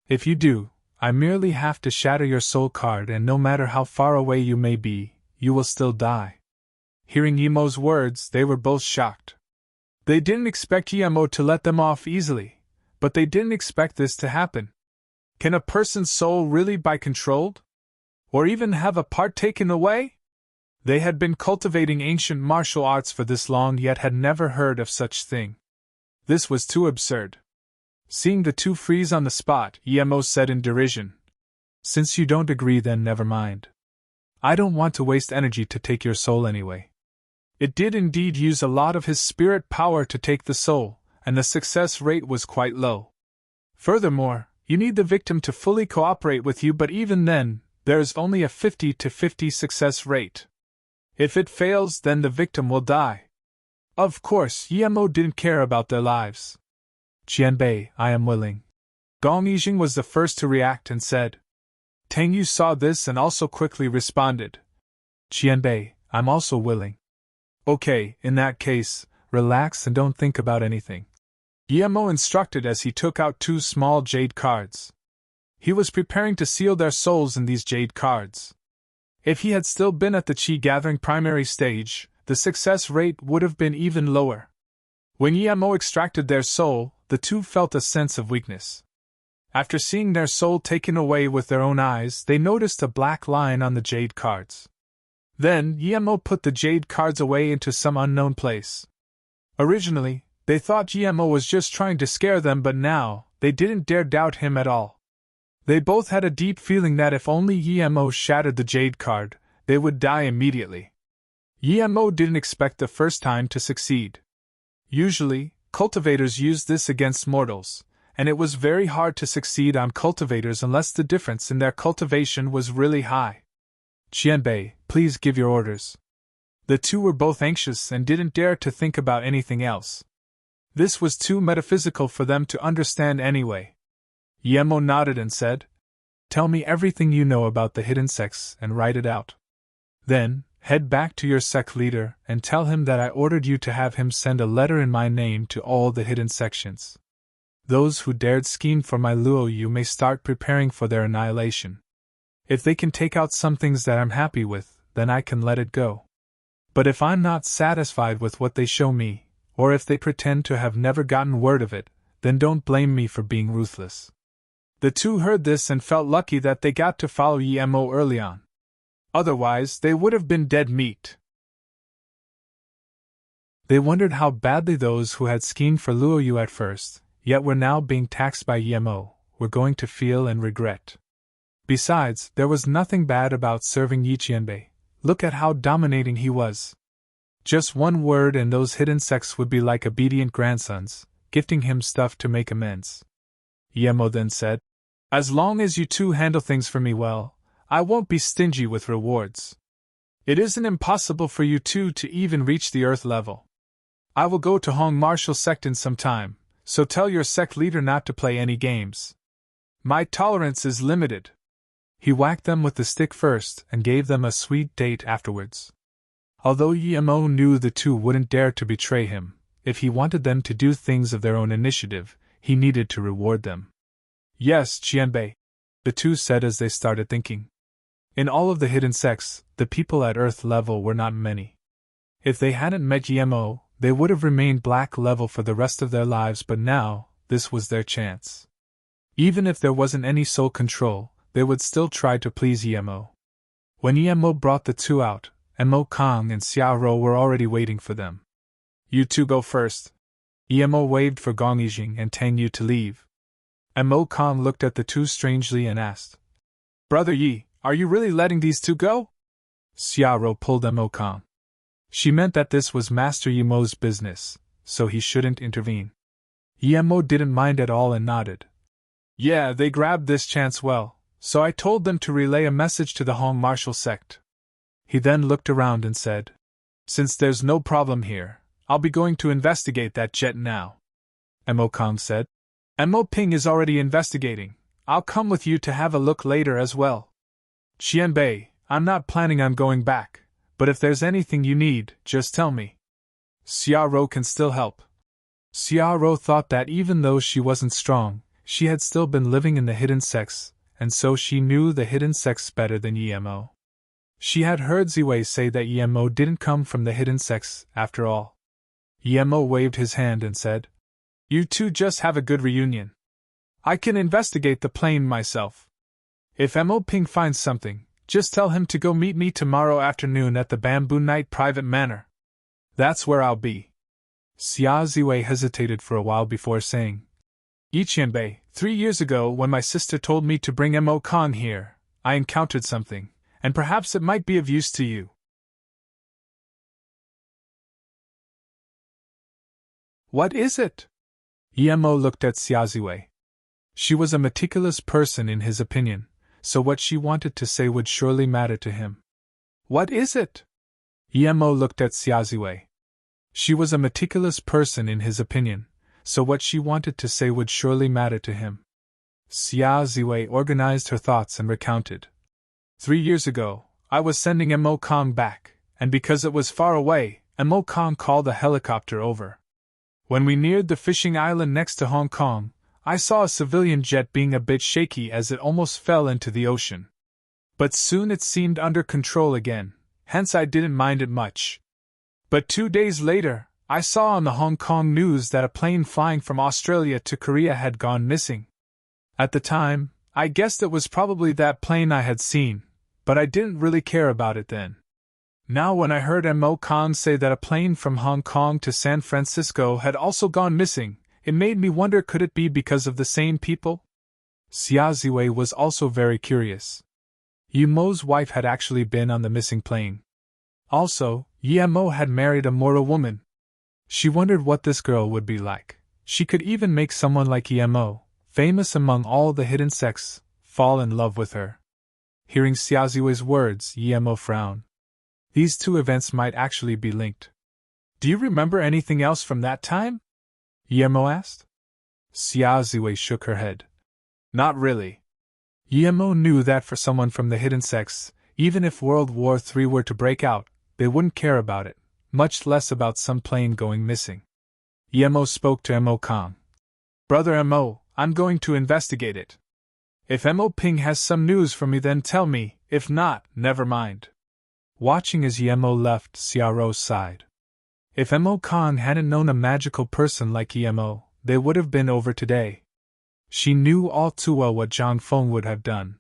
If you do, I merely have to shatter your soul card, and no matter how far away you may be, you will still die. Hearing Yemo's words, they were both shocked. They didn't expect Yemo to let them off easily, but they didn't expect this to happen. Can a person's soul really be controlled? Or even have a part taken away? They had been cultivating ancient martial arts for this long yet had never heard of such thing. This was too absurd. Seeing the two freeze on the spot, Yemo said in derision, Since you don't agree, then never mind. I don't want to waste energy to take your soul anyway. It did indeed use a lot of his spirit power to take the soul, and the success rate was quite low. Furthermore, you need the victim to fully cooperate with you, but even then, there is only a 50-50 success rate. If it fails, then the victim will die. Of course, Yemo didn't care about their lives. Qianbei, I am willing. Gong Yijing was the first to react and said. Tang Yu saw this and also quickly responded. Qianbei, I'm also willing. Okay, in that case, relax and don't think about anything. Yemo instructed as he took out 2 small jade cards. He was preparing to seal their souls in these jade cards. If he had still been at the Qi gathering primary stage, the success rate would have been even lower. When Yemo extracted their soul, the two felt a sense of weakness. After seeing their soul taken away with their own eyes, they noticed a black line on the jade cards. Then, Yemo put the jade cards away into some unknown place. Originally, they thought Yemo was just trying to scare them, but now, they didn't dare doubt him at all. They both had a deep feeling that if only Yemo shattered the jade card, they would die immediately. Yemo didn't expect the first time to succeed. Usually, cultivators use this against mortals, and it was very hard to succeed on cultivators unless the difference in their cultivation was really high. Qianbei, please give your orders. The two were both anxious and didn't dare to think about anything else. This was too metaphysical for them to understand anyway. Yemo nodded and said, Tell me everything you know about the hidden sects and write it out. Then, head back to your sect leader and tell him that I ordered you to have him send a letter in my name to all the hidden sections. Those who dared scheme for my Luo Yu may start preparing for their annihilation. If they can take out some things that I'm happy with, then I can let it go. But if I'm not satisfied with what they show me, or if they pretend to have never gotten word of it, then don't blame me for being ruthless. The two heard this and felt lucky that they got to follow Yemo early on. Otherwise, they would have been dead meat. They wondered how badly those who had schemed for Luo Yu at first, yet were now being taxed by Yemo, were going to feel and regret. Besides, there was nothing bad about serving Yi Qianbei. Look at how dominating he was. Just one word and those hidden sects would be like obedient grandsons, gifting him stuff to make amends. Yemo then said, "As long as you two handle things for me well, I won't be stingy with rewards. It isn't impossible for you two to even reach the Earth level. I will go to Hong Martial sect in some time, so tell your sect leader not to play any games. My tolerance is limited." He whacked them with the stick first and gave them a sweet date afterwards. Although Yemo knew the two wouldn't dare to betray him, if he wanted them to do things of their own initiative, he needed to reward them. "Yes, Qianbei," the two said as they started thinking. In all of the hidden sects, the people at Earth level were not many. If they hadn't met Yemo, they would have remained black level for the rest of their lives, but now, this was their chance. Even if there wasn't any soul control, they would still try to please Yemo. When Yemo brought the two out, Mo Kong and Xiao Rou were already waiting for them. "You two go first." Yemo waved for Gong Yijing and Tang Yu to leave. Mo Kong looked at the two strangely and asked, "Brother Yi, are you really letting these two go?" Xiao Rou pulled Mo Kong. She meant that this was Master Yemo's business, so he shouldn't intervene. Yemo didn't mind at all and nodded. "Yeah, they grabbed this chance well, so I told them to relay a message to the Hong Martial sect." He then looked around and said, "Since there's no problem here, I'll be going to investigate that jet now." Mo Kong said, "Mo Ping is already investigating. I'll come with you to have a look later as well. Qianbei, I'm not planning on going back, but if there's anything you need, just tell me. Xiao Rou can still help." Xiao Rou thought that even though she wasn't strong, she had still been living in the hidden sects, and so she knew the hidden sects better than Yemo. She had heard Ziwei say that Yemo didn't come from the hidden sects, after all. Yemo waved his hand and said, "You two just have a good reunion. I can investigate the plane myself. If Mo Ping finds something, just tell him to go meet me tomorrow afternoon at the Bamboo Night Private Manor. That's where I'll be." Xia Ziwei hesitated for a while before saying, "Yi Qianbei, 3 years ago when my sister told me to bring Mo Kong here, I encountered something, and perhaps it might be of use to you." "What is it?" Yemo looked at Xia Ziwei. She was a meticulous person in his opinion, so what she wanted to say would surely matter to him. "What is it?" Yemo looked at Xia Ziwei. She was a meticulous person in his opinion, so what she wanted to say would surely matter to him. Xia Ziwei organized her thoughts and recounted. 3 years ago, I was sending Mo Kong back, and because it was far away, Mo Kong called a helicopter over. When we neared the fishing island next to Hong Kong, I saw a civilian jet being a bit shaky as it almost fell into the ocean. But soon it seemed under control again, hence I didn't mind it much. But 2 days later, I saw on the Hong Kong news that a plane flying from Australia to Korea had gone missing. At the time, I guessed it was probably that plane I had seen, but I didn't really care about it then. Now when I heard Mo Kong say that a plane from Hong Kong to San Francisco had also gone missing, it made me wonder, could it be because of the same people? Xia Ziwei was also very curious. Yemo's wife had actually been on the missing plane. Also, Yemo had married a mortal woman. She wondered what this girl would be like. She could even make someone like Yemo, famous among all the hidden sects, fall in love with her. Hearing Xia Ziwei's words, Yemo frowned. These two events might actually be linked. "Do you remember anything else from that time?" Yemo asked. Xia Ziwei shook her head. "Not really." Yemo knew that for someone from the hidden sects, even if World War III were to break out, they wouldn't care about it, much less about some plane going missing. Yemo spoke to Mo Kong. "Brother Mo, I'm going to investigate it. If Mo Ping has some news for me, then tell me, if not, never mind." Watching as Yemo left, Xiao Rou sighed. If Mo Kong hadn't known a magical person like Yemo, they would have been over today. She knew all too well what Zhang Feng would have done.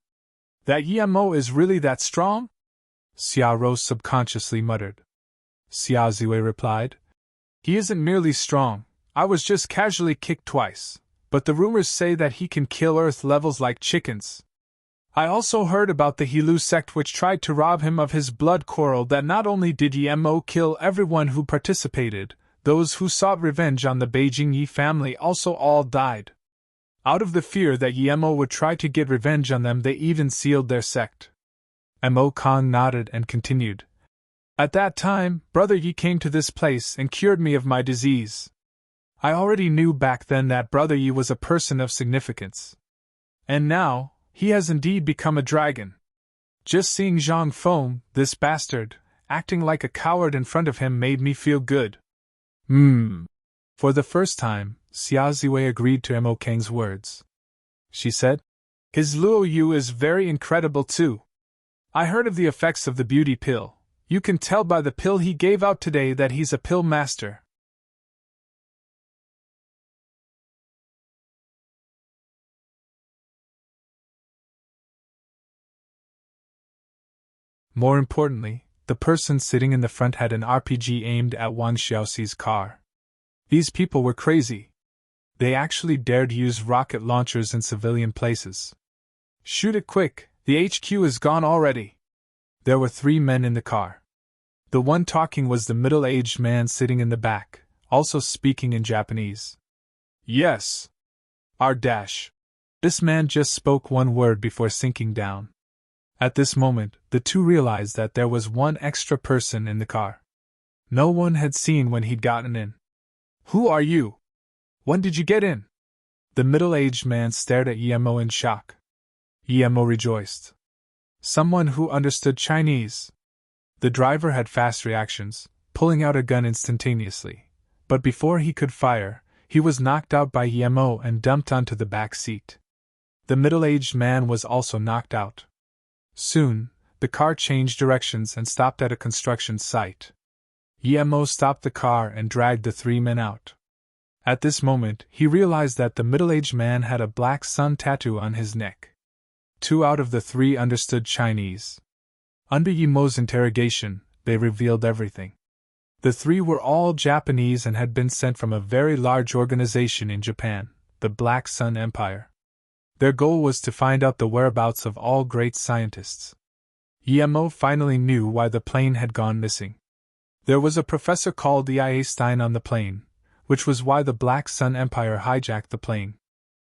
"That Yemo is really that strong?" Xiao Rou subconsciously muttered. Xia Ziwei replied, "He isn't merely strong, I was just casually kicked twice, but the rumors say that he can kill Earth levels like chickens." I also heard about the Hilu sect which tried to rob him of his blood coral. That not only did Yemo kill everyone who participated, those who sought revenge on the Beijing Yi family also all died. Out of the fear that Yemo would try to get revenge on them, they even sealed their sect. Mo Kong nodded and continued. At that time, Brother Yi came to this place and cured me of my disease. I already knew back then that Brother Yi was a person of significance. And now, he has indeed become a dragon. Just seeing Zhang Feng, this bastard, acting like a coward in front of him made me feel good. For the first time, Xia Ziwei agreed to Mo Kang's words. She said, His Luo Yu is very incredible too. I heard of the effects of the beauty pill. You can tell by the pill he gave out today that he's a pill master. More importantly, the person sitting in the front had an RPG aimed at Wang Xiaoxi's car. These people were crazy. They actually dared use rocket launchers in civilian places. Shoot it quick, the HQ is gone already. There were 3 men in the car. The one talking was the middle-aged man sitting in the back, also speaking in Japanese. Yes. R-. This man just spoke one word before sinking down. At this moment, the two realized that there was one extra person in the car. No one had seen when he'd gotten in. Who are you? When did you get in? The middle-aged man stared at Yemo in shock. Yemo rejoiced. Someone who understood Chinese. The driver had fast reactions, pulling out a gun instantaneously. But before he could fire, he was knocked out by Yemo and dumped onto the back seat. The middle-aged man was also knocked out. Soon, the car changed directions and stopped at a construction site. Yemo stopped the car and dragged the 3 men out. At this moment, he realized that the middle-aged man had a black sun tattoo on his neck. 2 out of the 3 understood Chinese. Under Yemo's interrogation, they revealed everything. The 3 were all Japanese and had been sent from a very large organization in Japan, the Black Sun Empire. Their goal was to find out the whereabouts of all great scientists. Yemo finally knew why the plane had gone missing. There was a professor called E.I.A. Stein on the plane, which was why the Black Sun Empire hijacked the plane.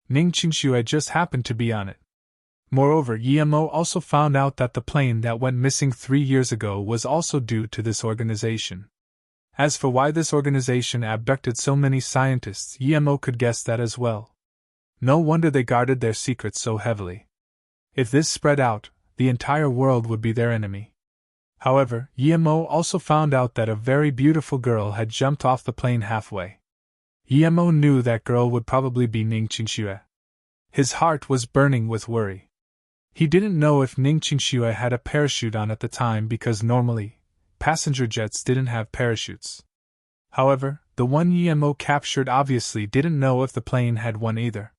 Ning Qingxue just happened to be on it. Moreover, Yemo also found out that the plane that went missing 3 years ago was also due to this organization. As for why this organization abducted so many scientists, Yemo could guess that as well. No wonder they guarded their secrets so heavily. If this spread out, the entire world would be their enemy. However, Yemo also found out that a very beautiful girl had jumped off the plane halfway. Yemo knew that girl would probably be Ning Qingxue. His heart was burning with worry. He didn't know if Ning Qingxue had a parachute on at the time because normally, passenger jets didn't have parachutes. However, the one Yemo captured obviously didn't know if the plane had one either.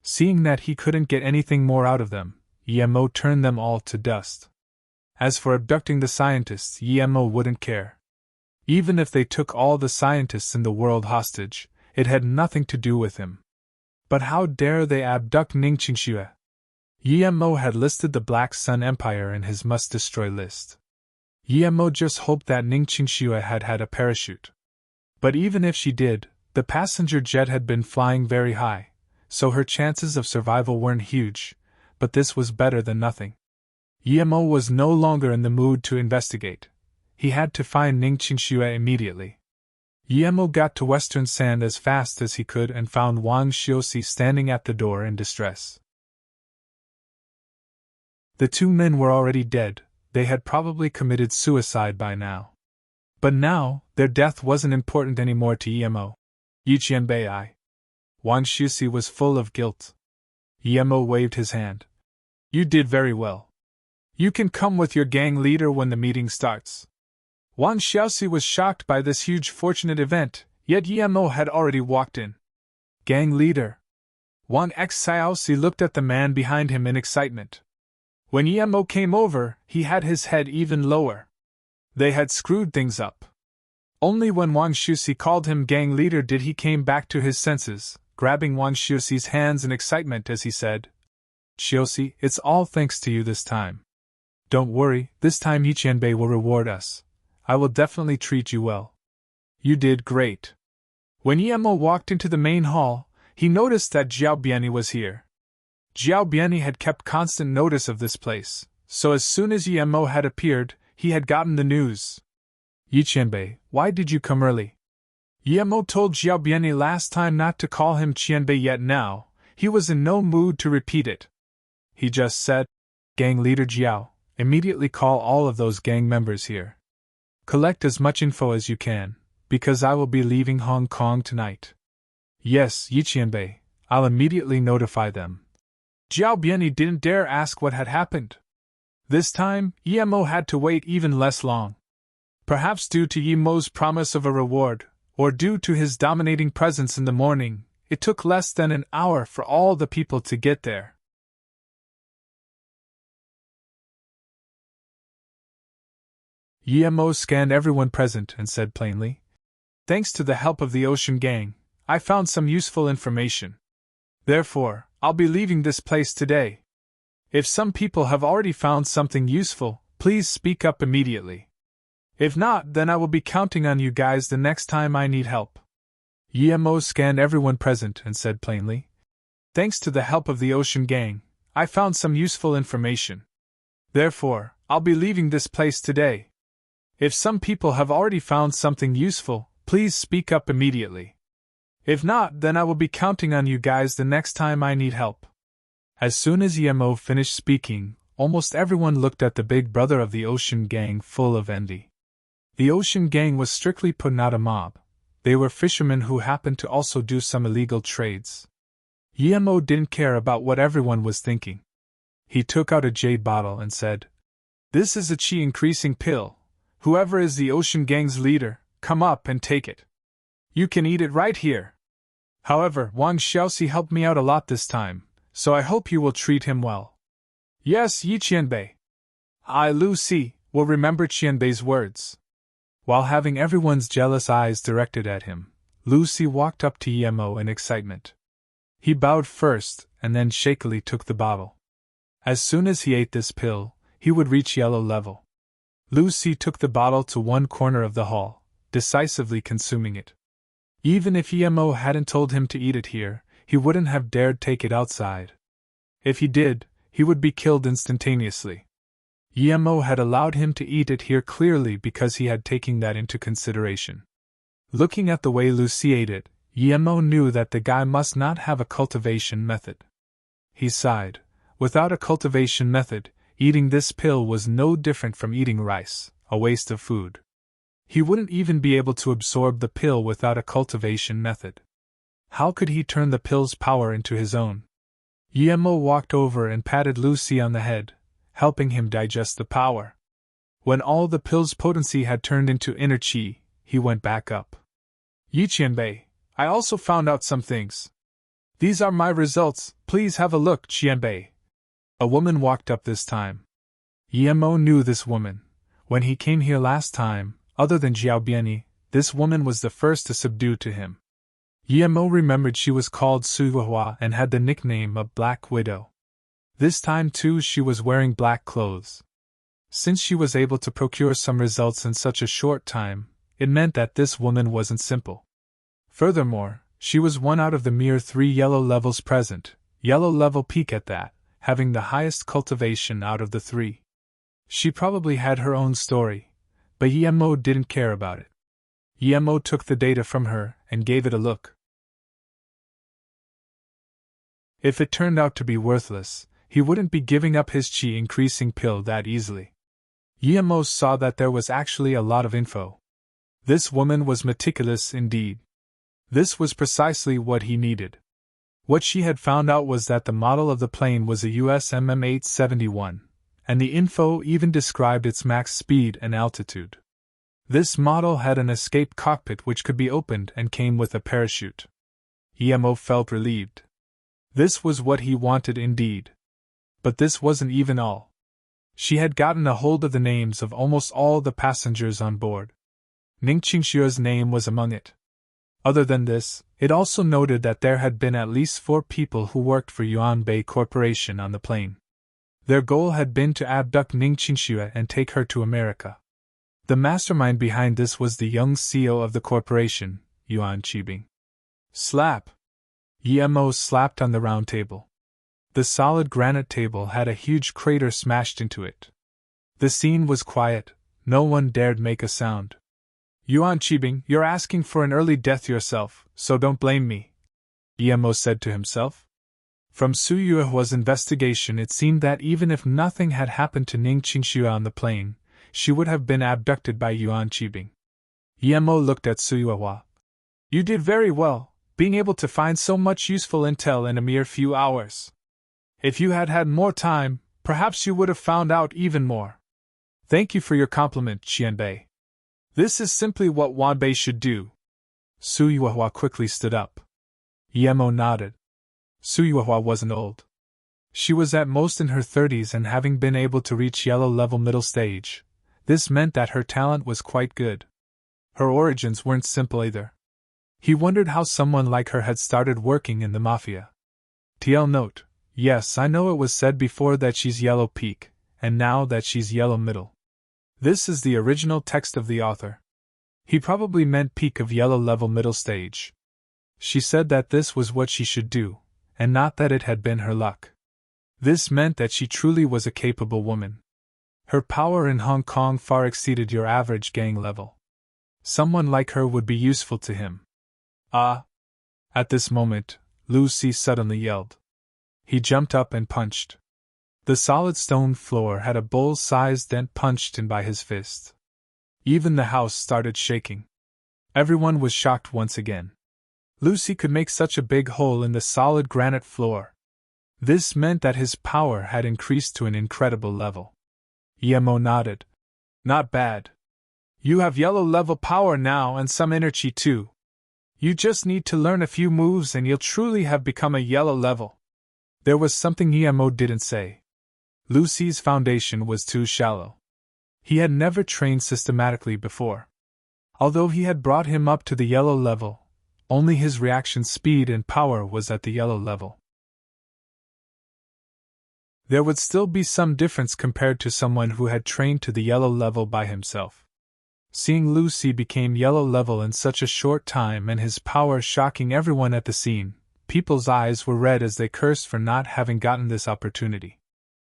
Seeing that he couldn't get anything more out of them, Yemo turned them all to dust. As for abducting the scientists, Yemo wouldn't care. Even if they took all the scientists in the world hostage, it had nothing to do with him. But how dare they abduct Ning Qingxue? Yemo had listed the Black Sun Empire in his must-destroy list. Yemo just hoped that Ning Qingxue had had a parachute. But even if she did, the passenger jet had been flying very high, so her chances of survival weren't huge, but this was better than nothing. Yemo was no longer in the mood to investigate. He had to find Ning Qingxue immediately. Yemo got to Western Sand as fast as he could and found Wang Xiaoxi standing at the door in distress. The 2 men were already dead, they had probably committed suicide by now. But now, their death wasn't important anymore to Yemo. Yiqianbei. Wang Xiaoxi was full of guilt. Yemo waved his hand. You did very well. You can come with your gang leader when the meeting starts. Wang Xiaoxi was shocked by this huge fortunate event, yet Yemo had already walked in. Gang leader. Wang Xiaoxi looked at the man behind him in excitement. When Yemo came over, he had his head even lower. They had screwed things up. Only when Wang Xiaoxi called him gang leader did he came back to his senses, grabbing Wang Xiaoxi's hands in excitement as he said, Chiosi, it's all thanks to you this time. Don't worry, this time Yiqianbei will reward us. I will definitely treat you well. You did great. When Yemo walked into the main hall, he noticed that Jiao Bianni was here. Jiao Bianni had kept constant notice of this place, so as soon as Yemo had appeared, he had gotten the news. Yiqianbei, why did you come early? Yemo told Jiao Bianni last time not to call him Qianbei, yet now, he was in no mood to repeat it. He just said, Gang leader Jiao, immediately call all of those gang members here. Collect as much info as you can, because I will be leaving Hong Kong tonight. Yes, Yiqianbei, I'll immediately notify them. Jiao Bianni didn't dare ask what had happened. This time, Yemo had to wait even less long. Perhaps due to Yemo's promise of a reward, or due to his dominating presence in the morning, it took less than an hour for all the people to get there. Yemo scanned everyone present and said plainly, Thanks to the help of the Ocean Gang, I found some useful information. Therefore, I'll be leaving this place today. If some people have already found something useful, please speak up immediately. If not, then I will be counting on you guys the next time I need help. Yemo scanned everyone present and said plainly, Thanks to the help of the Ocean Gang, I found some useful information. Therefore, I'll be leaving this place today. If some people have already found something useful, please speak up immediately. If not, then I will be counting on you guys the next time I need help. As soon as Yemo finished speaking, almost everyone looked at the big brother of the Ocean Gang full of envy. The Ocean Gang was strictly putting out a mob. They were fishermen who happened to also do some illegal trades. Yemo didn't care about what everyone was thinking. He took out a jade bottle and said, This is a chi increasing pill. Whoever is the Ocean Gang's leader, come up and take it. You can eat it right here. However, Wang Xiaoxi helped me out a lot this time, so I hope you will treat him well. Yes, Yi Qianbei. I, Lu Si, will remember Qianbei's words. While having everyone's jealous eyes directed at him, Lu Si walked up to Yemo in excitement. He bowed first and then shakily took the bottle. As soon as he ate this pill, he would reach yellow level. Lu Si took the bottle to one corner of the hall, decisively consuming it. Even if Yemo hadn't told him to eat it here, he wouldn't have dared take it outside. If he did, he would be killed instantaneously. Yemo had allowed him to eat it here clearly because he had taken that into consideration. Looking at the way Lu Si ate it, Yemo knew that the guy must not have a cultivation method. He sighed. Without a cultivation method, eating this pill was no different from eating rice, a waste of food. He wouldn't even be able to absorb the pill without a cultivation method. How could he turn the pill's power into his own? Yemo walked over and patted Lu Si on the head, helping him digest the power. When all the pill's potency had turned into inner chi, he went back up. Yi Qianbei, I also found out some things. These are my results, please have a look, Qianbei. A woman walked up this time. Yemo knew this woman. When he came here last time, other than Jiao Bianni, this woman was the first to subdue to him. Yemo remembered she was called Su Huahua and had the nickname of Black Widow. This time too she was wearing black clothes. Since she was able to procure some results in such a short time, it meant that this woman wasn't simple. Furthermore, she was one out of the mere 3 yellow levels present, yellow level peak at that, having the highest cultivation out of the 3. She probably had her own story, but Yemo didn't care about it. Yemo took the data from her and gave it a look. If it turned out to be worthless, he wouldn't be giving up his chi increasing pill that easily. Yemo saw that there was actually a lot of info. This woman was meticulous indeed. This was precisely what he needed. What she had found out was that the model of the plane was a US MM-871, and the info even described its max speed and altitude. This model had an escape cockpit which could be opened and came with a parachute. Yemo felt relieved. This was what he wanted indeed. But this wasn't even all. She had gotten a hold of the names of almost all the passengers on board. Ning Qingshuo's name was among it. Other than this, It also noted that there had been at least 4 people who worked for Yuanbei Corporation on the plane. Their goal had been to abduct Ning Qingxue and take her to America. The mastermind behind this was the young CEO of the corporation, Yuan Qibing. Slap! Yemo slapped on the round table. The solid granite table had a huge crater smashed into it. The scene was quiet, no one dared make a sound. Yuan Qibing, you're asking for an early death yourself, so don't blame me, Yemo said to himself. From Su Yuehua's investigation, it seemed that even if nothing had happened to Ning Qingxue on the plane, she would have been abducted by Yuan Qibing. Yemo looked at Su Yuehua. You did very well, being able to find so much useful intel in a mere few hours. If you had had more time, perhaps you would have found out even more. Thank you for your compliment, Qianbei. This is simply what Wanbei should do. Su Yuehua quickly stood up. Yemo nodded. Su Yuehua wasn't old. She was at most in her 30s, and having been able to reach yellow level middle stage, this meant that her talent was quite good. Her origins weren't simple either. He wondered how someone like her had started working in the mafia. TL note: yes, I know it was said before that she's yellow peak, and now that she's yellow middle. This is the original text of the author. He probably meant peak of yellow level middle stage. She said that this was what she should do, and not that it had been her luck. This meant that she truly was a capable woman. Her power in Hong Kong far exceeded your average gang level. Someone like her would be useful to him. Ah! At this moment, Lu Si suddenly yelled. He jumped up and punched. The solid stone floor had a bull-sized dent punched in by his fist. Even the house started shaking. Everyone was shocked once again. Lucy could make such a big hole in the solid granite floor. This meant that his power had increased to an incredible level. Yemo nodded. Not bad. You have yellow level power now and some energy too. You just need to learn a few moves and you'll truly have become a yellow level. There was something Yemo didn't say. Lucy's foundation was too shallow. He had never trained systematically before. Although he had brought him up to the yellow level, only his reaction speed and power was at the yellow level. There would still be some difference compared to someone who had trained to the yellow level by himself. Seeing Lucy became yellow level in such a short time and his power shocking everyone at the scene, people's eyes were red as they cursed for not having gotten this opportunity.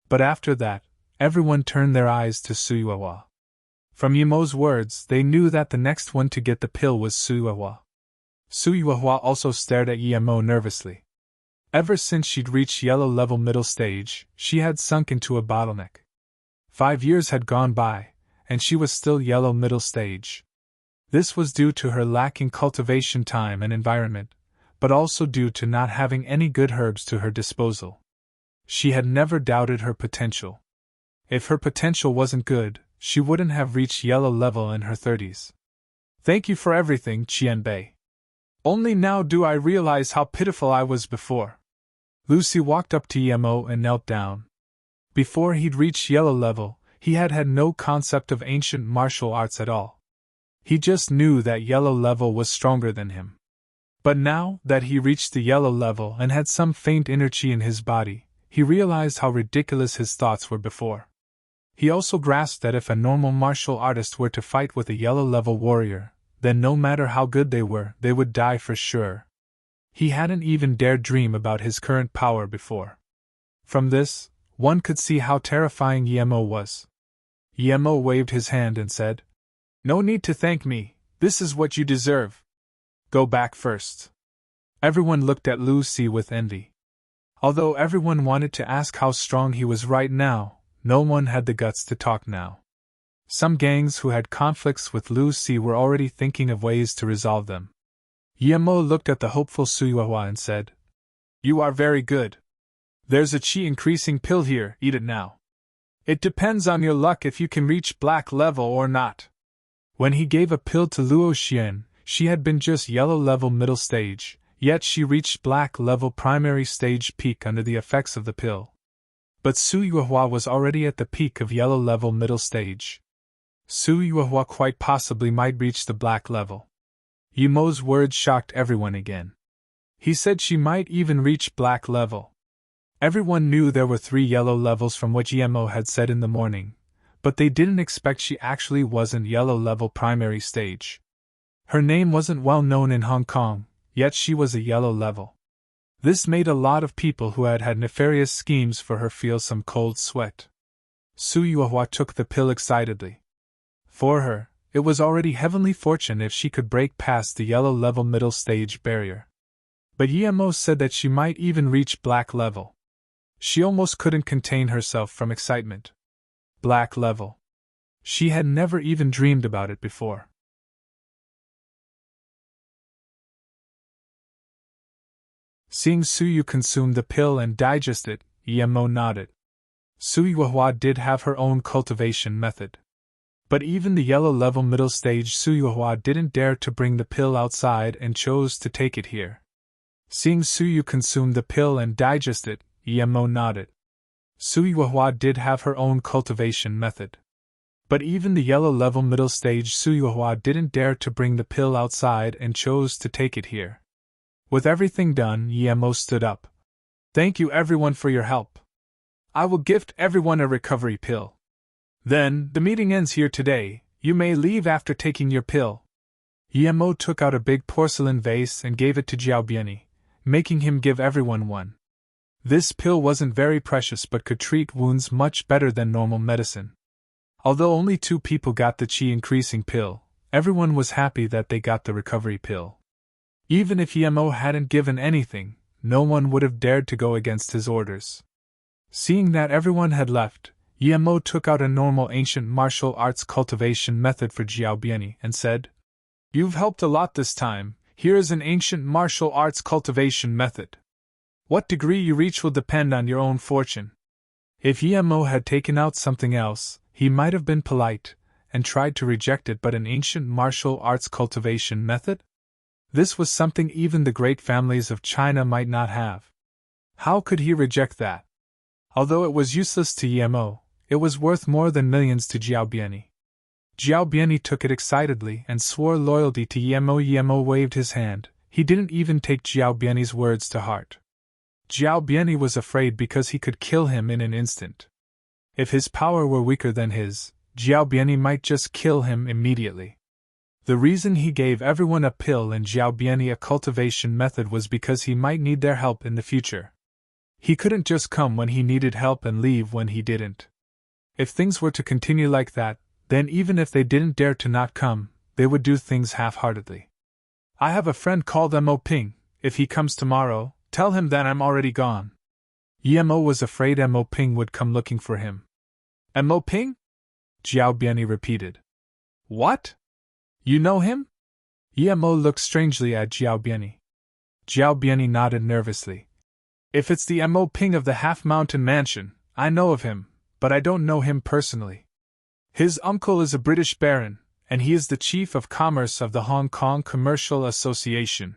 But after that, everyone turned their eyes to Su Yuehua. From Yemo's words, they knew that the next one to get the pill was Su Yuehua. Su Yuehua also stared at Yemo nervously. Ever since she'd reached yellow level middle stage, she had sunk into a bottleneck. 5 years had gone by, and she was still yellow middle stage. This was due to her lacking cultivation time and environment, but also due to not having any good herbs to her disposal. She had never doubted her potential. If her potential wasn't good, she wouldn't have reached yellow level in her 30s. Thank you for everything, Qianbei. Only now do I realize how pitiful I was before. Lucy walked up to Yemo and knelt down. Before he'd reached yellow level, he had had no concept of ancient martial arts at all. He just knew that yellow level was stronger than him. But now that he reached the yellow level and had some faint energy in his body, he realized how ridiculous his thoughts were before. He also grasped that if a normal martial artist were to fight with a yellow level warrior, then no matter how good they were, they would die for sure. He hadn't even dared dream about his current power before. From this, one could see how terrifying Yemo was. Yemo waved his hand and said, No need to thank me, this is what you deserve. Go back first. Everyone looked at Lucy with envy. Although everyone wanted to ask how strong he was right now, no one had the guts to talk now. Some gangs who had conflicts with Lucy were already thinking of ways to resolve them. Yemo looked at the hopeful Su Yuehua and said, You are very good. There's a chi increasing pill here, eat it now. It depends on your luck if you can reach black level or not. When he gave a pill to Luo Xian, she had been just yellow level middle stage, yet she reached black level primary stage peak under the effects of the pill. But Su Yuehua was already at the peak of yellow level middle stage. Su Yuehua quite possibly might reach the black level. Yimo's words shocked everyone again. He said she might even reach black level. Everyone knew there were 3 yellow levels from what Yimo had said in the morning, but they didn't expect she actually wasn't yellow level primary stage. Her name wasn't well known in Hong Kong, yet she was a yellow level. This made a lot of people who had had nefarious schemes for her feel some cold sweat. Su Yuehua took the pill excitedly. For her, it was already heavenly fortune if she could break past the yellow level middle stage barrier. But Yimo said that she might even reach black level. She almost couldn't contain herself from excitement. Black level. She had never even dreamed about it before. Seeing Su Yu consume the pill and digest it, Yimo nodded. Su Yuehua did have her own cultivation method. But even the yellow level middle stage Su Yuehua didn't dare to bring the pill outside and chose to take it here. Seeing Su Yu consume the pill and digest it, Yimo nodded. Su Yuehua did have her own cultivation method. But even the yellow level middle stage Su Yuehua didn't dare to bring the pill outside and chose to take it here. With everything done, Yimo stood up. Thank you everyone for your help. I will gift everyone a recovery pill. Then, the meeting ends here today, you may leave after taking your pill. Yimo took out a big porcelain vase and gave it to Jiao Bianyi, making him give everyone one. This pill wasn't very precious but could treat wounds much better than normal medicine. Although only 2 people got the qi increasing pill, everyone was happy that they got the recovery pill. Even if Yimo hadn't given anything, no one would have dared to go against his orders. Seeing that everyone had left, Yimo took out a normal ancient martial arts cultivation method for Jiao Bianyi and said, You've helped a lot this time, here is an ancient martial arts cultivation method. What degree you reach will depend on your own fortune. If Yimo had taken out something else, he might have been polite and tried to reject it, but an ancient martial arts cultivation method? This was something even the great families of China might not have. How could he reject that? Although it was useless to Yimo, it was worth more than millions to Jiao Bianyi. Jiao Bianyi took it excitedly and swore loyalty to Yimo. Yimo waved his hand. He didn't even take Jiao Bianyi's words to heart. Jiao Bianyi was afraid because he could kill him in an instant. If his power were weaker than his, Jiao Bianyi might just kill him immediately. The reason he gave everyone a pill and Jiao Bianyi a cultivation method was because he might need their help in the future. He couldn't just come when he needed help and leave when he didn't. If things were to continue like that, then even if they didn't dare to not come, they would do things half-heartedly. I have a friend called Mo Ping. If he comes tomorrow, tell him that I'm already gone. Yimo was afraid Mo Ping would come looking for him. Mo Ping? Jiao Bianyi repeated. What? You know him? Yimo looked strangely at Jiao Bianyi. Jiao Bianyi nodded nervously. If it's the Mo Ping of the half-mountain mansion, I know of him, but I don't know him personally. His uncle is a British baron, and he is the chief of commerce of the Hong Kong Commercial Association.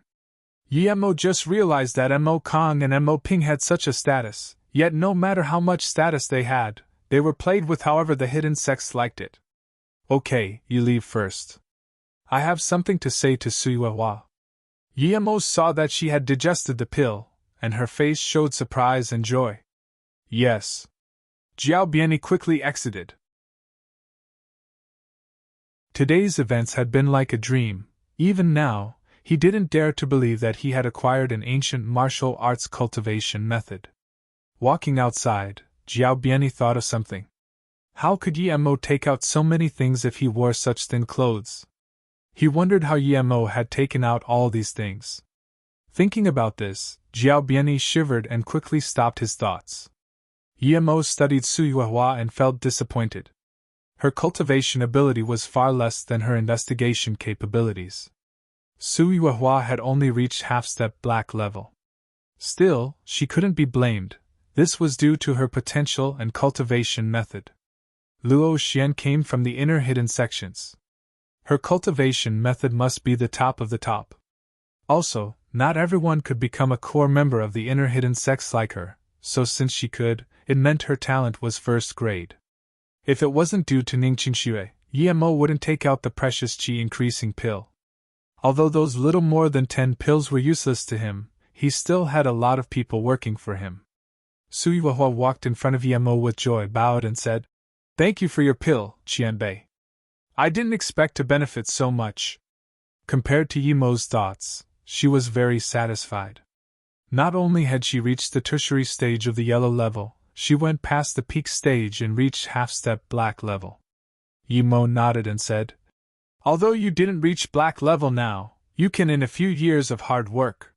Yimo just realized that Mo Kong and Mo Ping had such a status, yet no matter how much status they had, they were played with however the hidden sects liked it. Okay, you leave first. I have something to say to Su Yuehua. Yimo saw that she had digested the pill, and her face showed surprise and joy. Yes. Jiao Bianyi quickly exited. Today's events had been like a dream. Even now, he didn't dare to believe that he had acquired an ancient martial arts cultivation method. Walking outside, Jiao Bianyi thought of something. How could Yimo take out so many things if he wore such thin clothes? He wondered how Yimo had taken out all these things. Thinking about this, Jiao Bianyi shivered and quickly stopped his thoughts. Yimo studied Su Yuehua and felt disappointed. Her cultivation ability was far less than her investigation capabilities. Su Yuehua had only reached half-step black level. Still, she couldn't be blamed. This was due to her potential and cultivation method. Luo Xian came from the inner hidden sections. Her cultivation method must be the top of the top. Also, not everyone could become a core member of the inner hidden sects like her, so since she could, it meant her talent was first grade. If it wasn't due to Ningqing Xue, Yimo wouldn't take out the precious qi increasing pill. Although those little more than 10 pills were useless to him, he still had a lot of people working for him. Suyuhua walked in front of Yemo with joy, bowed and said, "Thank you for your pill, Qianbei. I didn't expect to benefit so much." Compared to Yemo's thoughts, she was very satisfied. Not only had she reached the tertiary stage of the yellow level, she went past the peak stage and reached half-step black level. Yemo nodded and said, "Although you didn't reach black level now, you can in a few years of hard work.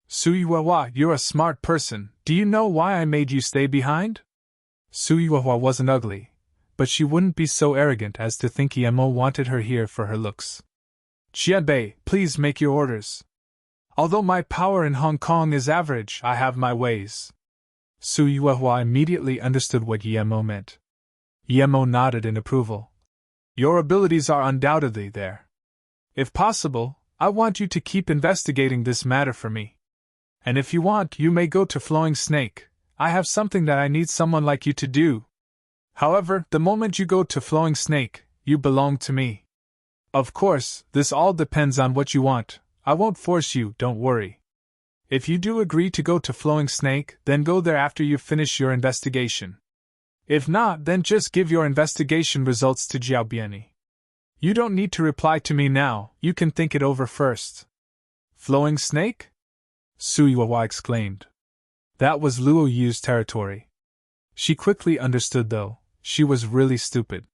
Suyuhua, you're a smart person. Do you know why I made you stay behind?" Suyuhua wasn't ugly, but she wouldn't be so arrogant as to think Yemo wanted her here for her looks. "Qianbei, please make your orders. Although my power in Hong Kong is average, I have my ways." Suyuhua immediately understood what Yemo meant. Yemo nodded in approval. "Your abilities are undoubtedly there. If possible, I want you to keep investigating this matter for me. And if you want, you may go to Flowing Snake. I have something that I need someone like you to do. However, the moment you go to Flowing Snake, you belong to me. Of course, this all depends on what you want. I won't force you, don't worry. If you do agree to go to Flowing Snake, then go there after you finish your investigation. If not, then just give your investigation results to Jiaobiani. You don't need to reply to me now, you can think it over first." "Flowing Snake?" Suyuhua exclaimed. That was Luo Yu's territory. She quickly understood, though, she was really stupid.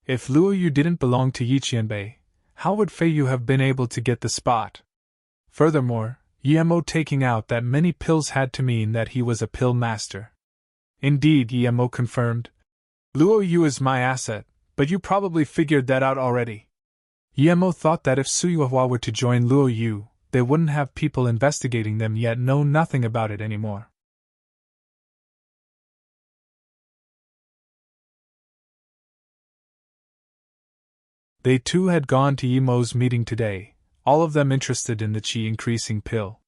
If Luo Yu didn't belong to Yi Qianbei, how would Fei Yu have been able to get the spot? Furthermore, Yemo taking out that many pills had to mean that he was a pill master. Indeed, Yemo confirmed. "Luo Yu is my asset, but you probably figured that out already." Yemo thought that if Suyuhua were to join Luo Yu, they wouldn't have people investigating them yet know nothing about it anymore. They too had gone to Yemo's meeting today, all of them interested in the qi-increasing pill.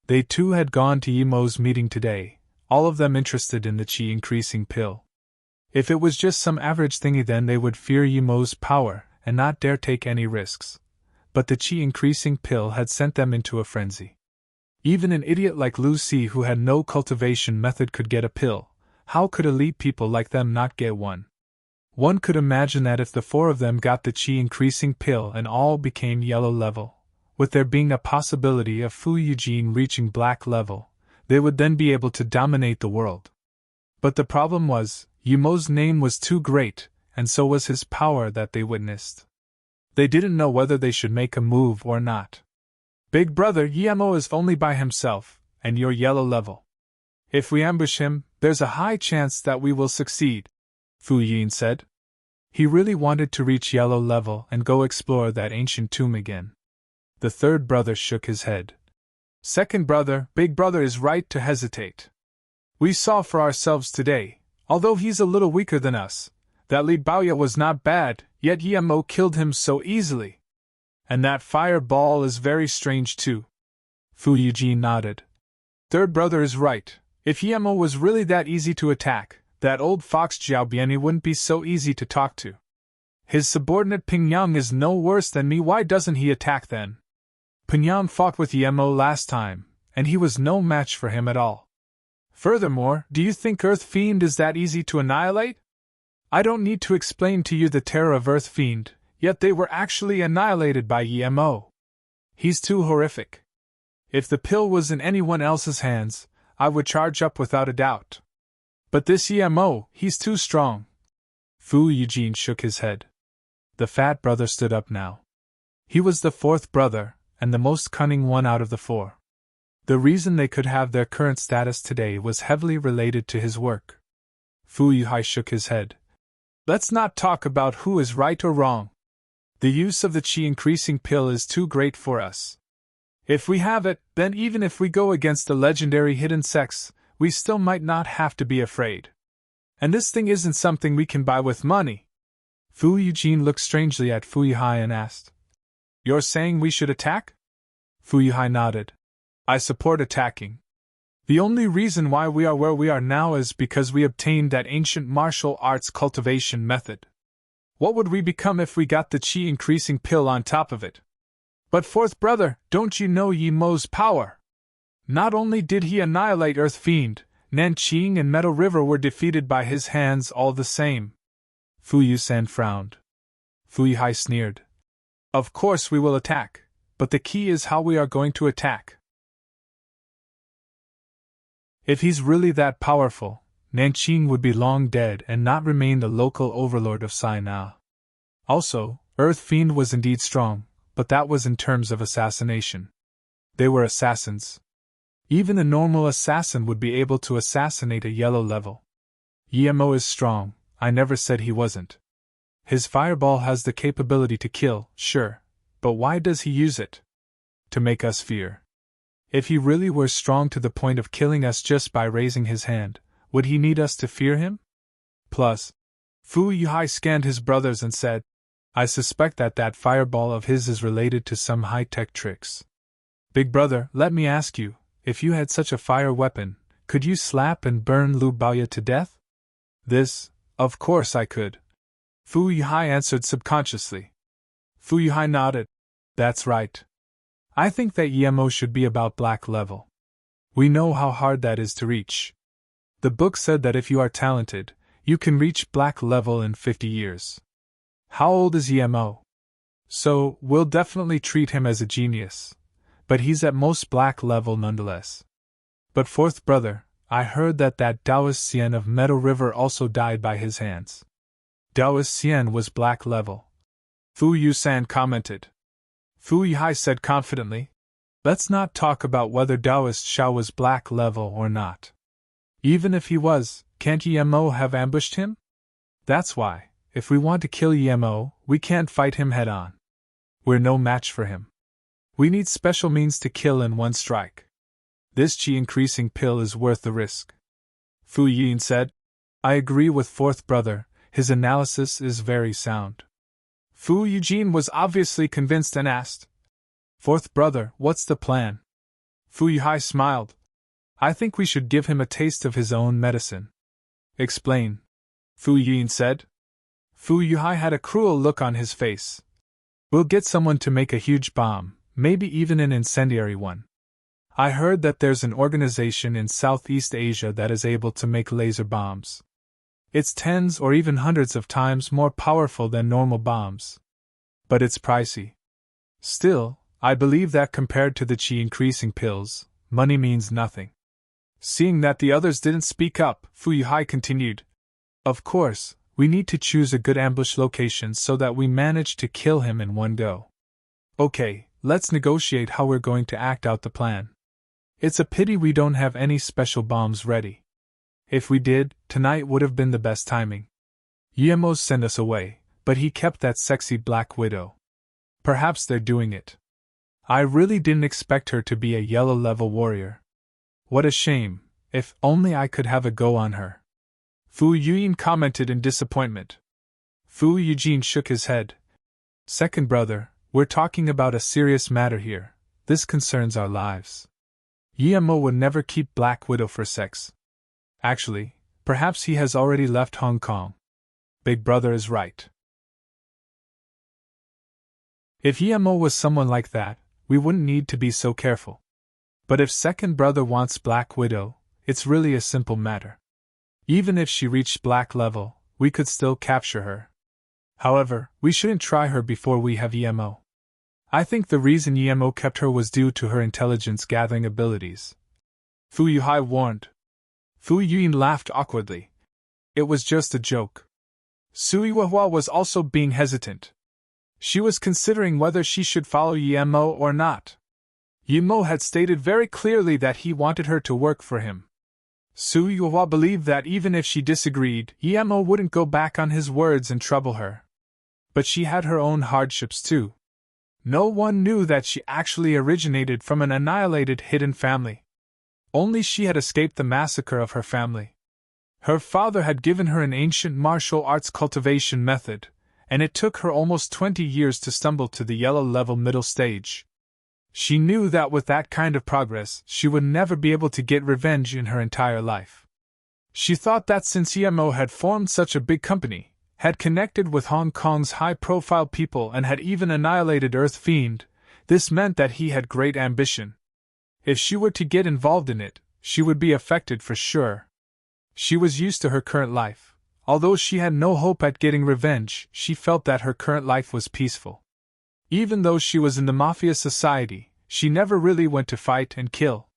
They too had gone to Yemo's meeting today, all of them interested in the qi-increasing pill. If it was just some average thingy, then they would fear Yemo's power and not dare take any risks. But the qi-increasing pill had sent them into a frenzy. Even an idiot like Lu Si who had no cultivation method could get a pill. How could elite people like them not get one? One could imagine that if the four of them got the qi-increasing pill and all became yellow level, with there being a possibility of Fu Eugene reaching black level, they would then be able to dominate the world. But the problem was, Yemo's name was too great, and so was his power that they witnessed. They didn't know whether they should make a move or not. "Big brother, Yemo is only by himself, and you're yellow level. If we ambush him, there's a high chance that we will succeed," Fu Yin said. He really wanted to reach yellow level and go explore that ancient tomb again. The third brother shook his head. "Second brother, big brother is right to hesitate. We saw for ourselves today, although he's a little weaker than us, that Li Baoya was not bad, yet Yemo killed him so easily. And that fireball is very strange too." Fu Eugene nodded. "Third brother is right. If Yemo was really that easy to attack, that old fox Jiaobiani wouldn't be so easy to talk to. His subordinate Pingyang is no worse than me, why doesn't he attack then? Pingyang fought with Yemo last time, and he was no match for him at all. Furthermore, do you think Earth Fiend is that easy to annihilate? I don't need to explain to you the terror of Earth Fiend, yet they were actually annihilated by Yemo. He's too horrific. If the pill was in anyone else's hands, I would charge up without a doubt. But this Yemo, he's too strong." Fu Eugene shook his head. The fat brother stood up now. He was the fourth brother, and the most cunning one out of the four. The reason they could have their current status today was heavily related to his work. Fu Yuhai shook his head. "Let's not talk about who is right or wrong. The use of the qi-increasing pill is too great for us. If we have it, then even if we go against the legendary hidden sects, we still might not have to be afraid. And this thing isn't something we can buy with money." Fu Eugene looked strangely at Fu Yuhai and asked, "You're saying we should attack?" Fu Yuhai nodded. "I support attacking. The only reason why we are where we are now is because we obtained that ancient martial arts cultivation method. What would we become if we got the qi-increasing pill on top of it? But fourth brother, don't you know Yi Mo's power? Not only did he annihilate Earth Fiend, Nanqing and Meadow River were defeated by his hands all the same. Fu Yusan frowned. Fu Yihai sneered. Of course we will attack, but the key is how we are going to attack. If he's really that powerful, Nanqing would be long dead and not remain the local overlord of Sinai. Also, Earth Fiend was indeed strong, but that was in terms of assassination. They were assassins. Even a normal assassin would be able to assassinate a yellow level. Yemo is strong, I never said he wasn't. His fireball has the capability to kill, sure, but why does he use it? To make us fear. If he really were strong to the point of killing us just by raising his hand, would he need us to fear him? Plus, Fu Yuhai scanned his brothers and said, I suspect that fireball of his is related to some high-tech tricks. Big brother, let me ask you, if you had such a fire weapon, could you slap and burn Lu Baoya to death? This, of course I could. Fu Yuhai answered subconsciously. Fu Yuhai nodded. That's right. I think that Yemo should be about black level. We know how hard that is to reach. The book said that if you are talented, you can reach black level in 50 years. How old is Yemo? So, we'll definitely treat him as a genius. But he's at most black level nonetheless. But fourth brother, I heard that Taoist Xian of Meadow River also died by his hands. Taoist Xian was black level. Fu Yusan commented. Fu Yihai said confidently, let's not talk about whether Taoist Xiao was black level or not. Even if he was, can't Yemo have ambushed him? That's why, if we want to kill Yemo, we can't fight him head on. We're no match for him. We need special means to kill in one strike. This chi increasing pill is worth the risk. Fu Yin said, I agree with fourth brother, his analysis is very sound. Fu Eugene was obviously convinced and asked, fourth brother, what's the plan? Fu Yuhai smiled. I think we should give him a taste of his own medicine. Explain. Fu Yin said. Fu Yuhai had a cruel look on his face. We'll get someone to make a huge bomb, maybe even an incendiary one. I heard that there's an organization in Southeast Asia that is able to make laser bombs. It's tens or even hundreds of times more powerful than normal bombs. But it's pricey. Still, I believe that compared to the chi-increasing pills, money means nothing. Seeing that the others didn't speak up, Fu Yuhai continued. Of course, we need to choose a good ambush location so that we manage to kill him in one go. Okay, let's negotiate how we're going to act out the plan. It's a pity we don't have any special bombs ready. If we did, tonight would have been the best timing. Yemo sent us away, but he kept that sexy Black Widow. Perhaps they're doing it. I really didn't expect her to be a yellow-level warrior. What a shame, if only I could have a go on her. Fu Yuyin commented in disappointment. Fu Eugene shook his head. Second brother, we're talking about a serious matter here. This concerns our lives. Yemo would never keep Black Widow for sex. Actually, perhaps he has already left Hong Kong. Big brother is right. If Yemo was someone like that, we wouldn't need to be so careful. But if second brother wants Black Widow, it's really a simple matter. Even if she reached black level, we could still capture her. However, we shouldn't try her before we have Yemo. I think the reason Yemo kept her was due to her intelligence-gathering abilities. Fu Yuhai warned. Fu Yuyin laughed awkwardly. It was just a joke. Sui Huahua was also being hesitant. She was considering whether she should follow Yemo or not. Yemo had stated very clearly that he wanted her to work for him. Sui Huahua believed that even if she disagreed, Yemo wouldn't go back on his words and trouble her. But she had her own hardships too. No one knew that she actually originated from an annihilated hidden family. Only she had escaped the massacre of her family. Her father had given her an ancient martial arts cultivation method, and it took her almost 20 years to stumble to the yellow-level middle stage. She knew that with that kind of progress, she would never be able to get revenge in her entire life. She thought that since Yemo had formed such a big company, had connected with Hong Kong's high-profile people and had even annihilated Earth Fiend, This meant that he had great ambition. If she were to get involved in it, she would be affected for sure. She was used to her current life. Although she had no hope at getting revenge, she felt that her current life was peaceful. Even though she was in the mafia society, she never really went to fight and kill.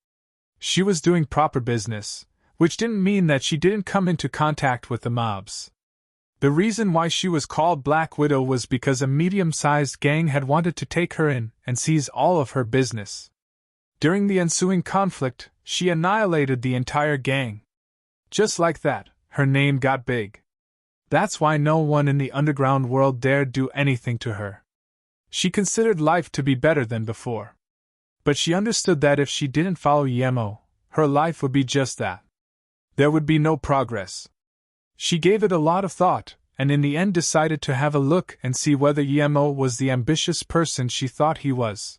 She was doing proper business, which didn't mean that she didn't come into contact with the mobs. The reason why she was called Black Widow was because a medium-sized gang had wanted to take her in and seize all of her business. During the ensuing conflict, she annihilated the entire gang. Just like that, her name got big. That's why no one in the underground world dared do anything to her. She considered life to be better than before. But she understood that if she didn't follow Yemo, her life would be just that. There would be no progress. She gave it a lot of thought, and in the end decided to have a look and see whether Yemo was the ambitious person she thought he was.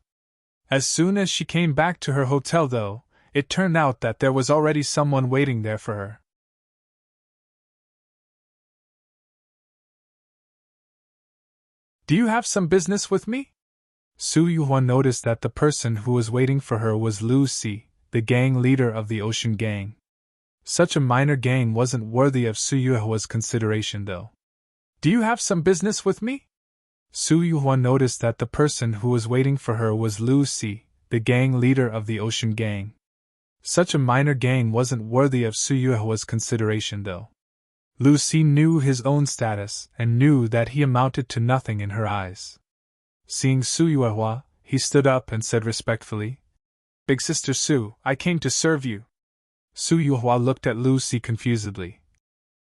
As soon as she came back to her hotel, though, it turned out that there was already someone waiting there for her. "Do you have some business with me?" Su Yuhua noticed that the person who was waiting for her was Lu Si, the gang leader of the Ocean Gang. Such a minor gang wasn't worthy of Su Yuhua's consideration, though. "Do you have some business with me?" Su Yuhua noticed that the person who was waiting for her was Lu Si, the gang leader of the Ocean Gang. Such a minor gang wasn't worthy of Su Yuhua's consideration, though. Lu Si knew his own status and knew that he amounted to nothing in her eyes. Seeing Su Yuhua, he stood up and said respectfully, "Big Sister Su, I came to serve you." Su Yuhua looked at Lu Si confusedly.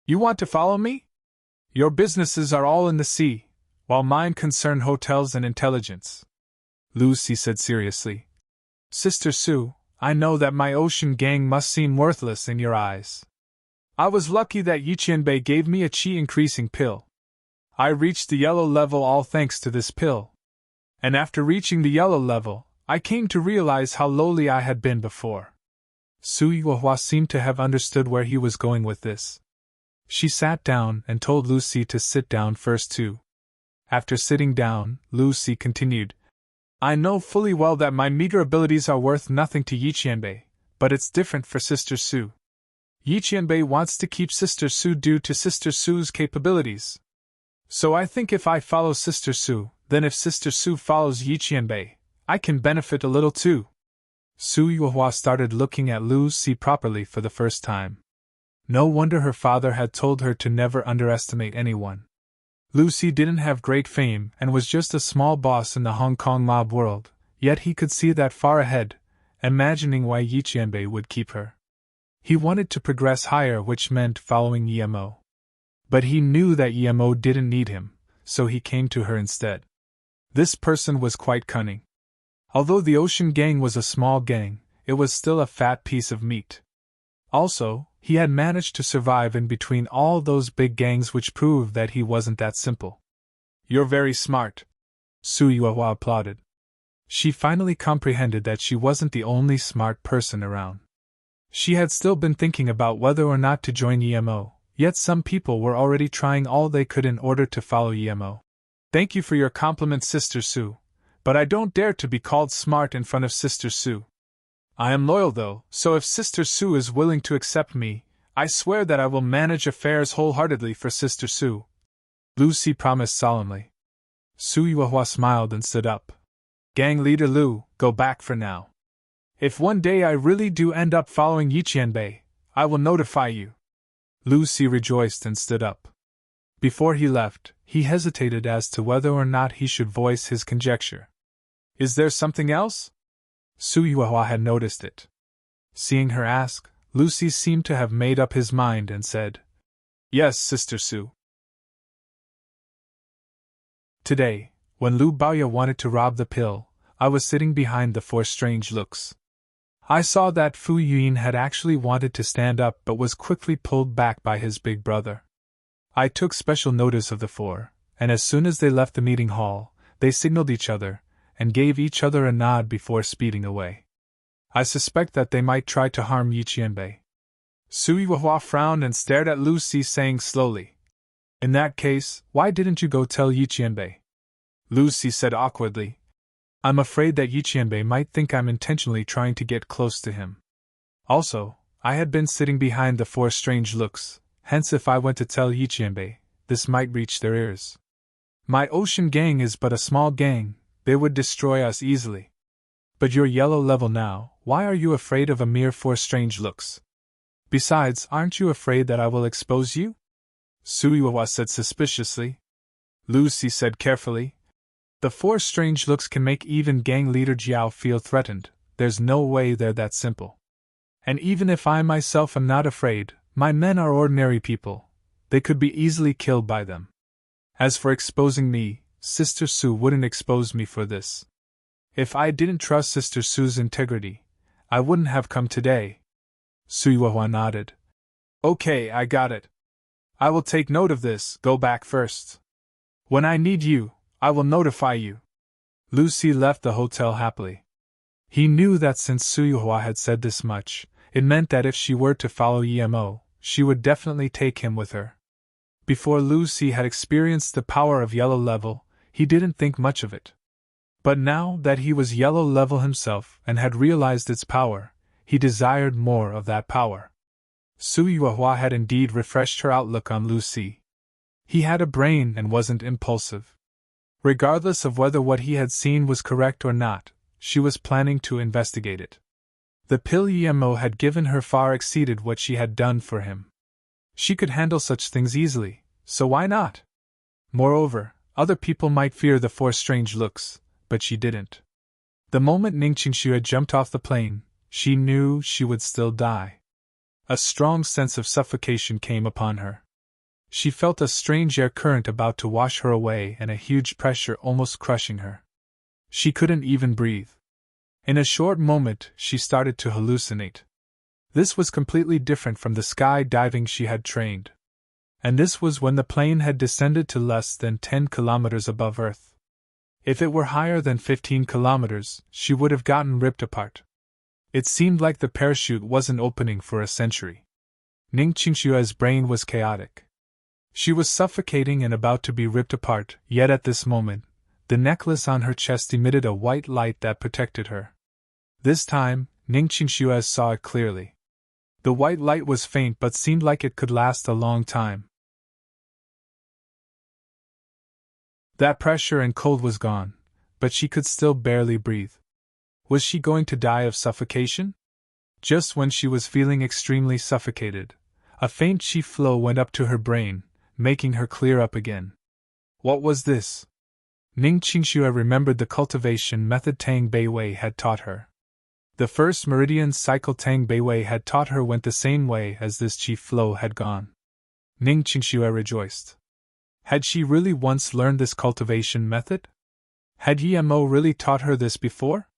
"You want to follow me? Your businesses are all in the sea, while mine concern hotels and intelligence." Lu Si said seriously, "Sister Su, I know that my Ocean Gang must seem worthless in your eyes. I was lucky that Yiqianbei gave me a chi increasing pill. I reached the yellow level all thanks to this pill. And after reaching the yellow level, I came to realize how lowly I had been before." Su Yuhua seemed to have understood where he was going with this. She sat down and told Lu Si to sit down first too. After sitting down, Lu Si continued, "I know fully well that my meager abilities are worth nothing to Yiqianbei, but it's different for Sister Su. Yiqianbei wants to keep Sister Su due to Sister Su's capabilities. So I think if I follow Sister Su, then if Sister Su follows Yiqianbei, I can benefit a little too." Su Yuhua started looking at Lu Si properly for the first time. No wonder her father had told her to never underestimate anyone. Lu Si didn't have great fame and was just a small boss in the Hong Kong mob world, yet he could see that far ahead, imagining why Yiqianbei would keep her. He wanted to progress higher, which meant following Yemo. But he knew that Yemo didn't need him, so he came to her instead. This person was quite cunning. Although the Ocean Gang was a small gang, it was still a fat piece of meat. Also, he had managed to survive in between all those big gangs, which proved that he wasn't that simple. "You're very smart," Su Yuhua applauded. She finally comprehended that she wasn't the only smart person around. She had still been thinking about whether or not to join Yemo, yet some people were already trying all they could in order to follow Yemo. "Thank you for your compliment, Sister Su, but I don't dare to be called smart in front of Sister Su. I am loyal though, so if Sister Su is willing to accept me, I swear that I will manage affairs wholeheartedly for Sister Su," Lu Si promised solemnly. Su Yuhua smiled and stood up. "Gang leader Lu, go back for now. If one day I really do end up following Yiqianbei, I will notify you." Lu Si rejoiced and stood up. Before he left, he hesitated as to whether or not he should voice his conjecture. "Is there something else?" Su Yuhua had noticed it. Seeing her ask, Lu Si seemed to have made up his mind and said, "Yes, Sister Su." Today, when Lu Baoya wanted to rob the pill, I was sitting behind the four strange looks. I saw that Fu Yuyin had actually wanted to stand up but was quickly pulled back by his big brother. I took special notice of the four, and as soon as they left the meeting hall, they signaled each other, and gave each other a nod before speeding away. I suspect that they might try to harm Yiqianbei. Su Yuhua frowned and stared at Lu Si, saying slowly, "In that case, why didn't you go tell Yiqianbei?" Lu Si said awkwardly, I'm afraid that Yiqianbei might think I'm intentionally trying to get close to him. Also, I had been sitting behind the four strange looks, hence if I went to tell Yiqianbei, this might reach their ears. My ocean gang is but a small gang, they would destroy us easily. But you're yellow level now, why are you afraid of a mere four strange looks? Besides, aren't you afraid that I will expose you? Suyuhua said suspiciously. Lucy said carefully. The four strange looks can make even gang leader Jiao feel threatened, there's no way they're that simple. And even if I myself am not afraid, my men are ordinary people, they could be easily killed by them. As for exposing me, Sister Su wouldn't expose me for this. If I didn't trust Sister Su's integrity, I wouldn't have come today. Suyuhua nodded. Okay, I got it. I will take note of this, go back first. When I need you, I will notify you. Lucy left the hotel happily. He knew that since Suyuhua had said this much, it meant that if she were to follow Emo, she would definitely take him with her. Before Lucy had experienced the power of yellow level, he didn't think much of it. But now that he was yellow level himself and had realized its power, he desired more of that power. Suyuhua had indeed refreshed her outlook on Lucy. He had a brain and wasn't impulsive. Regardless of whether what he had seen was correct or not, she was planning to investigate it. The pill Emo had given her far exceeded what she had done for him. She could handle such things easily, so why not? Moreover, other people might fear the four strange looks, but she didn't. The moment Ning Qingshu had jumped off the plane, she knew she would still die. A strong sense of suffocation came upon her. She felt a strange air current about to wash her away and a huge pressure almost crushing her. She couldn't even breathe. In a short moment, she started to hallucinate. This was completely different from the sky diving she had trained. And this was when the plane had descended to less than 10 kilometers above Earth. If it were higher than 15 kilometers, she would have gotten ripped apart. It seemed like the parachute wasn't opening for a century. Ning Qingshua's brain was chaotic. She was suffocating and about to be ripped apart, yet at this moment, the necklace on her chest emitted a white light that protected her. This time, Ning Qingshu saw it clearly. The white light was faint but seemed like it could last a long time. That pressure and cold was gone, but she could still barely breathe. Was she going to die of suffocation? Just when she was feeling extremely suffocated, a faint chi flow went up to her brain, making her clear up again. What was this? Ning Qingshu remembered the cultivation method Tang Beiwei had taught her. The first meridian cycle Tang Beiwei had taught her went the same way as this chi flow had gone. Ning Qingshu rejoiced. Had she really once learned this cultivation method? Had Emo really taught her this before?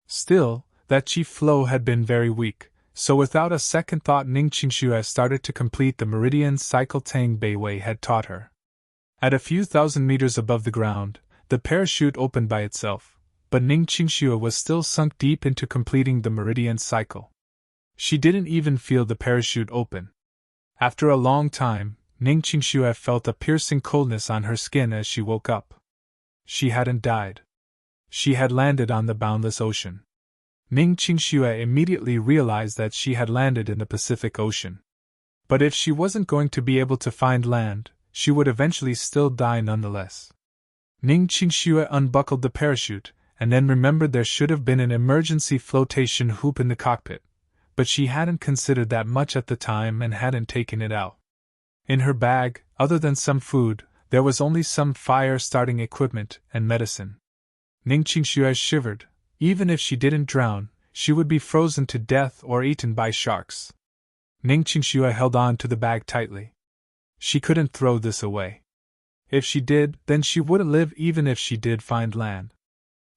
Still, that chi flow had been very weak, so without a second thought Ning Qingshu started to complete the meridian cycle Tang Beiwei had taught her. At a few thousand meters above the ground, the parachute opened by itself, but Ning Qingshu was still sunk deep into completing the meridian cycle. She didn't even feel the parachute open. After a long time, Ning Qingshu felt a piercing coldness on her skin as she woke up. She hadn't died. She had landed on the boundless ocean. Ning Qingshu immediately realized that she had landed in the Pacific Ocean. But if she wasn't going to be able to find land, she would eventually still die nonetheless. Ning Qingshu unbuckled the parachute, and then remembered there should have been an emergency flotation hoop in the cockpit, but she hadn't considered that much at the time and hadn't taken it out. In her bag, other than some food, there was only some fire-starting equipment and medicine. Ning Qingshu shivered. Even if she didn't drown, she would be frozen to death or eaten by sharks. Ning Qingshu held on to the bag tightly. She couldn't throw this away. If she did, then she wouldn't live even if she did find land.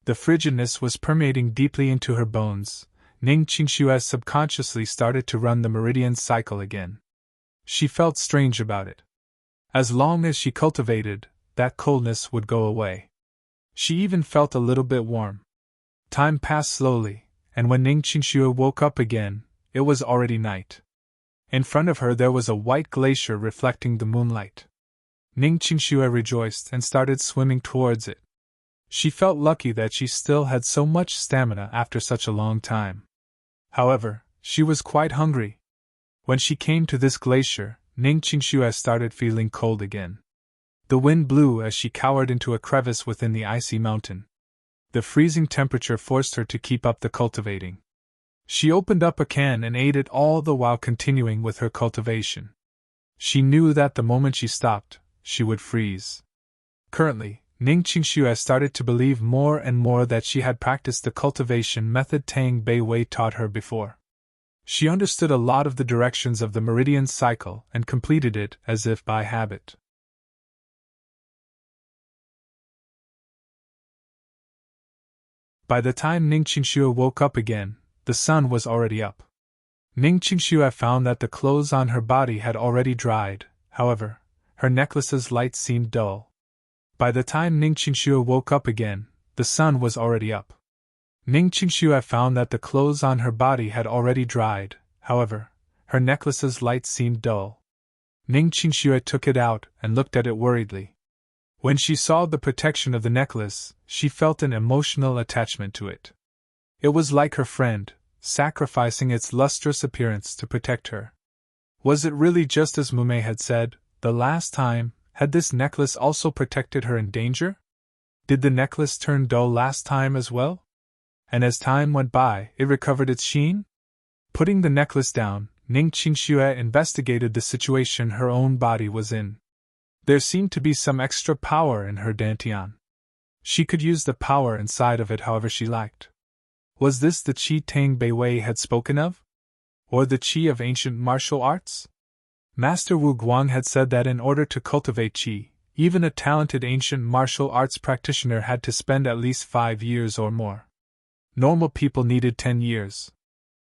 The frigidness was permeating deeply into her bones. Ning Qingshu subconsciously started to run the meridian cycle again. She felt strange about it. As long as she cultivated, that coldness would go away. She even felt a little bit warm. Time passed slowly, and when Ning Qingshu woke up again, it was already night. In front of her there was a white glacier reflecting the moonlight. Ning Qingshu rejoiced and started swimming towards it. She felt lucky that she still had so much stamina after such a long time. However, she was quite hungry. When she came to this glacier, Ning Qingxue started feeling cold again. The wind blew as she cowered into a crevice within the icy mountain. The freezing temperature forced her to keep up the cultivating. She opened up a can and ate it, all the while continuing with her cultivation. She knew that the moment she stopped, she would freeze. Currently, Ning Qingxue started to believe more and more that she had practiced the cultivation method Tang Bei Wei taught her before. She understood a lot of the directions of the meridian cycle and completed it as if by habit. By the time Ning Qingxue woke up again, the sun was already up. Ning Qingxue found that the clothes on her body had already dried, however, her necklace's light seemed dull. By the time Ning Qingxue woke up again, the sun was already up. Ning Qingxue found that the clothes on her body had already dried, however, her necklace's light seemed dull. Ning Qingxue took it out and looked at it worriedly. When she saw the protection of the necklace, she felt an emotional attachment to it. It was like her friend, sacrificing its lustrous appearance to protect her. Was it really just as Mumei had said, the last time? Had this necklace also protected her in danger? Did the necklace turn dull last time as well? And as time went by, it recovered its sheen? Putting the necklace down, Ning Qingxue investigated the situation her own body was in. There seemed to be some extra power in her dantian. She could use the power inside of it however she liked. Was this the qi Tang Bei Wei had spoken of? Or the qi of ancient martial arts? Master Wu Guang had said that in order to cultivate qi, even a talented ancient martial arts practitioner had to spend at least 5 years or more. Normal people needed 10 years.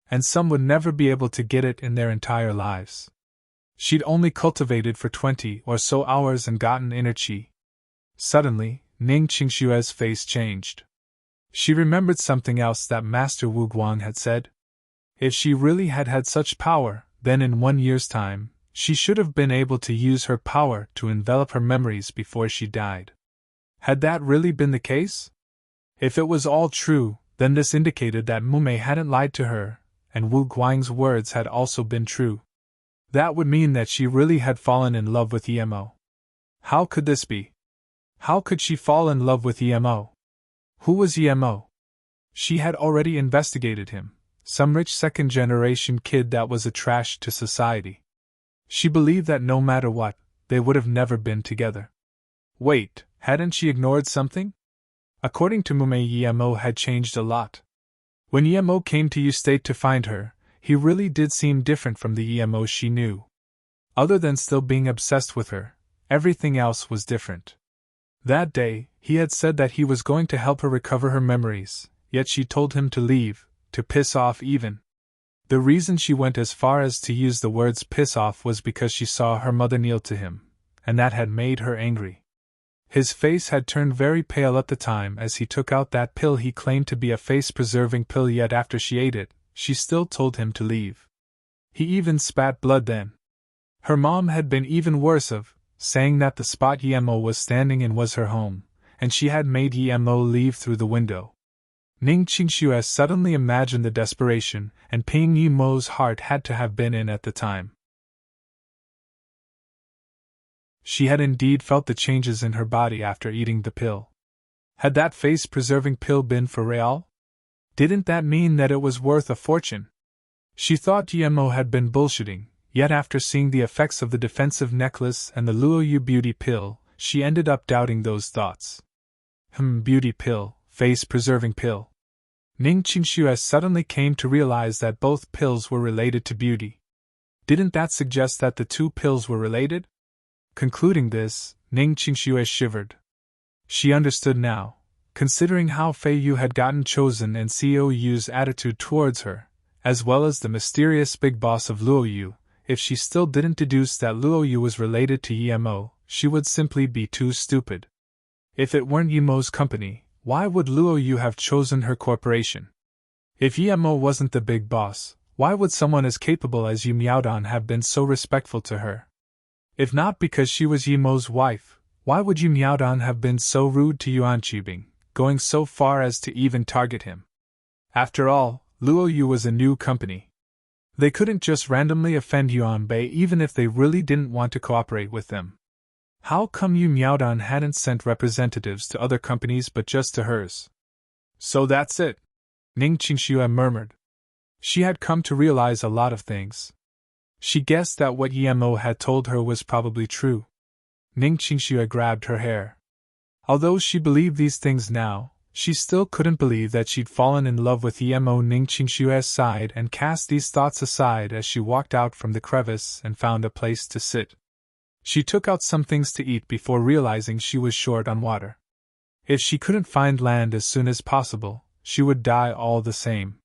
And some would never be able to get it in their entire lives. She'd only cultivated for 20 or so hours and gotten inner qi. Suddenly, Ning Qingxue's face changed. She remembered something else that Master Wu Guang had said. If she really had had such power, then in 1 year's time, she should have been able to use her power to envelop her memories before she died. Had that really been the case? If it was all true, then this indicated that Mumei hadn't lied to her, and Wu Guang's words had also been true. That would mean that she really had fallen in love with Emo. How could this be? How could she fall in love with Emo? Who was Emo? She had already investigated him, some rich second-generation kid that was a trash to society. She believed that no matter what, they would have never been together. Wait, hadn't she ignored something? According to Mumei, Emo had changed a lot. When Emo came to U-State to find her, he really did seem different from the Emo she knew. Other than still being obsessed with her, everything else was different. That day, he had said that he was going to help her recover her memories, yet she told him to leave, to piss off even. The reason she went as far as to use the words piss off was because she saw her mother kneel to him, and that had made her angry. His face had turned very pale at the time as he took out that pill he claimed to be a face-preserving pill, yet after she ate it, she still told him to leave. He even spat blood then. Her mom had been even worse of, saying that the spot Emo was standing in was her home, and she had made Emo leave through the window. Ning Qingxue suddenly imagined the desperation and pain Emo's heart had to have been in at the time. She had indeed felt the changes in her body after eating the pill. Had that face-preserving pill been for real? Didn't that mean that it was worth a fortune? She thought Emo had been bullshitting, yet after seeing the effects of the defensive necklace and the Luoyu beauty pill, she ended up doubting those thoughts. Beauty pill, face-preserving pill. Ning Qingxue suddenly came to realize that both pills were related to beauty. Didn't that suggest that the two pills were related? Concluding this, Ning Qingxue shivered. She understood now, considering how Fei Yu had gotten chosen and Xiao Yu's attitude towards her, as well as the mysterious big boss of Luoyu. If she still didn't deduce that Luoyu was related to Emo, she would simply be too stupid. If it weren't Emo's company, why would Luoyu have chosen her corporation? If Emo wasn't the big boss, why would someone as capable as Yu Miaodan have been so respectful to her? If not because she was Emo's wife, why would Yu Miaodan have been so rude to Yuan Qibing, going so far as to even target him. After all, Luo Yu was a new company. They couldn't just randomly offend Yuan Bei even if they really didn't want to cooperate with them. How come Yu Miaodan hadn't sent representatives to other companies but just to hers? So that's it, Ning Qingxue murmured. She had come to realize a lot of things. She guessed that what Yemo had told her was probably true. Ning Qingxue grabbed her hair. Although she believed these things now, she still couldn't believe that she'd fallen in love with Yemo. Ning Qingxue sighed and cast these thoughts aside as she walked out from the crevice and found a place to sit. She took out some things to eat before realizing she was short on water. If she couldn't find land as soon as possible, she would die all the same.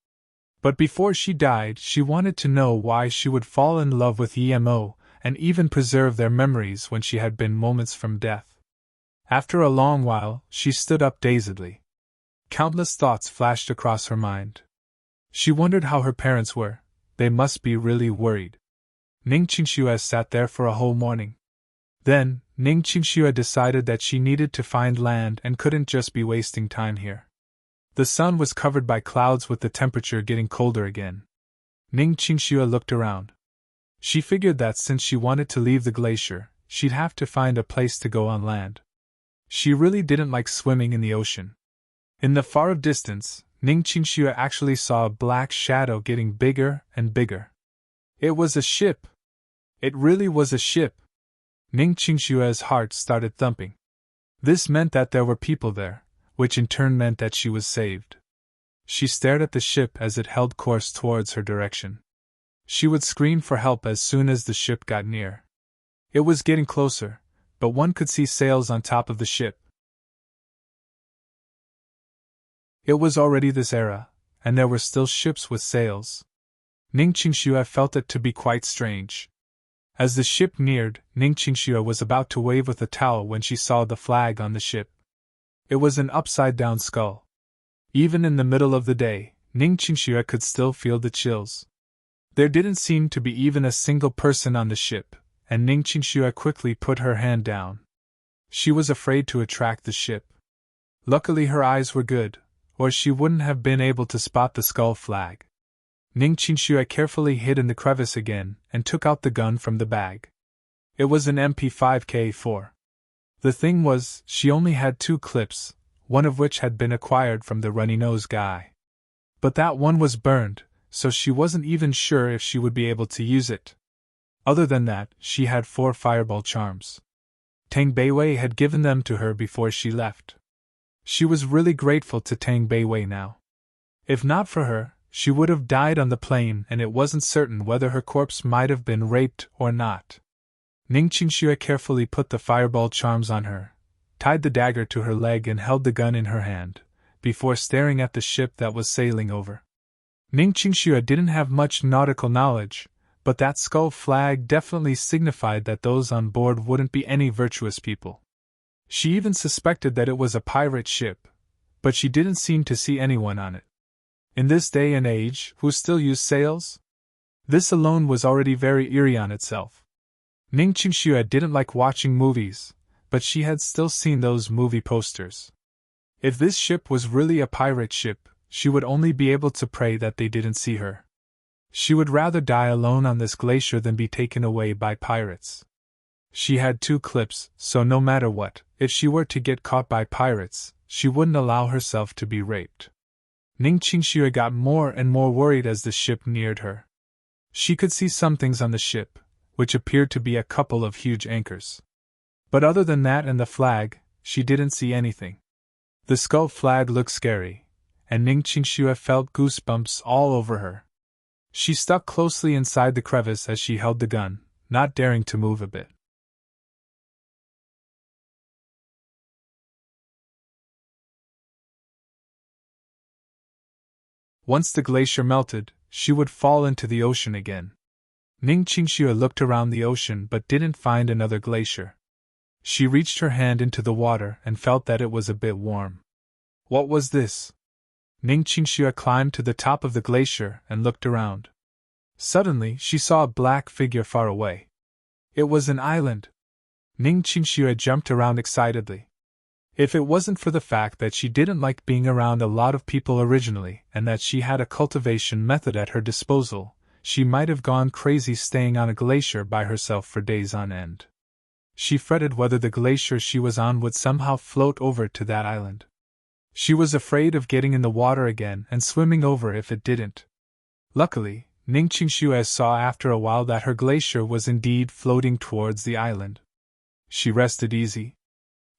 But before she died, she wanted to know why she would fall in love with Yemo, and even preserve their memories when she had been moments from death. After a long while, she stood up dazedly. Countless thoughts flashed across her mind. She wondered how her parents were. They must be really worried. Ning Qingxue sat there for a whole morning. Then, Ning Qingxue decided that she needed to find land and couldn't just be wasting time here. The sun was covered by clouds with the temperature getting colder again. Ning Qingxue looked around. She figured that since she wanted to leave the glacier, she'd have to find a place to go on land. She really didn't like swimming in the ocean. In the far distance, Ning Qingxue actually saw a black shadow getting bigger and bigger. It was a ship. It really was a ship. Ning Qingxue's heart started thumping. This meant that there were people there, which in turn meant that she was saved. She stared at the ship as it held course towards her direction. She would scream for help as soon as the ship got near. It was getting closer, but one could see sails on top of the ship. It was already this era, and there were still ships with sails. Ning Qingxue felt it to be quite strange. As the ship neared, Ning Qingxue was about to wave with a towel when she saw the flag on the ship. It was an upside-down skull. Even in the middle of the day, Ning Qingxue could still feel the chills. There didn't seem to be even a single person on the ship, and Ning Qingxue quickly put her hand down. She was afraid to attract the ship. Luckily her eyes were good, or she wouldn't have been able to spot the skull flag. Ning Qingxue carefully hid in the crevice again and took out the gun from the bag. It was an MP5K4. The thing was, she only had 2 clips, one of which had been acquired from the runny-nosed guy. But that one was burned, so she wasn't even sure if she would be able to use it. Other than that, she had 4 fireball charms. Tang Beiwei had given them to her before she left. She was really grateful to Tang Beiwei now. If not for her, she would have died on the plane, and it wasn't certain whether her corpse might have been raped or not. Ning Qingxue carefully put the fireball charms on her, tied the dagger to her leg and held the gun in her hand, before staring at the ship that was sailing over. Ning Qingxue didn't have much nautical knowledge, but that skull flag definitely signified that those on board wouldn't be any virtuous people. She even suspected that it was a pirate ship, but she didn't seem to see anyone on it. In this day and age, who still use sails? This alone was already very eerie on itself. Ning Qingxue didn't like watching movies, but she had still seen those movie posters. If this ship was really a pirate ship, she would only be able to pray that they didn't see her. She would rather die alone on this glacier than be taken away by pirates. She had 2 clips, so no matter what, if she were to get caught by pirates, she wouldn't allow herself to be raped. Ning Qingxue got more and more worried as the ship neared her. She could see some things on the ship, which appeared to be a couple of huge anchors. But other than that and the flag, she didn't see anything. The skull flag looked scary, and Ning Qingxue felt goosebumps all over her. She stuck closely inside the crevice as she held the gun, not daring to move a bit. Once the glacier melted, she would fall into the ocean again. Ning Qingxue looked around the ocean but didn't find another glacier. She reached her hand into the water and felt that it was a bit warm. What was this? Ning Qingxue climbed to the top of the glacier and looked around. Suddenly, she saw a black figure far away. It was an island. Ning Qingxue jumped around excitedly. If it wasn't for the fact that she didn't like being around a lot of people originally and that she had a cultivation method at her disposal, she might have gone crazy staying on a glacier by herself for days on end. She fretted whether the glacier she was on would somehow float over to that island. She was afraid of getting in the water again and swimming over if it didn't. Luckily, Ning Qingxue saw after a while that her glacier was indeed floating towards the island. She rested easy.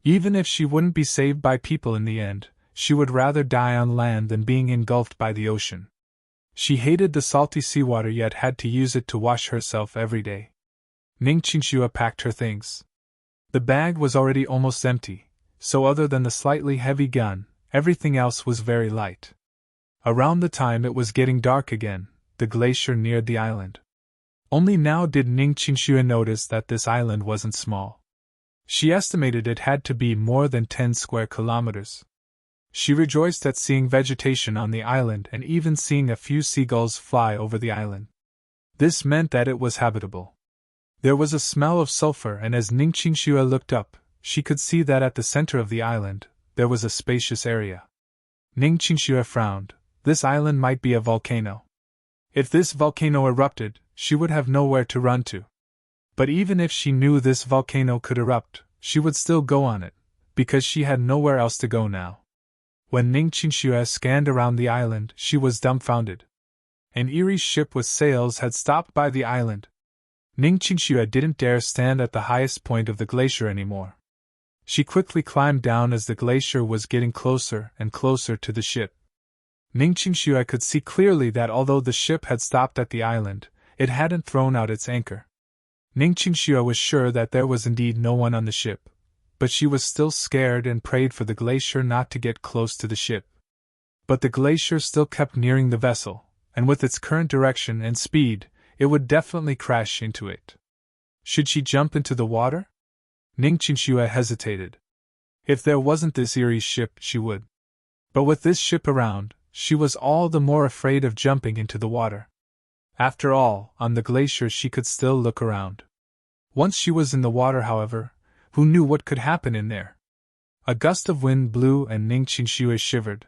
Even if she wouldn't be saved by people in the end, she would rather die on land than being engulfed by the ocean. She hated the salty seawater yet had to use it to wash herself every day. Ning Qingxue packed her things. The bag was already almost empty, so other than the slightly heavy gun, everything else was very light. Around the time it was getting dark again, the glacier neared the island. Only now did Ning Qingxue notice that this island wasn't small. She estimated it had to be more than 10 square kilometers. She rejoiced at seeing vegetation on the island and even seeing a few seagulls fly over the island. This meant that it was habitable. There was a smell of sulfur, and as Ning Qingxue looked up, she could see that at the center of the island, there was a spacious area. Ning Qingxue frowned. This island might be a volcano. If this volcano erupted, she would have nowhere to run to. But even if she knew this volcano could erupt, she would still go on it, because she had nowhere else to go now. When Ning Qingxue scanned around the island, she was dumbfounded. An eerie ship with sails had stopped by the island. Ning Qingxue didn't dare stand at the highest point of the glacier anymore. She quickly climbed down as the glacier was getting closer and closer to the ship. Ning Qingxue could see clearly that although the ship had stopped at the island, it hadn't thrown out its anchor. Ning Qingxue was sure that there was indeed no one on the ship, but she was still scared and prayed for the glacier not to get close to the ship. But the glacier still kept nearing the vessel, and with its current direction and speed, it would definitely crash into it. Should she jump into the water? Ning Qingxue hesitated. If there wasn't this eerie ship, she would. But with this ship around, she was all the more afraid of jumping into the water. After all, on the glacier she could still look around. Once she was in the water, however, who knew what could happen in there? A gust of wind blew and Ning Qingxue shivered.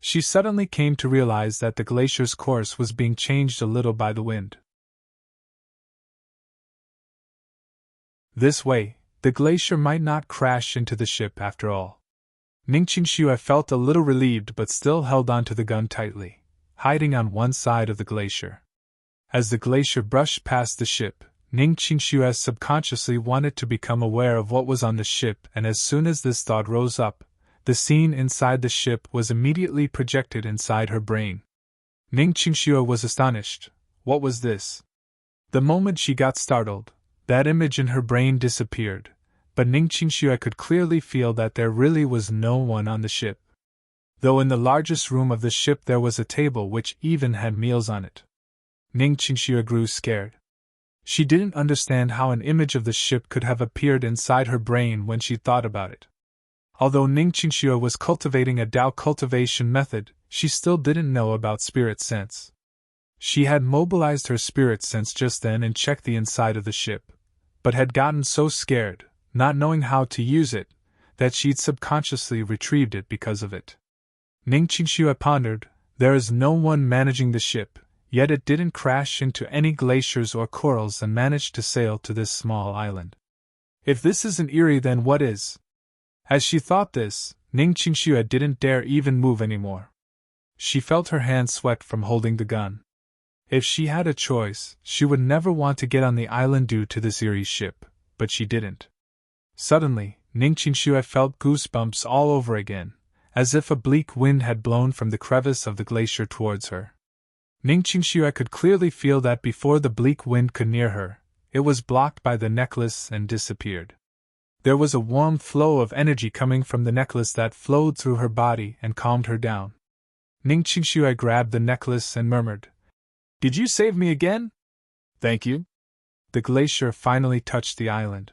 She suddenly came to realize that the glacier's course was being changed a little by the wind. This way, the glacier might not crash into the ship after all. Ning Qingxue felt a little relieved but still held onto the gun tightly, hiding on one side of the glacier. As the glacier brushed past the ship, Ning Qingxue subconsciously wanted to become aware of what was on the ship, and as soon as this thought rose up, the scene inside the ship was immediately projected inside her brain. Ning Qingxue was astonished. What was this? The moment she got startled, that image in her brain disappeared, but Ning Qingxue could clearly feel that there really was no one on the ship. Though in the largest room of the ship there was a table which even had meals on it. Ning Qingxue grew scared. She didn't understand how an image of the ship could have appeared inside her brain when she thought about it. Although Ning Qingxue was cultivating a Tao cultivation method, she still didn't know about spirit sense. She had mobilized her spirit sense just then and checked the inside of the ship, but had gotten so scared, not knowing how to use it, that she'd subconsciously retrieved it because of it. Ning Qingxue pondered, there is no one managing the ship, yet it didn't crash into any glaciers or corals and managed to sail to this small island. If this isn't eerie, then what is? As she thought this, Ning Qingxue didn't dare even move anymore. She felt her hands sweat from holding the gun. If she had a choice, she would never want to get on the island due to this eerie ship, but she didn't. Suddenly, Ning Qingxue felt goosebumps all over again, as if a bleak wind had blown from the crevice of the glacier towards her. Ning Qingxue could clearly feel that before the bleak wind could near her, it was blocked by the necklace and disappeared. There was a warm flow of energy coming from the necklace that flowed through her body and calmed her down. Ning Qingxue grabbed the necklace and murmured, "Did you save me again?" "Thank you." The glacier finally touched the island.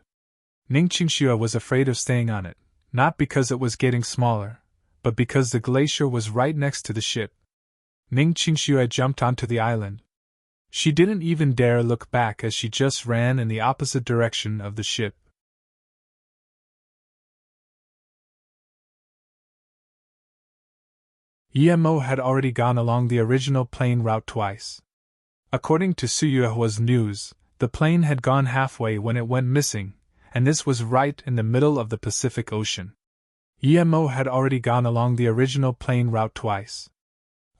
Ning Qingxue was afraid of staying on it, not because it was getting smaller, but because the glacier was right next to the ship. Ning Qingxue jumped onto the island. She didn't even dare look back as she just ran in the opposite direction of the ship. Emo had already gone along the original plane route twice. According to Suyuhua's news, the plane had gone halfway when it went missing, and this was right in the middle of the Pacific Ocean. Emo had already gone along the original plane route twice.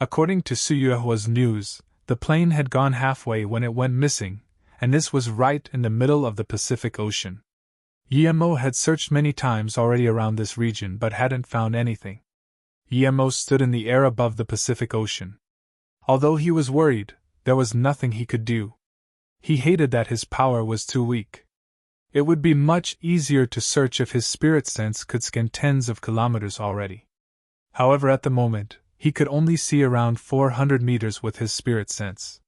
According to Suyuhua's news, the plane had gone halfway when it went missing, and this was right in the middle of the Pacific Ocean. Emo had searched many times already around this region but hadn't found anything. Emo stood in the air above the Pacific Ocean. Although he was worried, there was nothing he could do. He hated that his power was too weak. It would be much easier to search if his spirit sense could scan tens of kilometers already. However, at the moment, he could only see around 400 meters with his spirit sense.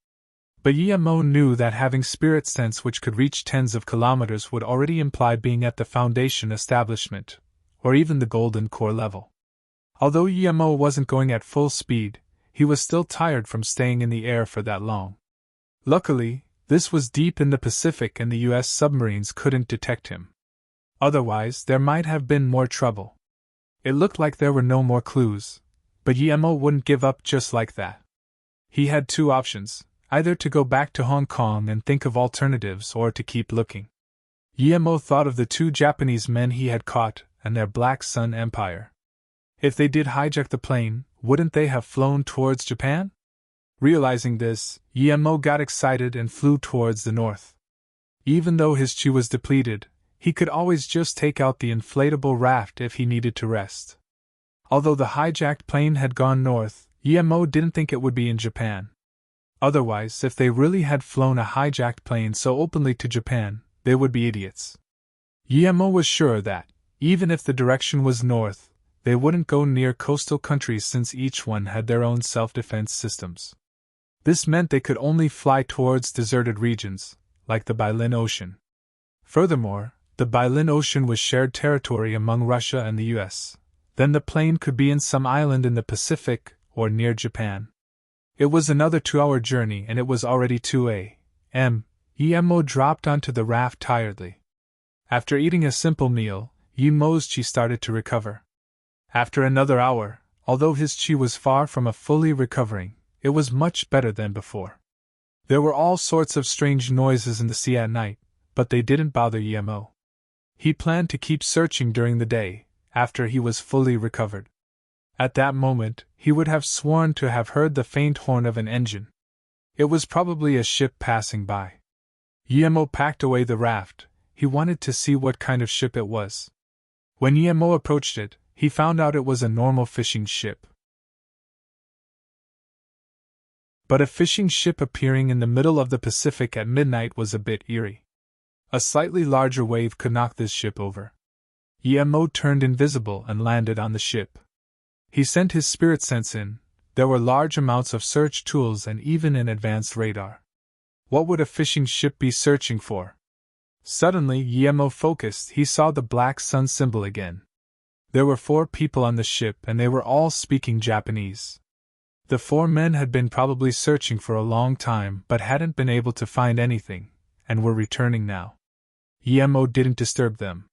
But Emo knew that having spirit sense which could reach tens of kilometers would already imply being at the Foundation establishment, or even the Golden Core level. Although Emo wasn't going at full speed, he was still tired from staying in the air for that long. Luckily, this was deep in the Pacific and the US submarines couldn't detect him. Otherwise, there might have been more trouble. It looked like there were no more clues, but Emo wouldn't give up just like that. He had two options, either to go back to Hong Kong and think of alternatives or to keep looking. Emo thought of the two Japanese men he had caught and their Black Sun Empire. If they did hijack the plane, wouldn't they have flown towards Japan? Realizing this, Emo got excited and flew towards the north. Even though his chi was depleted, he could always just take out the inflatable raft if he needed to rest. Although the hijacked plane had gone north, Emo didn't think it would be in Japan. Otherwise, if they really had flown a hijacked plane so openly to Japan, they would be idiots. Emo was sure that, even if the direction was north, they wouldn't go near coastal countries since each one had their own self-defense systems. This meant they could only fly towards deserted regions, like the Bailin Ocean. Furthermore, the Bailin Ocean was shared territory among Russia and the US. Then the plane could be in some island in the Pacific or near Japan. It was another 2-hour journey and it was already 2 a.m. Emo dropped onto the raft tiredly. After eating a simple meal, Emo's chi started to recover. After another hour, although his chi was far from a fully recovering, it was much better than before. There were all sorts of strange noises in the sea at night, but they didn't bother Emo. He planned to keep searching during the day, after he was fully recovered. At that moment, he would have sworn to have heard the faint horn of an engine. It was probably a ship passing by. Emo packed away the raft. He wanted to see what kind of ship it was. When Emo approached it, he found out it was a normal fishing ship. But a fishing ship appearing in the middle of the Pacific at midnight was a bit eerie. A slightly larger wave could knock this ship over. Emo turned invisible and landed on the ship. He sent his spirit sense in. There were large amounts of search tools and even an advanced radar. What would a fishing ship be searching for? Suddenly, Emo focused. He saw the Black Sun symbol again. There were 4 people on the ship and they were all speaking Japanese. The 4 men had been probably searching for a long time but hadn't been able to find anything, and were returning now. Emo didn't disturb them.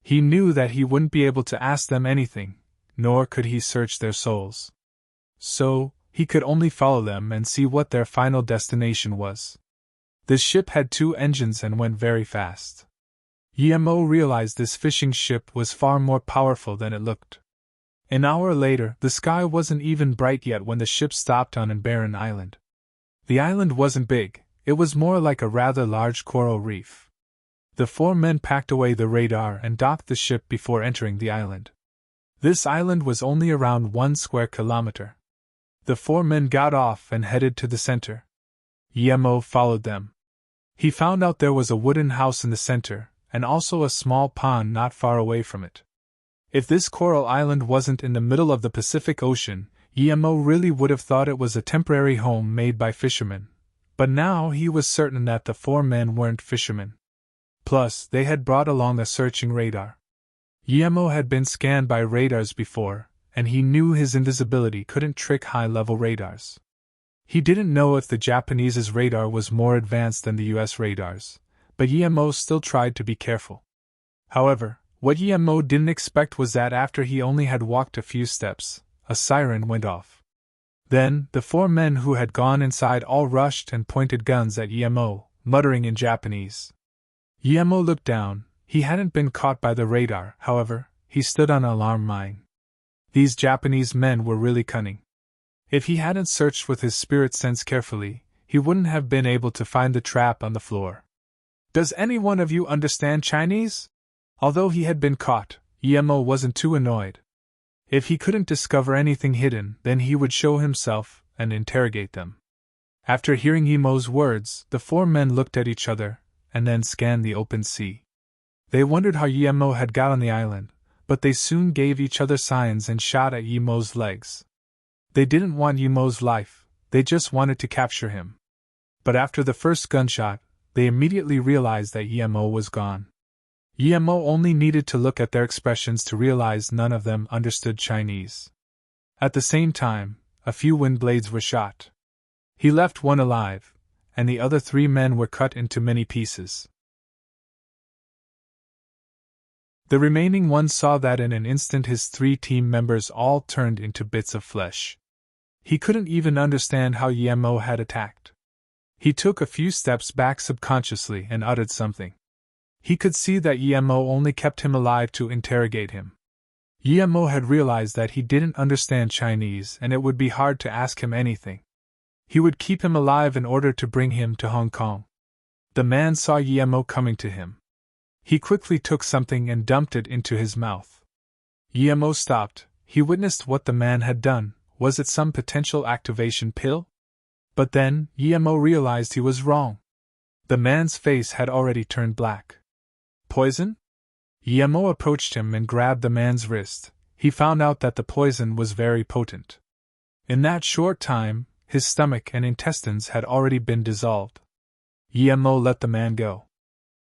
He knew that he wouldn't be able to ask them anything, nor could he search their souls. So, he could only follow them and see what their final destination was. The ship had 2 engines and went very fast. Emo realized this fishing ship was far more powerful than it looked. An hour later, the sky wasn't even bright yet when the ship stopped on an barren island. The island wasn't big, it was more like a rather large coral reef. The 4 men packed away the radar and docked the ship before entering the island. This island was only around 1 square kilometer. The 4 men got off and headed to the center. Emo followed them. He found out there was a wooden house in the center, and also a small pond not far away from it. If this coral island wasn't in the middle of the Pacific Ocean, Emo really would have thought it was a temporary home made by fishermen. But now he was certain that the 4 men weren't fishermen. Plus, they had brought along a searching radar. Emo had been scanned by radars before, and he knew his invisibility couldn't trick high-level radars. He didn't know if the Japanese's radar was more advanced than the US radars, but Emo still tried to be careful. However, what Emo didn't expect was that after he only had walked a few steps, a siren went off. Then, the 4 men who had gone inside all rushed and pointed guns at Emo, muttering in Japanese. Emo looked down. He hadn't been caught by the radar, however, he stood on alarm mine. These Japanese men were really cunning. If he hadn't searched with his spirit sense carefully, he wouldn't have been able to find the trap on the floor. Does any one of you understand Chinese? Although he had been caught, Emo wasn't too annoyed. If he couldn't discover anything hidden, then he would show himself and interrogate them. After hearing Emo's words, the 4 men looked at each other and then scanned the open sea. They wondered how Emo had got on the island, but they soon gave each other signs and shot at Emo's legs. They didn't want Emo's life, they just wanted to capture him. But after the first gunshot, they immediately realized that Emo was gone. Emo only needed to look at their expressions to realize none of them understood Chinese. At the same time, a few wind blades were shot. He left one alive, and the other 3 men were cut into many pieces. The remaining one saw that in an instant his 3 team members all turned into bits of flesh. He couldn't even understand how Emo had attacked. He took a few steps back subconsciously and uttered something. He could see that Emo only kept him alive to interrogate him. Emo had realized that he didn't understand Chinese and it would be hard to ask him anything. He would keep him alive in order to bring him to Hong Kong. The man saw Emo coming to him. He quickly took something and dumped it into his mouth. Emo stopped. He witnessed what the man had done. Was it some potential activation pill? But then, Emo realized he was wrong. The man's face had already turned black. Poison? Emo approached him and grabbed the man's wrist. He found out that the poison was very potent. In that short time, his stomach and intestines had already been dissolved. Emo let the man go.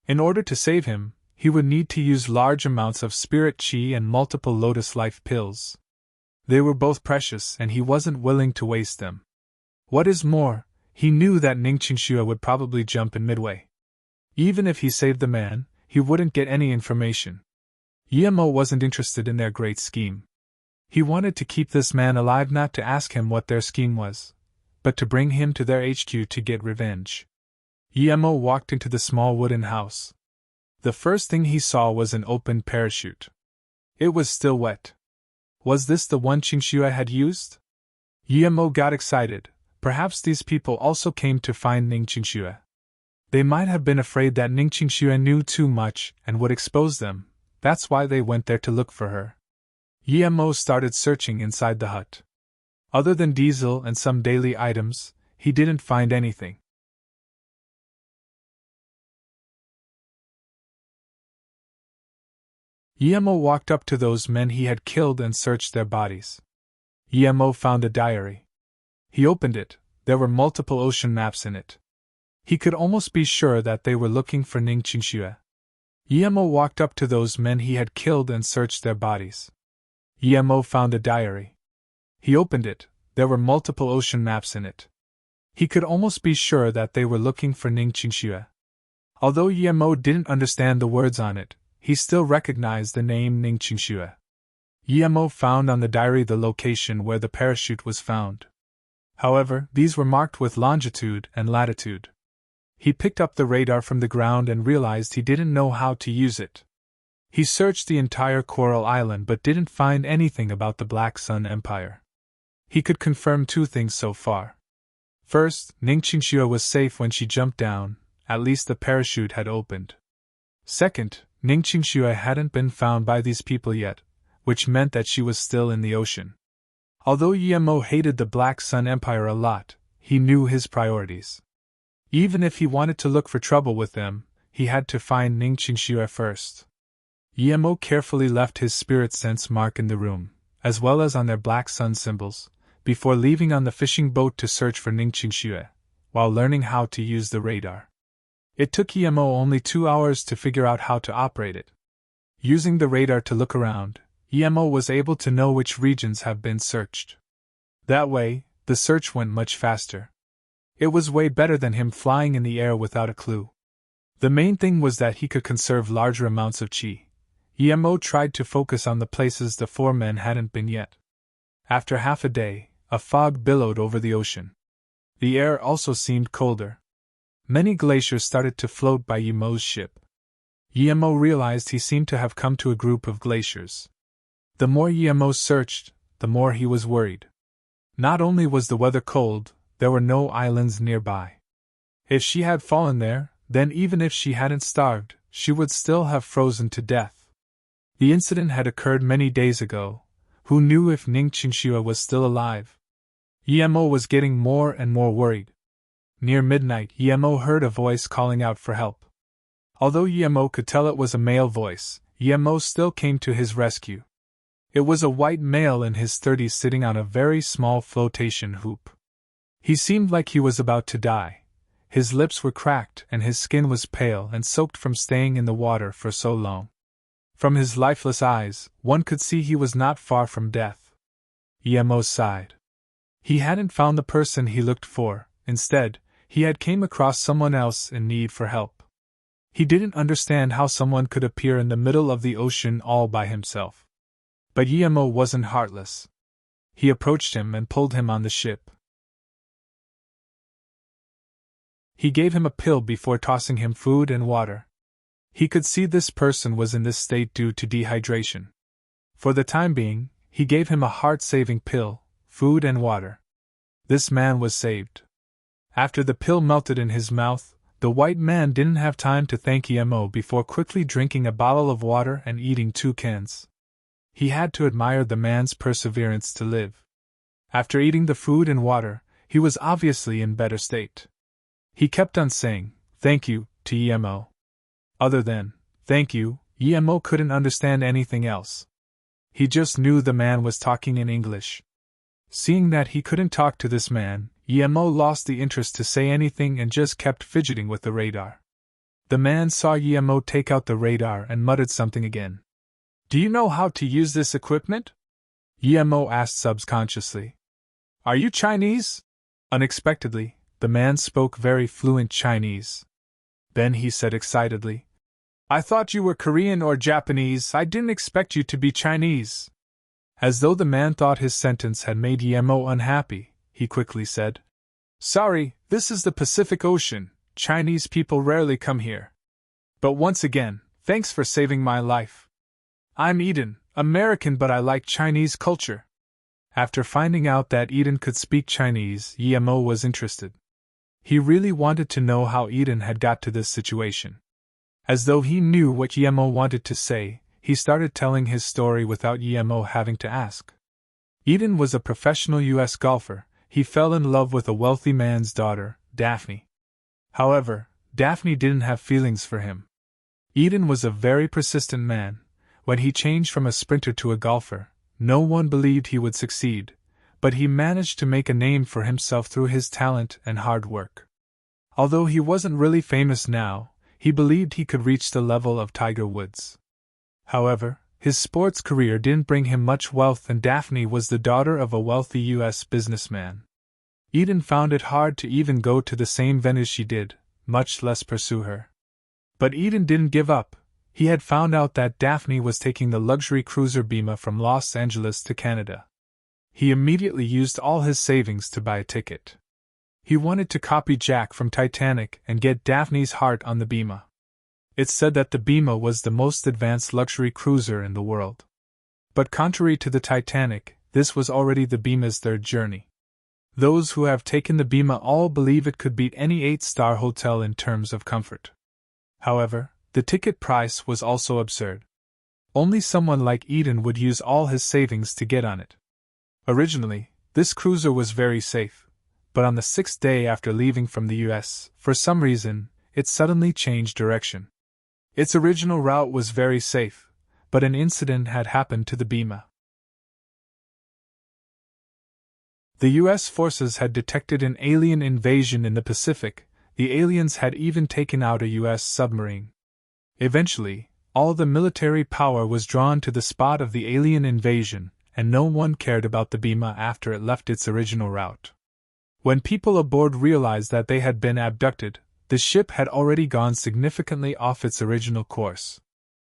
In order to save him, he would need to use large amounts of spirit chi and multiple Lotus Life pills. They were both precious and he wasn't willing to waste them. What is more, he knew that Ning Qingxue would probably jump in midway. Even if he saved the man, he wouldn't get any information. Emo wasn't interested in their great scheme. He wanted to keep this man alive, not to ask him what their scheme was, but to bring him to their HQ to get revenge. Emo walked into the small wooden house. The first thing he saw was an open parachute. It was still wet. Was this the one Qingxue had used? Emo got excited. Perhaps these people also came to find Ning Qingxue. They might have been afraid that Ning Qingxue knew too much and would expose them. That's why they went there to look for her. Emo started searching inside the hut. Other than diesel and some daily items, he didn't find anything. Emo walked up to those men he had killed and searched their bodies. Emo found a diary. He opened it. There were multiple ocean maps in it. He could almost be sure that they were looking for Ning Qingxue. Emo walked up to those men he had killed and searched their bodies. Emo found a diary. He opened it. There were multiple ocean maps in it. He could almost be sure that they were looking for Ning Qingxue. Although Emo didn't understand the words on it, he still recognized the name Ning Qingxue. Emo found on the diary the location where the parachute was found. However, these were marked with longitude and latitude. He picked up the radar from the ground and realized he didn't know how to use it. He searched the entire Coral Island but didn't find anything about the Black Sun Empire. He could confirm 2 things so far. First, Ning Qingxue was safe when she jumped down, at least the parachute had opened. Second, Ning Qingxue hadn't been found by these people yet, which meant that she was still in the ocean. Although Emo hated the Black Sun Empire a lot, he knew his priorities. Even if he wanted to look for trouble with them, he had to find Ning Qingxue first. Emo carefully left his spirit sense mark in the room, as well as on their Black Sun symbols, before leaving on the fishing boat to search for Ning Qingxue, while learning how to use the radar. It took Emo only 2 hours to figure out how to operate it. Using the radar to look around, Emo was able to know which regions have been searched. That way, the search went much faster. It was way better than him flying in the air without a clue. The main thing was that he could conserve larger amounts of chi. Emo tried to focus on the places the 4 men hadn't been yet. After half a day, a fog billowed over the ocean. The air also seemed colder. Many glaciers started to float by Yemo's ship. Yemo realized he seemed to have come to a group of glaciers. The more Yemo searched, the more he was worried. Not only was the weather cold, there were no islands nearby. If she had fallen there, then even if she hadn't starved, she would still have frozen to death. The incident had occurred many days ago. Who knew if Ning Qingxue was still alive? Yemo was getting more and more worried. Near midnight, Yemo heard a voice calling out for help. Although Yemo could tell it was a male voice, Yemo still came to his rescue. It was a white male in his 30s sitting on a very small flotation hoop. He seemed like he was about to die. His lips were cracked and his skin was pale and soaked from staying in the water for so long. From his lifeless eyes, one could see he was not far from death. Yemo sighed. He hadn't found the person he looked for. Instead, he had came across someone else in need for help. He didn't understand how someone could appear in the middle of the ocean all by himself. But Yemo wasn't heartless. He approached him and pulled him on the ship. He gave him a pill before tossing him food and water. He could see this person was in this state due to dehydration. For the time being, he gave him a heart-saving pill, food and water. This man was saved. After the pill melted in his mouth, the white man didn't have time to thank Yemo before quickly drinking a bottle of water and eating 2 cans. He had to admire the man's perseverance to live. After eating the food and water, he was obviously in better state. He kept on saying, "Thank you," to Yemo. Other than, "Thank you," Yemo couldn't understand anything else. He just knew the man was talking in English. Seeing that he couldn't talk to this man, Yemo lost the interest to say anything and just kept fidgeting with the radar. The man saw Yemo take out the radar and muttered something again. "Do you know how to use this equipment?" Yemo asked subconsciously. "Are you Chinese?" Unexpectedly, the man spoke very fluent Chinese. Then he said excitedly, "I thought you were Korean or Japanese. I didn't expect you to be Chinese." As though the man thought his sentence had made Yemo unhappy, he quickly said, "Sorry, this is the Pacific Ocean. Chinese people rarely come here. But once again, thanks for saving my life. I'm Eden, American, but I like Chinese culture." After finding out that Eden could speak Chinese, Yemo was interested. He really wanted to know how Eden had got to this situation. As though he knew what Yemo wanted to say, he started telling his story without Yemo having to ask. Eden was a professional U.S. golfer. He fell in love with a wealthy man's daughter, Daphne. However, Daphne didn't have feelings for him. Eden was a very persistent man. When he changed from a sprinter to a golfer, no one believed he would succeed, but he managed to make a name for himself through his talent and hard work. Although he wasn't really famous now, he believed he could reach the level of Tiger Woods. However, his sports career didn't bring him much wealth, and Daphne was the daughter of a wealthy U.S. businessman. Eden found it hard to even go to the same venues she did, much less pursue her. But Eden didn't give up. He had found out that Daphne was taking the luxury cruiser Bima from Los Angeles to Canada. He immediately used all his savings to buy a ticket. He wanted to copy Jack from Titanic and get Daphne's heart on the Bima. It's said that the Bima was the most advanced luxury cruiser in the world. But contrary to the Titanic, this was already the Bima's third journey. Those who have taken the Bima all believe it could beat any 8-star hotel in terms of comfort. However, the ticket price was also absurd. Only someone like Eden would use all his savings to get on it. Originally, this cruiser was very safe, but on the 6th day after leaving from the US, for some reason, it suddenly changed direction. Its original route was very safe, but an incident had happened to the Bima. The US forces had detected an alien invasion in the Pacific. The aliens had even taken out a US submarine. Eventually, all the military power was drawn to the spot of the alien invasion, and no one cared about the Bima after it left its original route. When people aboard realized that they had been abducted, the ship had already gone significantly off its original course.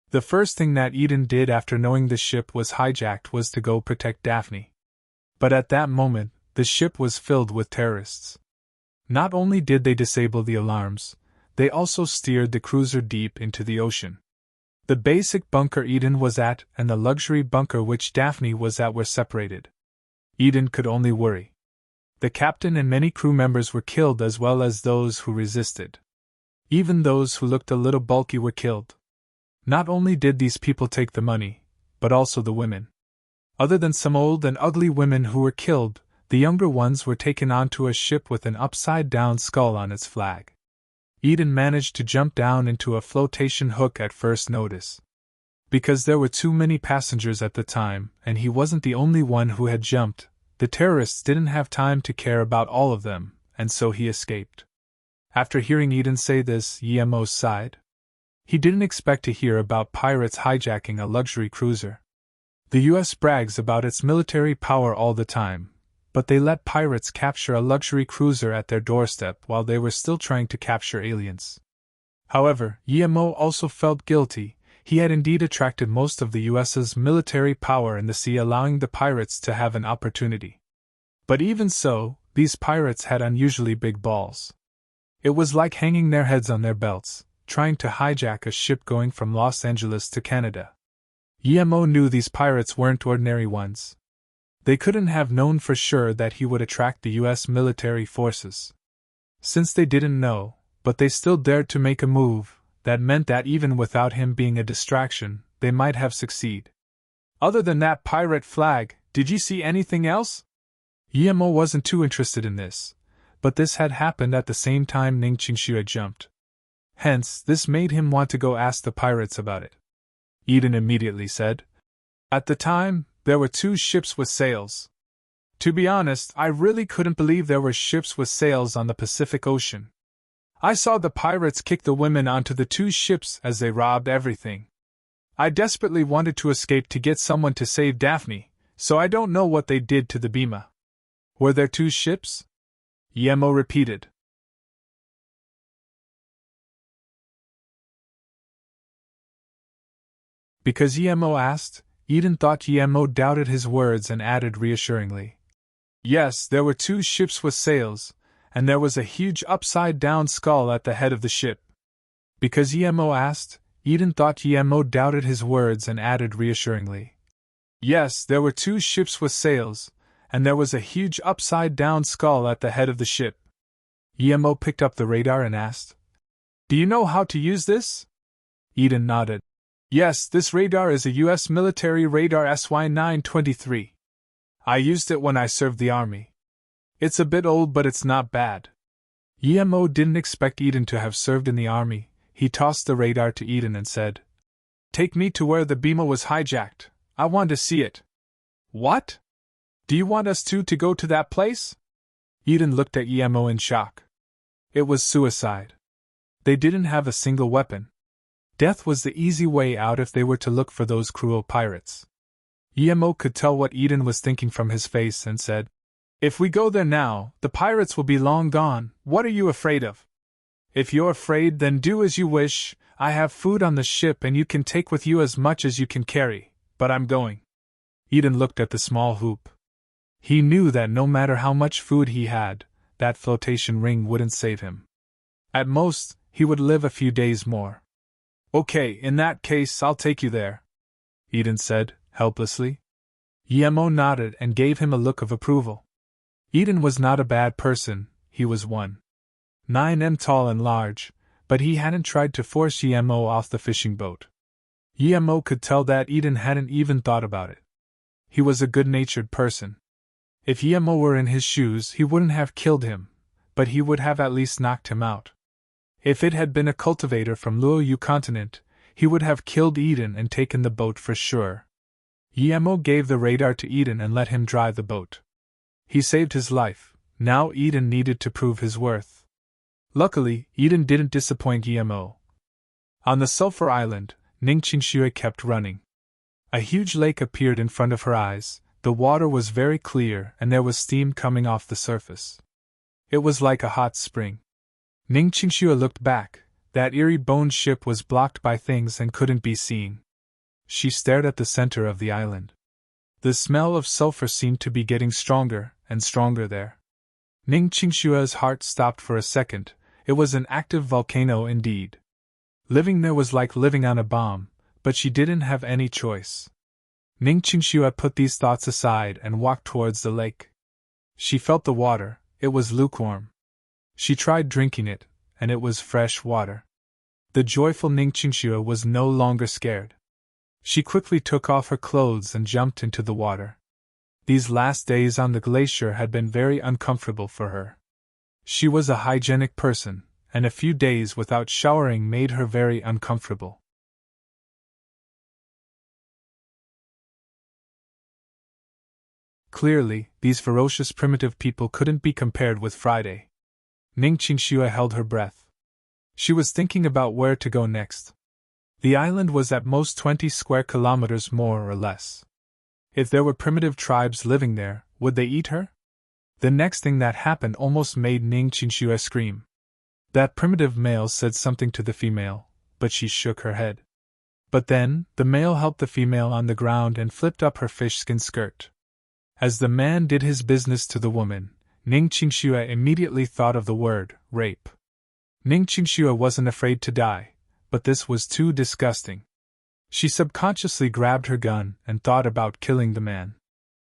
The first thing that Eden did after knowing the ship was hijacked was to go protect Daphne. But at that moment, the ship was filled with terrorists. Not only did they disable the alarms, they also steered the cruiser deep into the ocean. The basic bunker Eden was at and the luxury bunker which Daphne was at were separated. Eden could only worry. The captain and many crew members were killed as well as those who resisted. Even those who looked a little bulky were killed. Not only did these people take the money, but also the women. Other than some old and ugly women who were killed, the younger ones were taken onto a ship with an upside-down skull on its flag. Eden managed to jump down into a flotation hook at first notice. Because there were too many passengers at the time, and he wasn't the only one who had jumped, the terrorists didn't have time to care about all of them, and so he escaped. After hearing Eden say this, Yemo sighed. He didn't expect to hear about pirates hijacking a luxury cruiser. The US brags about its military power all the time, but they let pirates capture a luxury cruiser at their doorstep while they were still trying to capture aliens. However, Yemo also felt guilty. He had indeed attracted most of the US's military power in the sea, allowing the pirates to have an opportunity. But even so, these pirates had unusually big balls. It was like hanging their heads on their belts, trying to hijack a ship going from Los Angeles to Canada. Yemo knew these pirates weren't ordinary ones. They couldn't have known for sure that he would attract the US military forces. Since they didn't know, but they still dared to make a move, that meant that even without him being a distraction, they might have succeeded. Other than that pirate flag, did you see anything else? Yemo wasn't too interested in this, but this had happened at the same time Ning Qingshu had jumped. Hence, this made him want to go ask the pirates about it. Eden immediately said, "At the time, there were 2 ships with sails. To be honest, I really couldn't believe there were ships with sails on the Pacific Ocean. I saw the pirates kick the women onto the 2 ships as they robbed everything. I desperately wanted to escape to get someone to save Daphne, so I don't know what they did to the Bima." "Were there 2 ships?" Yemo repeated. Because Yemo asked, Eden thought Yemo doubted his words and added reassuringly, "Yes, there were 2 ships with sails, and there was a huge upside-down skull at the head of the ship." Because Yemo asked, Eden thought Yemo doubted his words and added reassuringly, "Yes, there were 2 ships with sails, and there was a huge upside-down skull at the head of the ship." Yemo picked up the radar and asked, "Do you know how to use this?" Eden nodded. "Yes, this radar is a US military radar SY-923. I used it when I served the army. It's a bit old, but it's not bad." Yemo didn't expect Eden to have served in the army. He tossed the radar to Eden and said, "Take me to where the Bima was hijacked. I want to see it." "What? Do you want us two to go to that place?" Eden looked at Yemo in shock. It was suicide. They didn't have a single weapon. Death was the easy way out if they were to look for those cruel pirates. Yemo could tell what Eden was thinking from his face and said, "If we go there now, the pirates will be long gone. What are you afraid of?" "If you're afraid, then do as you wish. I have food on the ship and you can take with you as much as you can carry, but I'm going." Eden looked at the small hoop. He knew that no matter how much food he had, that flotation ring wouldn't save him. At most, he would live a few days more. "Okay, in that case I'll take you there," Eden said, helplessly. Yemo nodded and gave him a look of approval. Eden was not a bad person. He was 1.9 tall and large, but he hadn't tried to force Yemo off the fishing boat. Yemo could tell that Eden hadn't even thought about it. He was a good-natured person. If Yemo were in his shoes, he wouldn't have killed him, but he would have at least knocked him out. If it had been a cultivator from Luoyu continent, he would have killed Eden and taken the boat for sure. Yemo gave the radar to Eden and let him drive the boat. He saved his life. Now Eden needed to prove his worth. Luckily, Eden didn't disappoint Yemo. On the Sulphur Island, Ning Qingshu kept running. A huge lake appeared in front of her eyes. The water was very clear and there was steam coming off the surface. It was like a hot spring. Ning Qingshu looked back. That eerie boned ship was blocked by things and couldn't be seen. She stared at the center of the island. The smell of sulfur seemed to be getting stronger and stronger there. Ning Qingshua's heart stopped for a second. It was an active volcano indeed. Living there was like living on a bomb, but she didn't have any choice. Ning Qingxue put these thoughts aside and walked towards the lake. She felt the water, it was lukewarm. She tried drinking it, and it was fresh water. The joyful Ning Qingxue was no longer scared. She quickly took off her clothes and jumped into the water. These last days on the glacier had been very uncomfortable for her. She was a hygienic person, and a few days without showering made her very uncomfortable. Clearly, these ferocious primitive people couldn't be compared with Friday. Ning Qingxue held her breath. She was thinking about where to go next. The island was at most 20 square kilometers more or less. If there were primitive tribes living there, would they eat her? The next thing that happened almost made Ning Qingxue scream. That primitive male said something to the female, but she shook her head. But then, the male helped the female on the ground and flipped up her fish-skin skirt. As the man did his business to the woman, Ning Qingxue immediately thought of the word, rape. Ning Qingxue wasn't afraid to die, but this was too disgusting. She subconsciously grabbed her gun and thought about killing the man.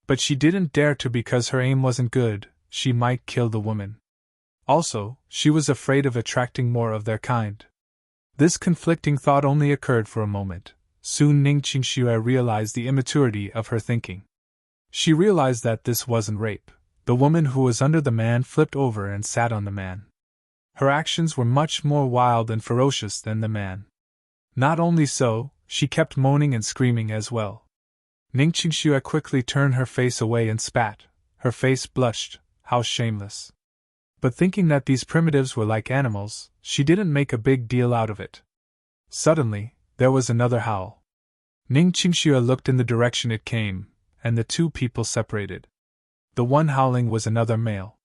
But she didn't dare to because her aim wasn't good, she might kill the woman. Also, she was afraid of attracting more of their kind. This conflicting thought only occurred for a moment. Soon Ning Qingxue realized the immaturity of her thinking. She realized that this wasn't rape. The woman who was under the man flipped over and sat on the man. Her actions were much more wild and ferocious than the man. Not only so, she kept moaning and screaming as well. Ning Qingxue quickly turned her face away and spat. Her face blushed. How shameless. But thinking that these primitives were like animals, she didn't make a big deal out of it. Suddenly, there was another howl. Ning Qingxue looked in the direction it came, and the two people separated. The one howling was another male.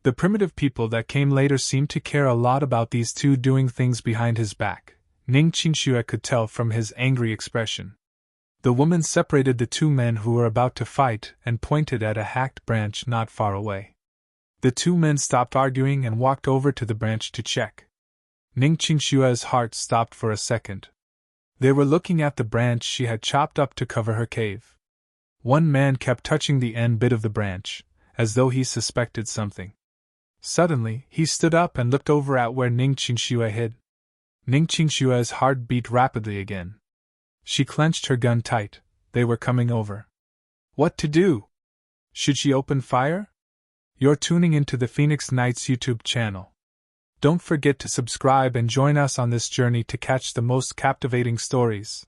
The primitive people that came later seemed to care a lot about these two doing things behind his back. Ning Qingxue could tell from his angry expression. The woman separated the two men who were about to fight and pointed at a hacked branch not far away. The two men stopped arguing and walked over to the branch to check. Ning Qingxue's heart stopped for a second. They were looking at the branch she had chopped up to cover her cave. One man kept touching the end bit of the branch, as though he suspected something. Suddenly, he stood up and looked over at where Ning Qingxue hid. Ning Qingxue's heart beat rapidly again. She clenched her gun tight. They were coming over. What to do? Should she open fire? You're tuning into the Phoenix Nights YouTube channel. Don't forget to subscribe and join us on this journey to catch the most captivating stories.